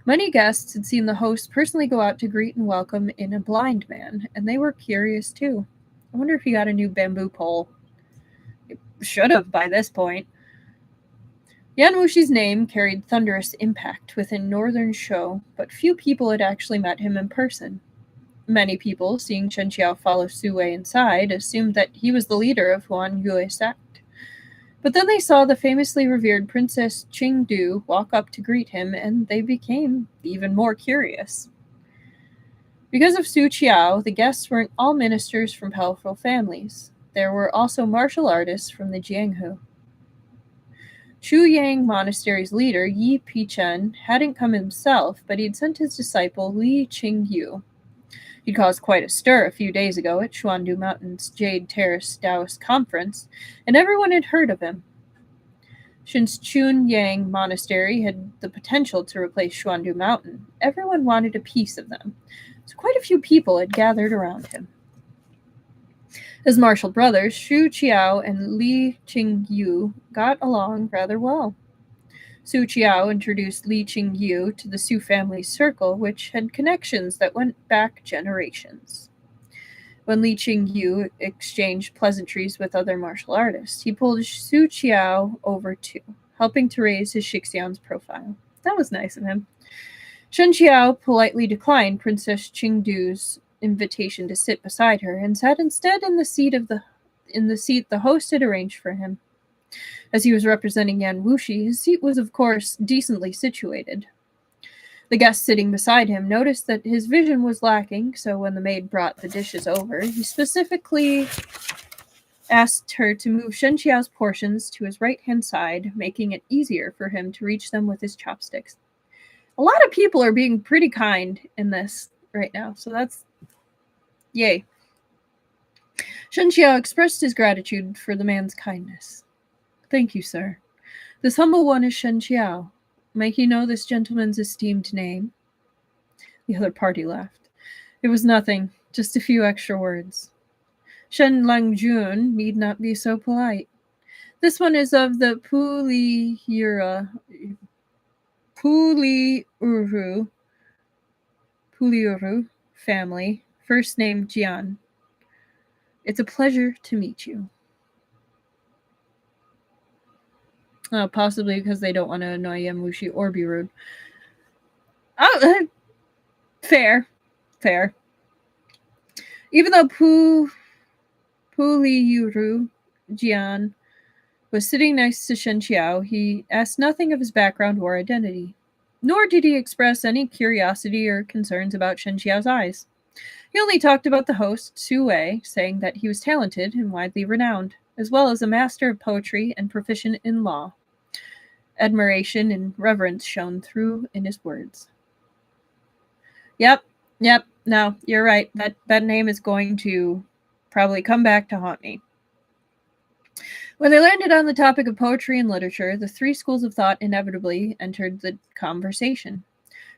Many guests had seen the host personally go out to greet and welcome in a blind man, and they were curious too. I wonder if he got a new bamboo pole. It should have by this point. Yan Wuxi's name carried thunderous impact within northern Shou, but few people had actually met him in person. Many people, seeing Shen Qiao follow Su Wei inside, assumed that he was the leader of Huan Yue sect. But then they saw the famously revered Princess Qingdu walk up to greet him, and they became even more curious. Because of Su Qiao, the guests weren't all ministers from powerful families. There were also martial artists from the Jianghu. Chuyang Monastery's leader, Yi Pichen, hadn't come himself, but he'd sent his disciple Li Qingyu. He'd caused quite a stir a few days ago at Xuandu Mountain's Jade Terrace Taoist Conference, and everyone had heard of him. Since Chunyang Monastery had the potential to replace Xuandu Mountain, everyone wanted a piece of them, so quite a few people had gathered around him. As martial brothers, Su Qiao and Li Qingyu got along rather well. Su Qiao introduced Li Qingyu to the Su family's circle, which had connections that went back generations. When Li Qingyu exchanged pleasantries with other martial artists, he pulled Su Qiao over too, helping to raise his Shixian's profile. That was nice of him. Shen Qiao politely declined Princess Qingdu's invitation to sit beside her and sat instead in the seat the host had arranged for him. As he was representing Yan Wuxi, his seat was of course decently situated. The guest sitting beside him noticed that his vision was lacking, so when the maid brought the dishes over, he specifically asked her to move Shen Qiao's portions to his right-hand side, making it easier for him to reach them with his chopsticks. A lot of people are being pretty kind in this right now, so that's yay. Shen Qiao expressed his gratitude for the man's kindness. Thank you, sir. This humble one is Shen Qiao. May he know this gentleman's esteemed name? The other party laughed. It was nothing, just a few extra words. Shen Langjun need not be so polite. This one is of the Puliuru family, first name Jian. It's a pleasure to meet you. Possibly because they don't want to annoy Yamushi or be rude. Oh, fair. Even though Puliuru Jian was sitting next to Shen Qiao, he asked nothing of his background or identity. Nor did he express any curiosity or concerns about Shen Qiao's eyes. He only talked about the host, Su Wei, saying that he was talented and widely renowned, as well as a master of poetry and proficient in law. Admiration and reverence shone through in his words. Yep, no, you're right. That name is going to probably come back to haunt me. When they landed on the topic of poetry and literature, the three schools of thought inevitably entered the conversation.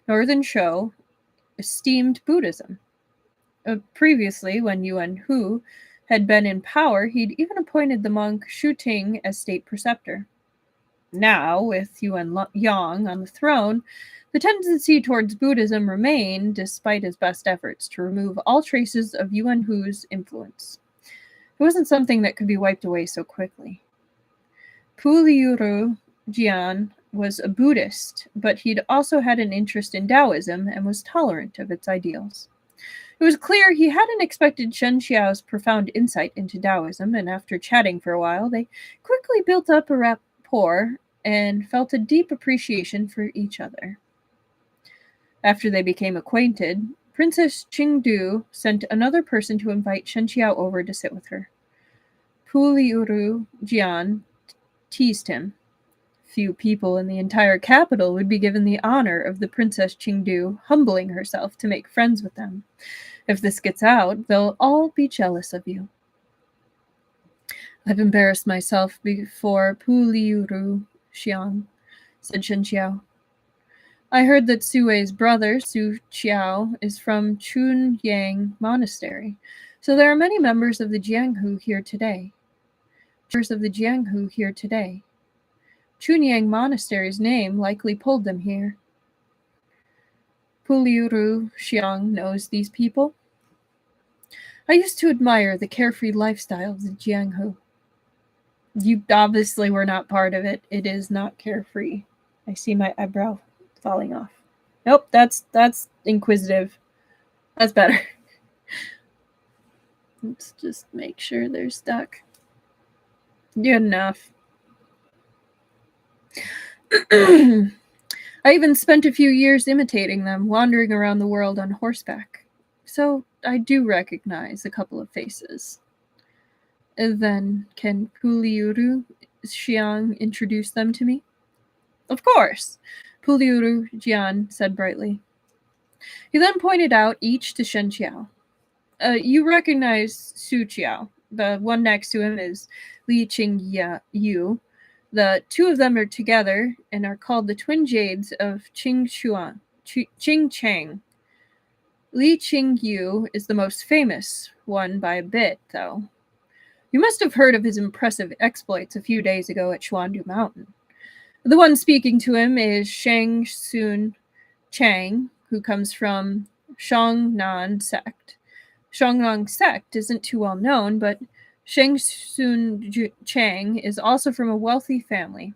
Northern Shou esteemed Buddhism. Previously, when Yuan Hu had been in power, he'd even appointed the monk Shu Ting as state preceptor. Now, with Yuan Yang on the throne, the tendency towards Buddhism remained, despite his best efforts to remove all traces of Yuan Hu's influence. It wasn't something that could be wiped away so quickly. Puliuru Jian was a Buddhist, but he'd also had an interest in Taoism and was tolerant of its ideals. It was clear he hadn't expected Shen Qiao's profound insight into Taoism, and after chatting for a while, they quickly built up a rapport and felt a deep appreciation for each other. After they became acquainted, Princess Qingdu sent another person to invite Shen Qiao over to sit with her. Puliuru Jian teased him. Few people in the entire capital would be given the honor of the Princess Qingdu humbling herself to make friends with them. If this gets out, they'll all be jealous of you. I've embarrassed myself before Puliuru Xiang, said Shen Qiao. I heard that Su Wei's brother, Su Qiao, is from Chunyang Monastery, so there are many members of the Jianghu here today. Chunyang Monastery's name likely pulled them here. Puliuru Xiang knows these people. I used to admire the carefree lifestyle of the Jianghu. You obviously were not part of it. It is not carefree. I see my eyebrow falling off. Nope, that's inquisitive. That's better. Let's just make sure they're stuck. Good enough. I even spent a few years imitating them, wandering around the world on horseback. So I do recognize a couple of faces. Then can Puliuru Xiang introduce them to me? Of course, Puliuru Jian said brightly. He then pointed out each to Shen Qiao. You recognize Su Qiao. The one next to him is Li Qingyu. The two of them are together and are called the twin jades of Qingchang. Li Qingyu is the most famous one by a bit, though. You must have heard of his impressive exploits a few days ago at Xuandu Mountain. The one speaking to him is Shang Sun Chang, who comes from Shangnan sect. Shanglong sect isn't too well known, but Sheng Sun Chang is also from a wealthy family.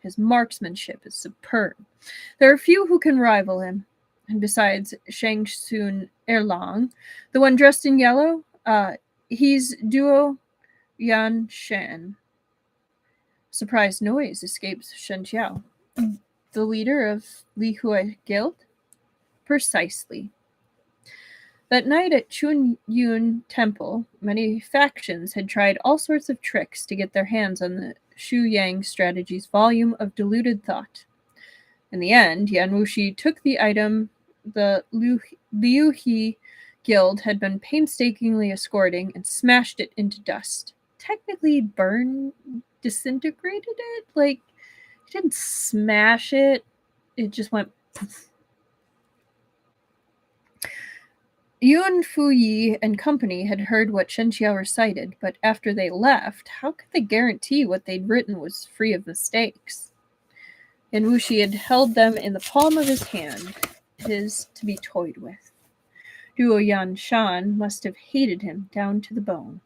His marksmanship is superb. There are few who can rival him. And besides Sheng Sun Erlang, the one dressed in yellow, he's Duo Yan Shan. Surprised noise escapes Shen Qiao. The leader of Li Hui Guild? Precisely. That night at Chun Yun Temple, many factions had tried all sorts of tricks to get their hands on the Shu Yang strategy's volume of diluted thought. In the end, Yan Wuxi took the item the Liu He Guild had been painstakingly escorting and smashed it into dust. Technically disintegrated it? Like, he didn't smash it. It just went poof. Yuan Fuyi and company had heard what Shen Qiao recited, but after they left, how could they guarantee what they'd written was free of mistakes? And Wuxi had held them in the palm of his hand, his to be toyed with. Duo Yan Shan must have hated him down to the bone.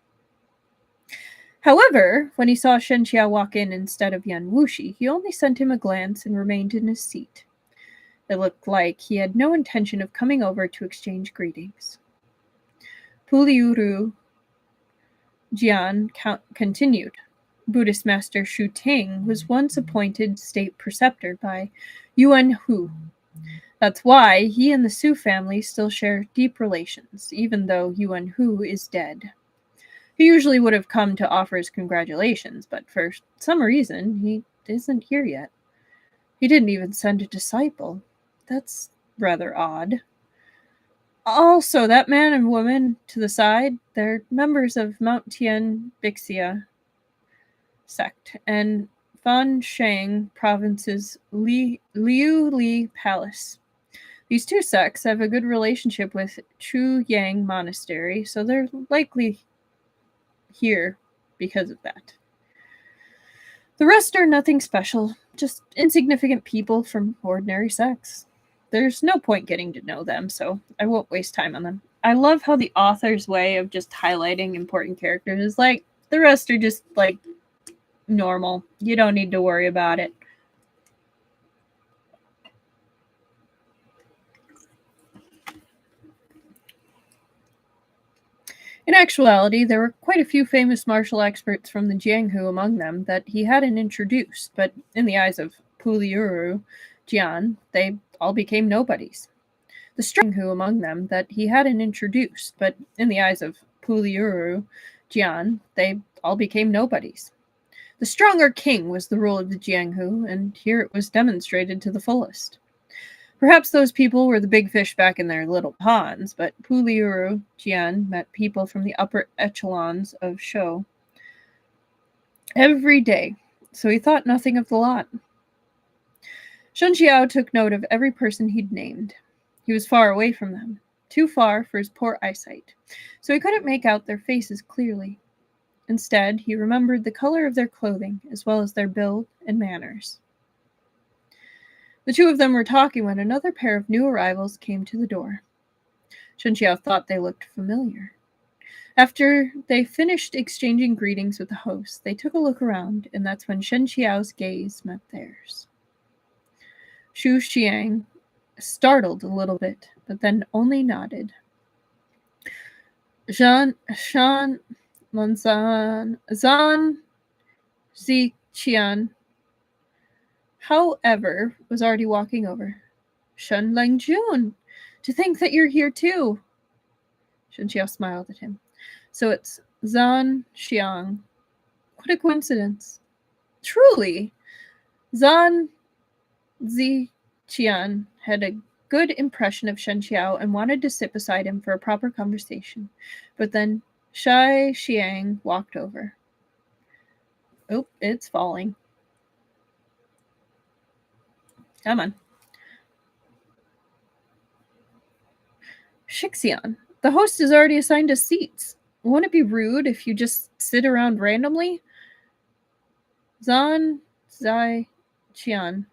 However, when he saw Shen Qiao walk in instead of Yan Wuxi, he only sent him a glance and remained in his seat. It looked like he had no intention of coming over to exchange greetings. Puliuru Jian continued. Buddhist master Shu Ting was once appointed state preceptor by Yuan Hu. That's why he and the Su family still share deep relations, even though Yuan Hu is dead. He usually would have come to offer his congratulations, but for some reason, he isn't here yet. He didn't even send a disciple. That's rather odd. Also, that man and woman to the side, they're members of Mount Tian Bixia sect and Fan Shang province's Liu Li Palace. These two sects have a good relationship with Chu Yang Monastery, so they're likely here because of that. The rest are nothing special, just insignificant people from ordinary sects. There's no point getting to know them, so I won't waste time on them. I love how the author's way of just highlighting important characters is like, the rest are just like normal. You don't need to worry about it. In actuality, there were quite a few famous martial experts from the Jianghu among them that he hadn't introduced, but in the eyes of Puliuru Jian, they all became nobodies. The Jianghu among them that he hadn't introduced, but in the eyes of Puliuru Jian, they all became nobodies. The stronger king was the rule of the Jianghu, and here it was demonstrated to the fullest. Perhaps those people were the big fish back in their little ponds, but Puliuru Jian met people from the upper echelons of Shou every day, so he thought nothing of the lot. Shen Qiao took note of every person he'd named. He was far away from them, too far for his poor eyesight, so he couldn't make out their faces clearly. Instead, he remembered the color of their clothing, as well as their build and manners. The two of them were talking when another pair of new arrivals came to the door. Shen Qiao thought they looked familiar. After they finished exchanging greetings with the host, they took a look around, and that's when Shen Qiao's gaze met theirs. Shu Xiang startled a little bit, but then only nodded. Shan Lanzan Zan Ziqian, however, was already walking over. Shen Langjun, to think that you're here too. Shen Qiao smiled at him. So it's Zan Xiang. What a coincidence. Truly, Zan Ziqian had a good impression of Shen Qiao and wanted to sit beside him for a proper conversation. But then Shai Xiang walked over. Oh, it's falling. Come on. Shixian, the host has already assigned us seats. Won't it be rude if you just sit around randomly? Zan Zai Qian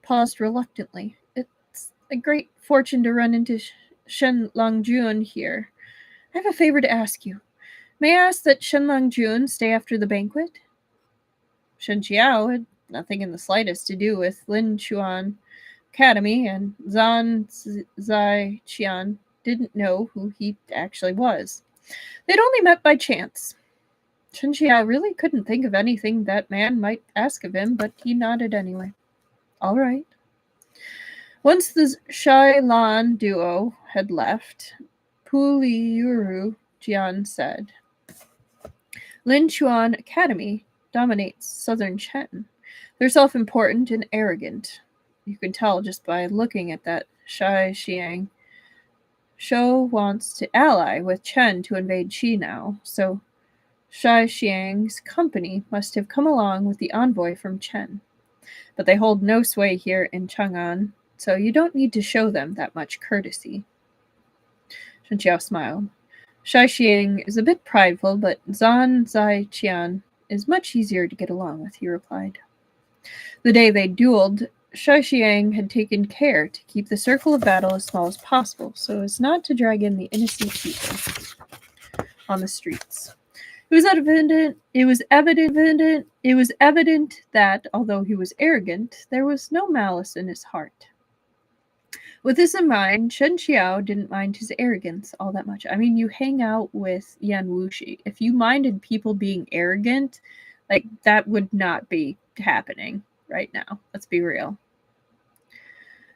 paused reluctantly. It's a great fortune to run into Shen Langjun here. have a favor to ask you. May I ask that Shen Jun stay after the banquet? Shen Qiao had nothing in the slightest to do with Lin Chuan Academy, and Zan Zai Qian didn't know who he actually was. They'd only met by chance. Shen Qiao really couldn't think of anything that man might ask of him, but he nodded anyway. All right. Once the Shai Lan duo had left, Furifuricchin said, Lin Chuan Academy dominates southern Chen. They're self-important and arrogant. You can tell just by looking at that Shai Xiang. Shou wants to ally with Chen to invade Qi now, so Shai Xiang's company must have come along with the envoy from Chen. But they hold no sway here in Chang'an, so you don't need to show them that much courtesy. Shen Qiao smiled. Shai Xiang is a bit prideful, but Zan Zai Qian is much easier to get along with, he replied. The day they dueled, Shai Xiang had taken care to keep the circle of battle as small as possible, so as not to drag in the innocent people on the streets. It was evident that, although he was arrogant, there was no malice in his heart. With this in mind, Shen Qiao didn't mind his arrogance all that much. I mean, you hang out with Yan Wuxi. If you minded people being arrogant, like, that would not be happening right now. Let's be real.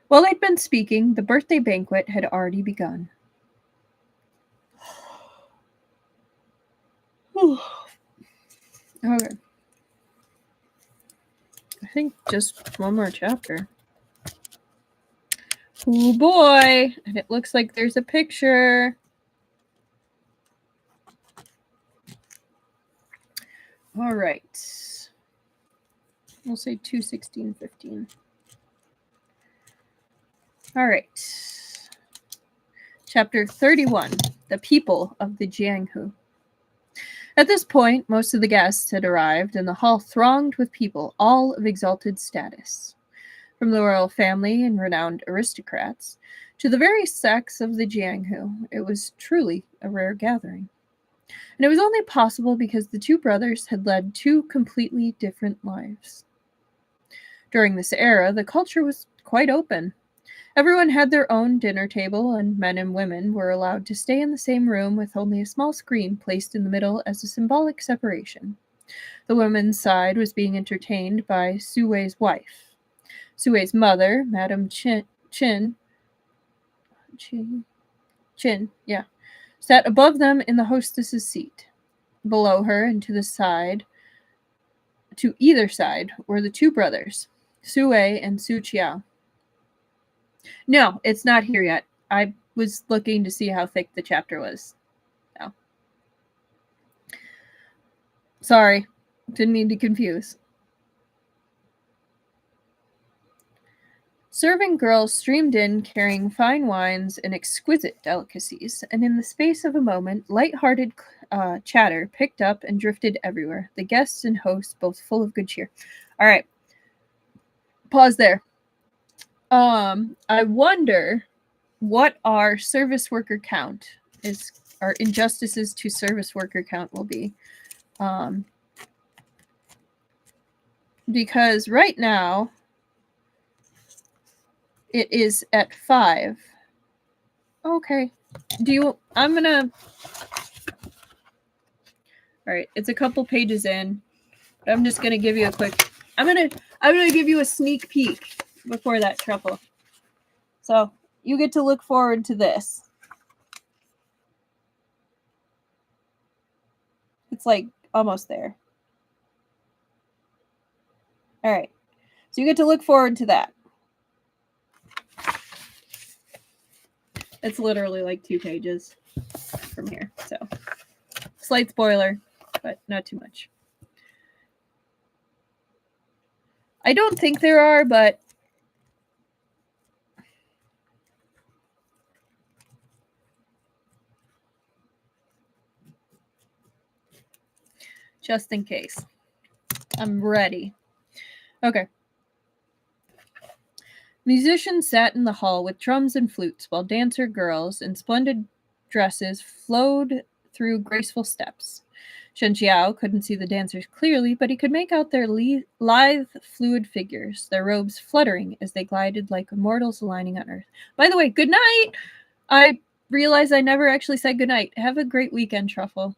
While they'd been speaking, the birthday banquet had already begun. Okay. I think just one more chapter. Oh boy! And it looks like there's a picture. All right. We'll say 2:16:15. All right. Chapter 31, The People of the Jianghu. At this point, most of the guests had arrived, and the hall thronged with people, all of exalted status. From the royal family and renowned aristocrats, to the very sex of the Jianghu, it was truly a rare gathering. And it was only possible because the two brothers had led two completely different lives. During this era, the culture was quite open. Everyone had their own dinner table, and men and women were allowed to stay in the same room with only a small screen placed in the middle as a symbolic separation. The women's side was being entertained by Su Wei's wife. Su Wei's mother, Madame Chin, sat above them in the hostess's seat. Below her and to either side, were the two brothers, Su Wei and Su Qiao. No, it's not here yet. I was looking to see how thick the chapter was. No. Sorry. Didn't mean to confuse. Serving girls streamed in carrying fine wines and exquisite delicacies, and in the space of a moment, light-hearted chatter picked up and drifted everywhere, the guests and hosts both full of good cheer. All right. Pause there. I wonder what our service worker count is, our injustices to service worker count will be. Because right now it is at 5. Okay. I'm gonna. All right, it's a couple pages in, but I'm just gonna give you a quick. I'm gonna give you a sneak peek before that truffle. So you get to look forward to this. It's like almost there. All right. So you get to look forward to that. It's literally like 2 pages from here. So slight spoiler, but not too much. I don't think there are, but just in case. I'm ready. Okay. Musicians sat in the hall with drums and flutes, while dancer girls in splendid dresses flowed through graceful steps. Shen Qiao couldn't see the dancers clearly, but he could make out their lithe, fluid figures, their robes fluttering as they glided like immortals aligning on Earth. By the way, good night! I realized I never actually said good night. Have a great weekend, Truffle.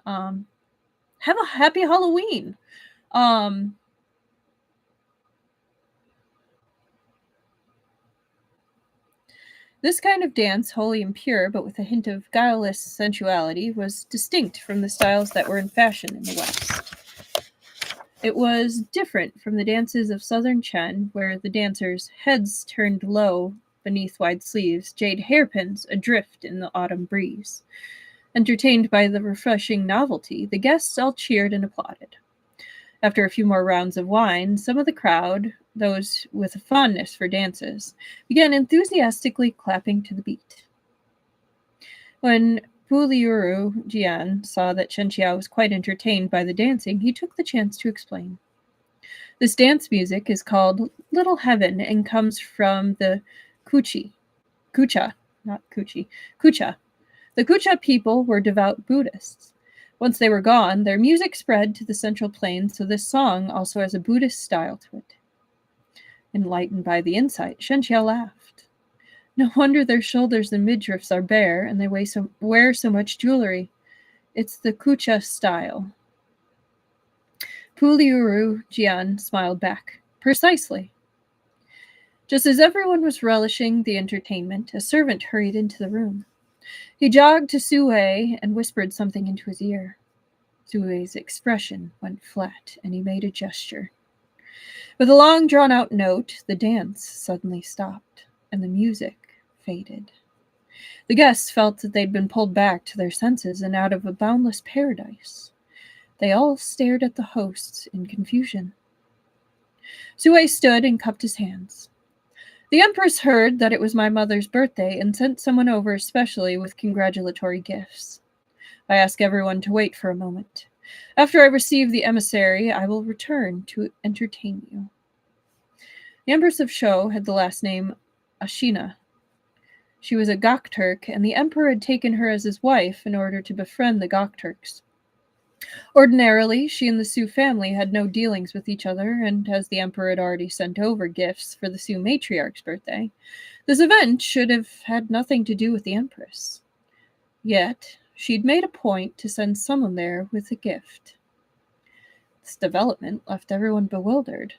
Have a happy Halloween. This kind of dance, holy and pure, but with a hint of guileless sensuality, was distinct from the styles that were in fashion in the West. It was different from the dances of southern Chen, where the dancers' heads turned low beneath wide sleeves, jade hairpins adrift in the autumn breeze. Entertained by the refreshing novelty, the guests all cheered and applauded. After a few more rounds of wine, some of the crowd, those with a fondness for dances, began enthusiastically clapping to the beat. When Furifuricchin saw that Shen Qiao was quite entertained by the dancing, he took the chance to explain. This dance music is called Little Heaven and comes from the Kucha. The Kucha people were devout Buddhists. Once they were gone, their music spread to the Central Plains, so this song also has a Buddhist style to it. Enlightened by the insight, Shen Qiao laughed. No wonder their shoulders and midriffs are bare, and they wear so much jewelry. It's the Kucha style. Furifuricchin smiled back. Precisely. Just as everyone was relishing the entertainment, a servant hurried into the room. He jogged to Sue and whispered something into his ear. Sue's expression went flat, and he made a gesture. With a long, drawn-out note, the dance suddenly stopped, and the music faded. The guests felt that they'd been pulled back to their senses and out of a boundless paradise. They all stared at the hosts in confusion. Sue stood and cupped his hands. The Empress heard that it was my mother's birthday and sent someone over especially with congratulatory gifts. I ask everyone to wait for a moment. After I receive the emissary, I will return to entertain you. The Empress of Shou had the last name Ashina. She was a Gokturk, and the Emperor had taken her as his wife in order to befriend the Gokturks. Ordinarily, she and the Su family had no dealings with each other, and as the Emperor had already sent over gifts for the Su matriarch's birthday, this event should have had nothing to do with the Empress. Yet, she'd made a point to send someone there with a gift. This development left everyone bewildered.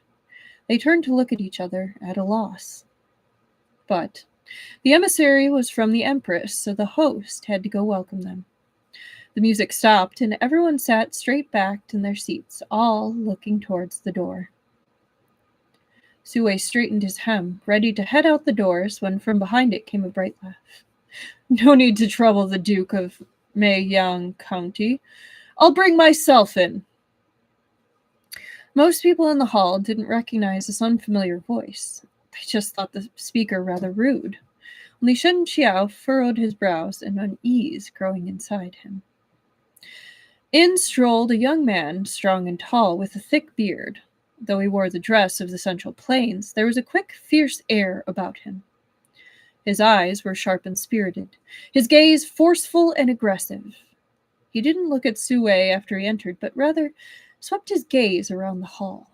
They turned to look at each other at a loss. But the emissary was from the Empress, so the host had to go welcome them. The music stopped, and everyone sat straight-backed in their seats, all looking towards the door. Sue straightened his hem, ready to head out the doors, when from behind it came a bright laugh. No need to trouble the Duke of Me.Mimo County. I'll bring myself in. Most people in the hall didn't recognize this unfamiliar voice. They just thought the speaker rather rude. Only Shen Qiao furrowed his brows, an unease growing inside him. In strolled a young man, strong and tall, with a thick beard. Though he wore the dress of the Central Plains, there was a quick, fierce air about him. His eyes were sharp and spirited, his gaze forceful and aggressive. He didn't look at Sue after he entered, but rather swept his gaze around the hall.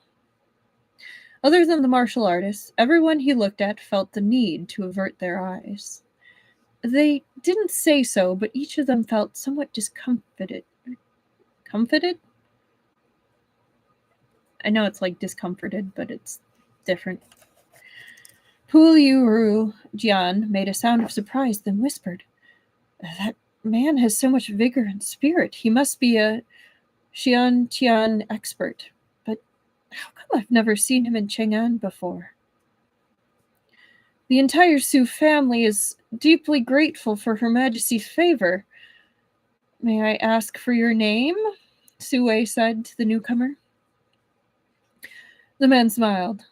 Other than the martial artists, everyone he looked at felt the need to avert their eyes. They didn't say so, but each of them felt somewhat discomfited. Comforted? I know it's like discomforted, but it's different. Furifuricchin made a sound of surprise, then whispered, "That man has so much vigor and spirit. He must be a Shen Qiao expert. But how come I've never seen him in Chang'an before?" The entire Su family is deeply grateful for Her Majesty's favor. May I ask for your name? Sue said to the newcomer. The man smiled.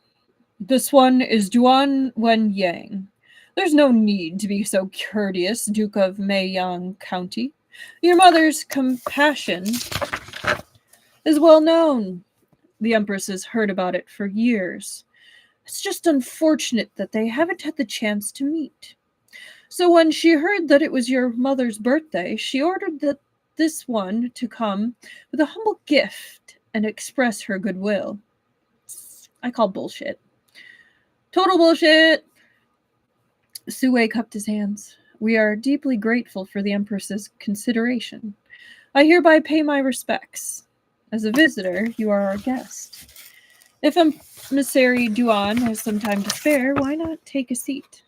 This one is Duan Wenyang. There's no need to be so courteous, Duke of Meiyang County. Your mother's compassion is well known. The Empress has heard about it for years. It's just unfortunate that they haven't had the chance to meet. So when she heard that it was your mother's birthday, she ordered this one to come with a humble gift and express her goodwill. I call bullshit. Total bullshit! Sue cupped his hands. We are deeply grateful for the Empress's consideration. I hereby pay my respects. As a visitor, you are our guest. If Emissary Duan has some time to spare, why not take a seat?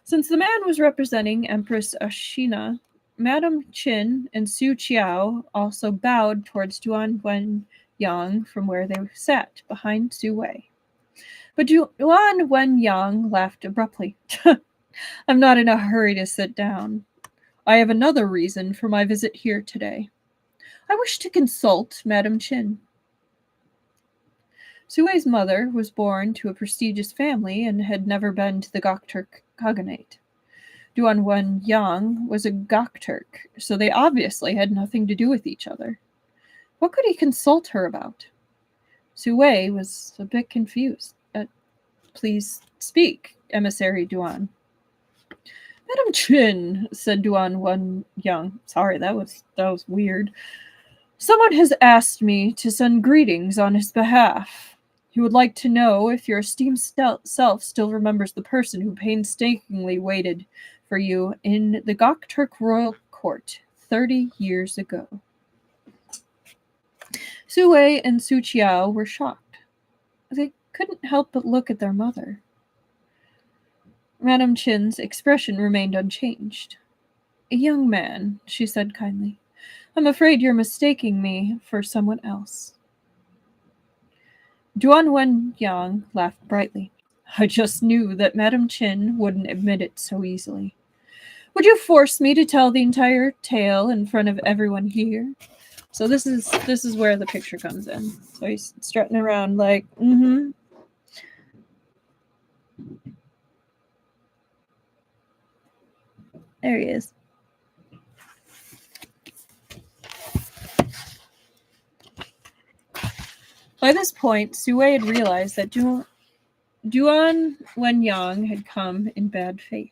Since the man was representing Empress Ashina, Madame Qin and Shu Qiao also bowed towards Duan Wenyang from where they sat behind Su Wei. But Duan Wenyang laughed abruptly. I'm not in a hurry to sit down. I have another reason for my visit here today. I wish to consult Madame Qin. Su Wei's mother was born to a prestigious family and had never been to the Gokturk Khaganate. Duan Wenyang was a Gokturk, so they obviously had nothing to do with each other. What could he consult her about? Su Wei was a bit confused. Please speak, Emissary Duan. Madame Qin, said Duan Wenyang. Sorry, that was weird. Someone has asked me to send greetings on his behalf. He would like to know if your esteemed self still remembers the person who painstakingly waited for you in the Gokturk royal court 30 years ago. Su Wei and Shu Qiao were shocked. They couldn't help but look at their mother. Madame Qin's expression remained unchanged. A young man, she said kindly. I'm afraid you're mistaking me for someone else. Duan Wenyang laughed brightly. I just knew that Madame Qin wouldn't admit it so easily. Would you force me to tell the entire tale in front of everyone here? So this is where the picture comes in. So he's strutting around like, There he is. By this point, Su Wei had realized that Duan Wenyang had come in bad faith.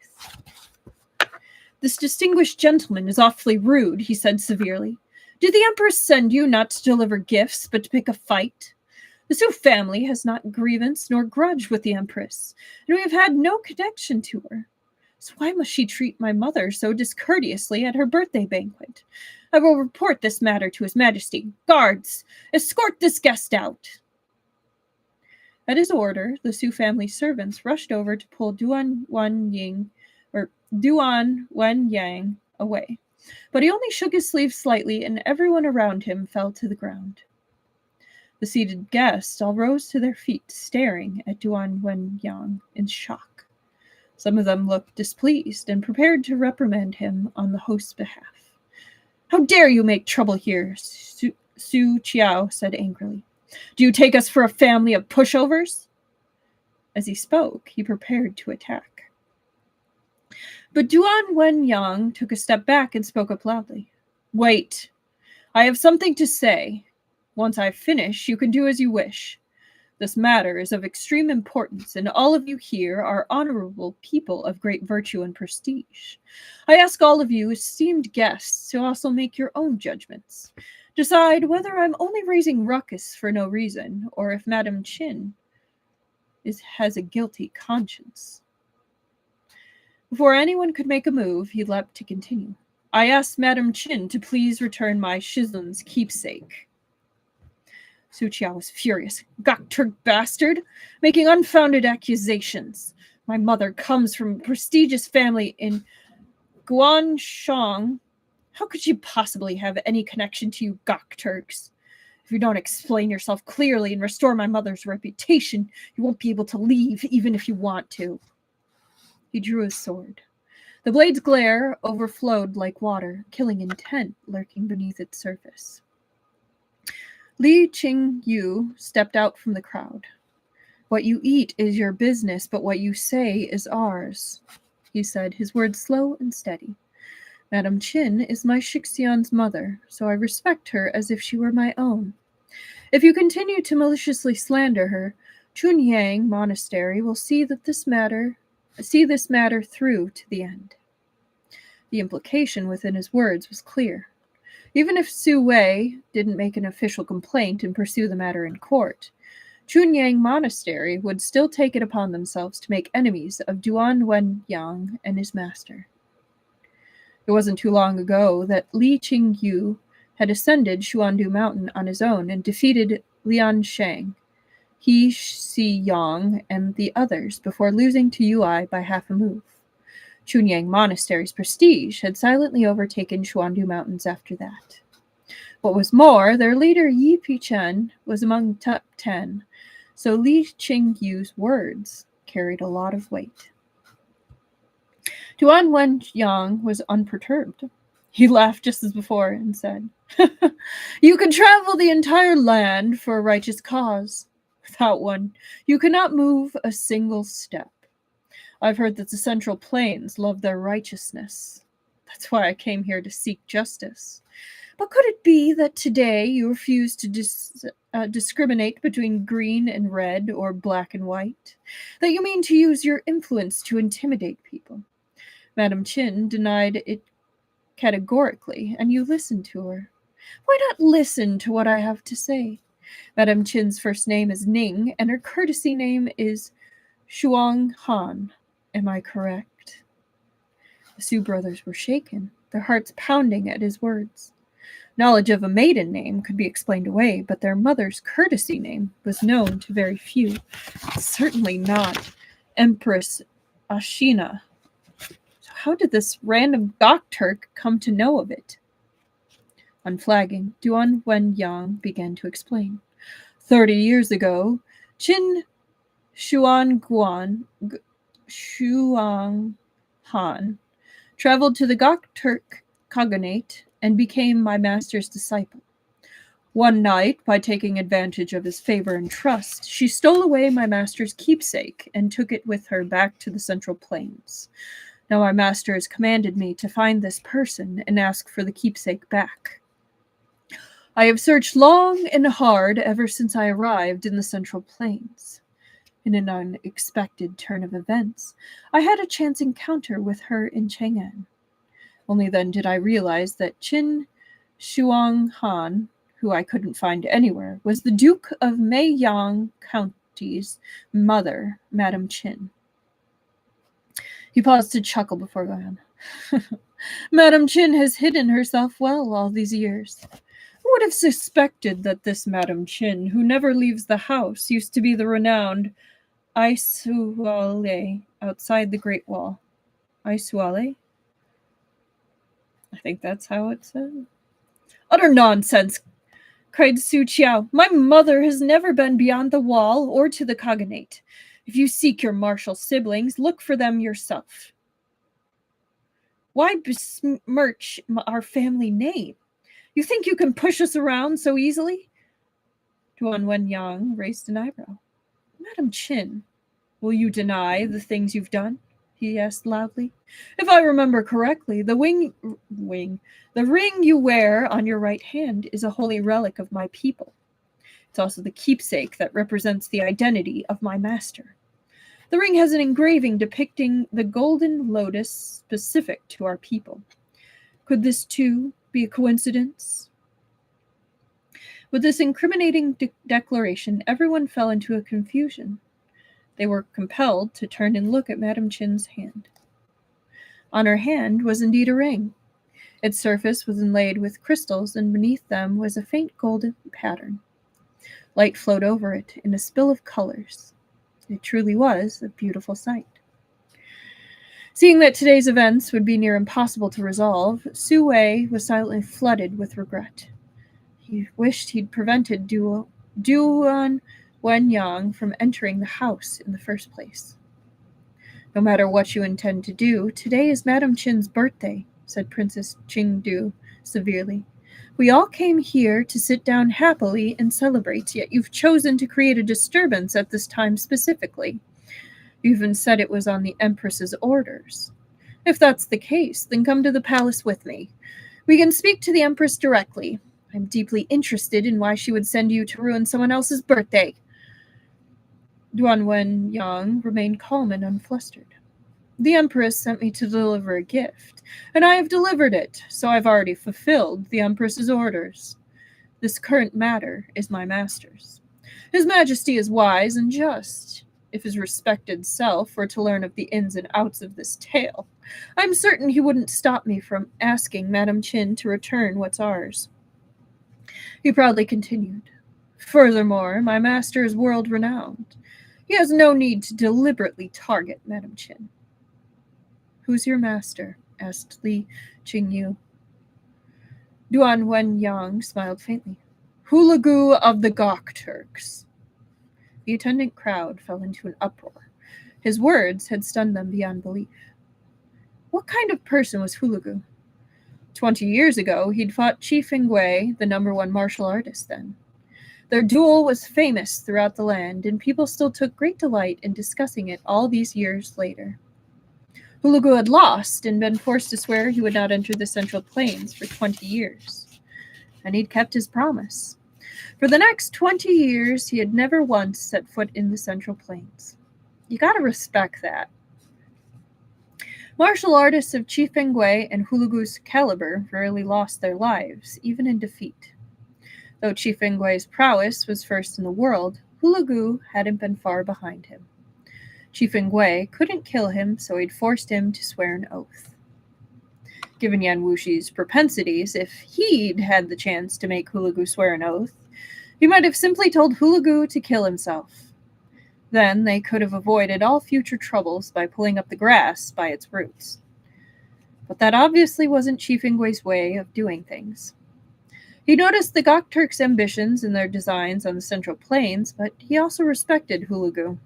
This distinguished gentleman is awfully rude, he said severely. Did the Empress send you not to deliver gifts, but to pick a fight? The Su family has not grievance nor grudge with the Empress, and we have had no connection to her. So why must she treat my mother so discourteously at her birthday banquet? I will report this matter to His Majesty. Guards, escort this guest out. At his order, the Su family servants rushed over to pull Duan Wenyang away. But he only shook his sleeve slightly, and everyone around him fell to the ground. The seated guests all rose to their feet, staring at Duan Wenyang in shock. Some of them looked displeased and prepared to reprimand him on the host's behalf. How dare you make trouble here, Shu Qiao said angrily. Do you take us for a family of pushovers? As he spoke, he prepared to attack. But Duan Wenyang took a step back and spoke up loudly. Wait, I have something to say. Once I finish, you can do as you wish. This matter is of extreme importance, and all of you here are honorable people of great virtue and prestige. I ask all of you esteemed guests to also make your own judgments. Decide whether I'm only raising ruckus for no reason, or if Madame Qin has a guilty conscience. Before anyone could make a move, he leapt to continue. I asked Madame Qin to please return my Shizun's keepsake. Shu Qiao was furious. Gokturk bastard! Making unfounded accusations. My mother comes from a prestigious family in Guanshang. How could she possibly have any connection to you Gokturks? If you don't explain yourself clearly and restore my mother's reputation, you won't be able to leave, even if you want to. He drew his sword. The blade's glare overflowed like water, killing intent lurking beneath its surface. Li Qingyu stepped out from the crowd. What you eat is your business, but what you say is ours, he said, his words slow and steady. Madame Qin is my Shixian's mother, so I respect her as if she were my own. If you continue to maliciously slander her, Chunyang Monastery will see that this matter see this matter through to the end. The implication within his words was clear. Even if Su Wei didn't make an official complaint and pursue the matter in court, Chunyang Monastery would still take it upon themselves to make enemies of Duan Wenyang and his master. It wasn't too long ago that Li Qingyu had ascended Xuandu Mountain on his own and defeated Lian Shang, He Xiyang, and the others before losing to Yui by half a move. Chunyang Monastery's prestige had silently overtaken Xuandu Mountains after that. What was more, their leader Yi Pichen was among top 10, so Li Qingyu's words carried a lot of weight. Duan Wenyang was unperturbed. He laughed just as before and said, "You can travel the entire land for a righteous cause. Without one, you cannot move a single step. I've heard that the Central Plains love their righteousness. That's why I came here to seek justice. But could it be that today you refuse to discriminate between green and red or black and white? That you mean to use your influence to intimidate people?" Madame Qin denied it categorically, and you listened to her. Why not listen to what I have to say? Madame Qin's first name is Ning, and her courtesy name is Shuang Han. Am I correct? The Su brothers were shaken, their hearts pounding at his words. Knowledge of a maiden name could be explained away, but their mother's courtesy name was known to very few. Certainly not Empress Ashina. So how did this random Gok Turk come to know of it? Unflagging, Duan Wenyang began to explain. 30 years ago, Qin Shuang Han traveled to the Gok Turk Khaganate and became my master's disciple. One night, by taking advantage of his favor and trust, she stole away my master's keepsake and took it with her back to the Central Plains. Now my master has commanded me to find this person and ask for the keepsake back. I have searched long and hard ever since I arrived in the Central Plains. In an unexpected turn of events, I had a chance encounter with her in Chang'an. Only then did I realize that Qin Shuang Han, who I couldn't find anywhere, was the Duke of Meiyang County's mother, Madame Qin. He paused to chuckle before going on. Madame Qin has hidden herself well all these years. Who would have suspected that this Madame Qin, who never leaves the house, used to be the renowned Aisuale outside the Great Wall? Aisuale? I think that's how it's said. Utter nonsense, cried Su Qiao. My mother has never been beyond the wall or to the Khaganate. If you seek your martial siblings, look for them yourself. Why besmirch our family name? You think you can push us around so easily? Duan Wenyang raised an eyebrow. Madame Qin, will you deny the things you've done? He asked loudly. If I remember correctly, the ring you wear on your right hand is a holy relic of my people. It's also the keepsake that represents the identity of my master. The ring has an engraving depicting the golden lotus specific to our people. Could this too be a coincidence? With this incriminating declaration, everyone fell into a confusion. They were compelled to turn and look at Madame Qin's hand. On her hand was indeed a ring. Its surface was inlaid with crystals, and beneath them was a faint golden pattern. Light flowed over it in a spill of colors. It truly was a beautiful sight. Seeing that today's events would be near impossible to resolve, Su Wei was silently flooded with regret. He wished he'd prevented Duan Wenyang from entering the house in the first place. No matter what you intend to do, today is Madame Qin's birthday, said Princess Qingdu severely. We all came here to sit down happily and celebrate, yet you've chosen to create a disturbance at this time specifically. You even said it was on the Empress's orders. If that's the case, then come to the palace with me. We can speak to the Empress directly. I'm deeply interested in why she would send you to ruin someone else's birthday. Duan Wenyang remained calm and unflustered. The Empress sent me to deliver a gift, and I have delivered it, so I've already fulfilled the Empress's orders. This current matter is my master's. His Majesty is wise and just. If his respected self were to learn of the ins and outs of this tale, I'm certain he wouldn't stop me from asking Madame Qin to return what's ours. He proudly continued, Furthermore, my master is world-renowned. He has no need to deliberately target Madame Qin. Who's your master? Asked Li Qingyu. Duan Wenyang smiled faintly. Hulagu of the Gok Turks. The attendant crowd fell into an uproar. His words had stunned them beyond belief. What kind of person was Hulagu? 20 years ago, he'd fought Qi Fengwei, the #1 martial artist then. Their duel was famous throughout the land, and people still took great delight in discussing it all these years later. Hulagu had lost and been forced to swear he would not enter the Central Plains for 20 years. And he'd kept his promise. For the next 20 years, he had never once set foot in the Central Plains. You gotta respect that. Martial artists of Qi Fengwei and Hulagu's caliber rarely lost their lives, even in defeat. Though Qi Fengwei's prowess was first in the world, Hulagu hadn't been far behind him. Qi Fengwei couldn't kill him, so he'd forced him to swear an oath. Given Yan Wuxi's propensities, if he'd had the chance to make Hulagu swear an oath, he might have simply told Hulagu to kill himself. Then they could have avoided all future troubles by pulling up the grass by its roots. But that obviously wasn't Qi Fengwei's way of doing things. He noticed the Gok Turks' ambitions and their designs on the Central Plains, but he also respected Hulagu.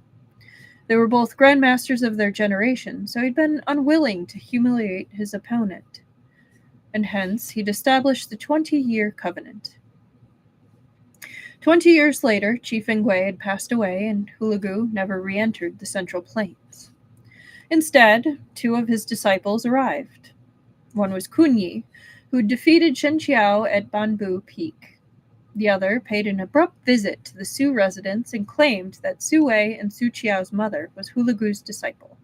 They were both grandmasters of their generation, so he'd been unwilling to humiliate his opponent. And hence, he'd established the 20-year covenant. 20 years later, Qi Fengwei had passed away, and Hulagu never re-entered the Central Plains. Instead, 2 of his disciples arrived. One was Kunyi, who had defeated Shen Qiao at Banbu Peak. The other paid an abrupt visit to the Su residence and claimed that Su Wei and Su Qiao's mother was Hulagu's disciple.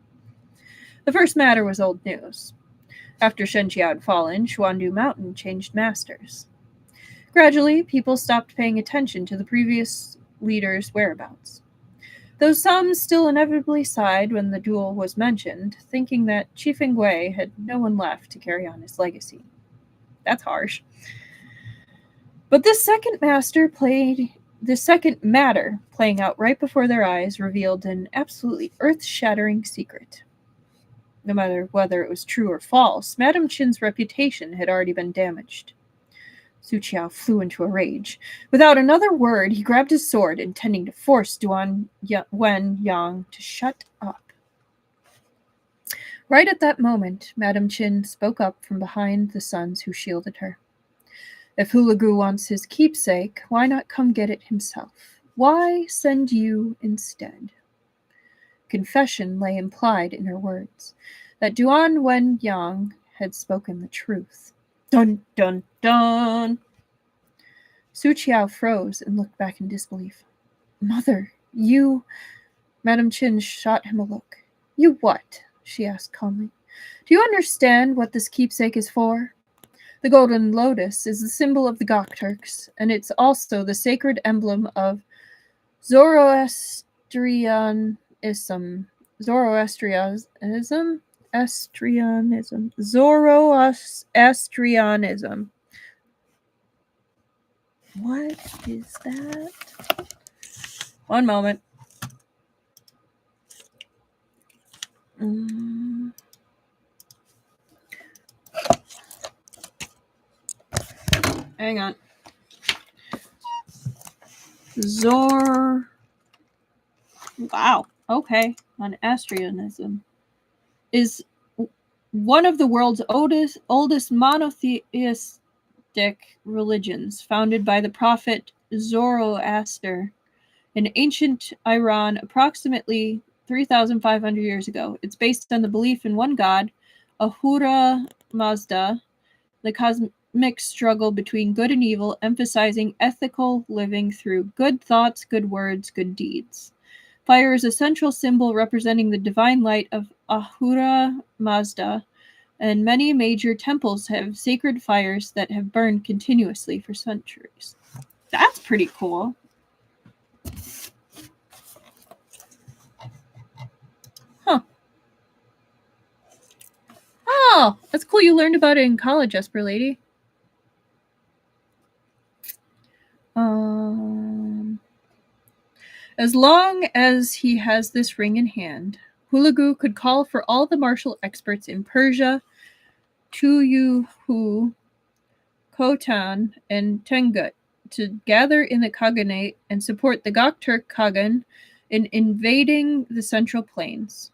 The first matter was old news. After Shen Qiao had fallen, Xuandu Mountain changed masters. Gradually, people stopped paying attention to the previous leader's whereabouts. Though some still inevitably sighed when the duel was mentioned, thinking that Qi Fengwei had no one left to carry on his legacy. That's harsh. But this second matter playing out right before their eyes revealed an absolutely earth-shattering secret. No matter whether it was true or false, Madame Qin's reputation had already been damaged. Su Qiao flew into a rage. Without another word, he grabbed his sword, intending to force Duan Wenyang to shut up. Right at that moment, Madame Qin spoke up from behind the sons who shielded her. If Hulagu wants his keepsake, why not come get it himself? Why send you instead? Confession lay implied in her words, that Duan Wenyang had spoken the truth. Dun, dun, dun! Su Qiao froze and looked back in disbelief. Mother, you... Madame Qin shot him a look. You what? She asked calmly. Do you understand what this keepsake is for? The golden lotus is the symbol of the Gok Turks, and it's also the sacred emblem of Zoroastrianism. Zoroastrianism? Zoroastrianism. What is that? One moment. Hang on. Wow. Okay. On Astrianism is one of the world's oldest monotheistic religions, founded by the prophet Zoroaster in ancient Iran approximately 3,500 years ago. It's based on the belief in one god, Ahura Mazda, the cosmic struggle between good and evil, emphasizing ethical living through good thoughts, good words, good deeds. Fire is a central symbol representing the divine light of Ahura Mazda, and many major temples have sacred fires that have burned continuously for centuries. That's pretty cool. Huh. Oh, that's cool. You learned about it in college, Esper Lady. As long as he has this ring in hand, Hulagu could call for all the martial experts in Persia, Tuyuhu, Khotan, and Tengut to gather in the Khaganate and support the Gokturk Khagan in invading the Central Plains.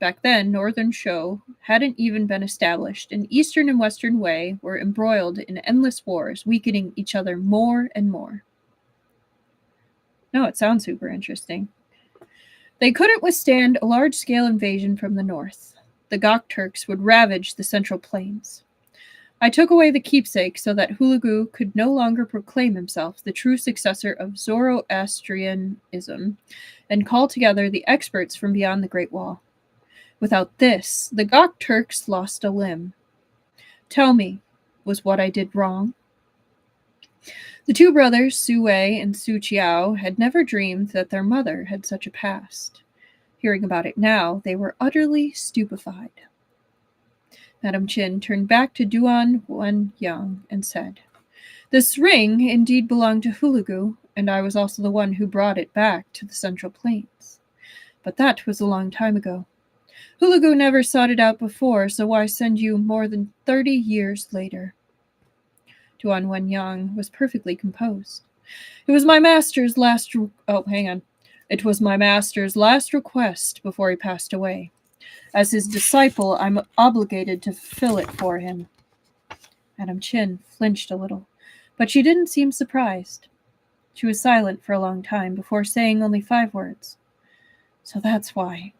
Back then, Northern Sho hadn't even been established, and Eastern and Western Wei were embroiled in endless wars, weakening each other more and more. No, it sounds super interesting. They couldn't withstand a large-scale invasion from the north. The Gokturks would ravage the Central Plains. I took away the keepsake so that Hulagu could no longer proclaim himself the true successor of Zoroastrianism and call together the experts from beyond the Great Wall. Without this, the Gokturks lost a limb. Tell me, was what I did wrong? The two brothers, Su Wei and Su Qiao, had never dreamed that their mother had such a past. Hearing about it now, they were utterly stupefied. Madame Qin turned back to Duan Wenyang and said, "This ring indeed belonged to Hulagu, and I was also the one who brought it back to the Central Plains. But that was a long time ago. Hulagu never sought it out before, so why send you more than 30 years later?" Duan Wenyang was perfectly composed. It was my master's last request before he passed away. As his disciple, I'm obligated to fulfill it for him. Madame Qin flinched a little, but she didn't seem surprised. She was silent for a long time before saying only 5 words. So that's why.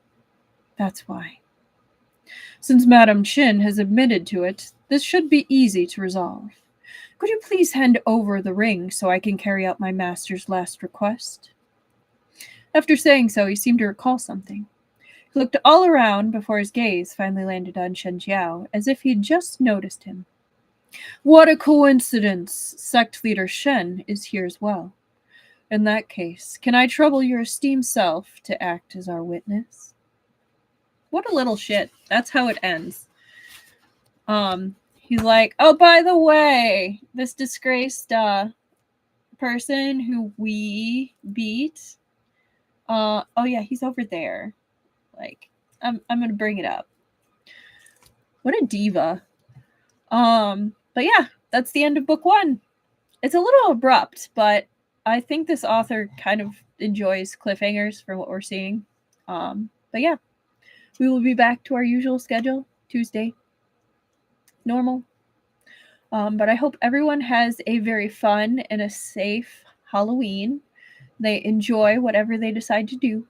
That's why. Since Madame Qin has admitted to it, this should be easy to resolve. Could you please hand over the ring so I can carry out my master's last request? After saying so, he seemed to recall something. He looked all around before his gaze finally landed on Shen Qiao, as if he'd just noticed him. What a coincidence! Sect leader Shen is here as well. In that case, can I trouble your esteemed self to act as our witness? What a little shit. That's how it ends. He's like, oh, by the way, this disgraced person who we beat, oh yeah, he's over there. Like, I'm gonna bring it up. What a diva. But yeah, that's the end of book 1. It's a little abrupt, but I think this author kind of enjoys cliffhangers for what we're seeing. But yeah, we will be back to our usual schedule, Tuesday. Normal. But I hope everyone has a very fun and a safe Halloween. They enjoy whatever they decide to do,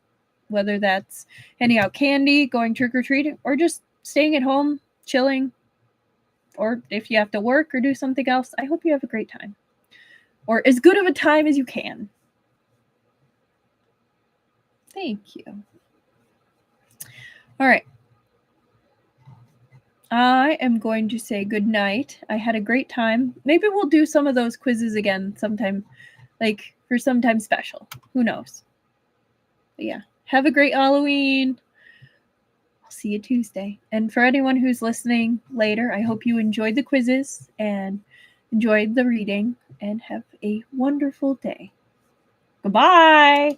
whether that's handing out candy, going trick-or-treating, or just staying at home, chilling, or if you have to work or do something else. I hope you have a great time, or as good of a time as you can. Thank you. All right. I am going to say good night. I had a great time. Maybe we'll do some of those quizzes again sometime, like for sometime special. Who knows? But yeah, have a great Halloween. I'll see you Tuesday. And for anyone who's listening later, I hope you enjoyed the quizzes and enjoyed the reading and have a wonderful day. Goodbye.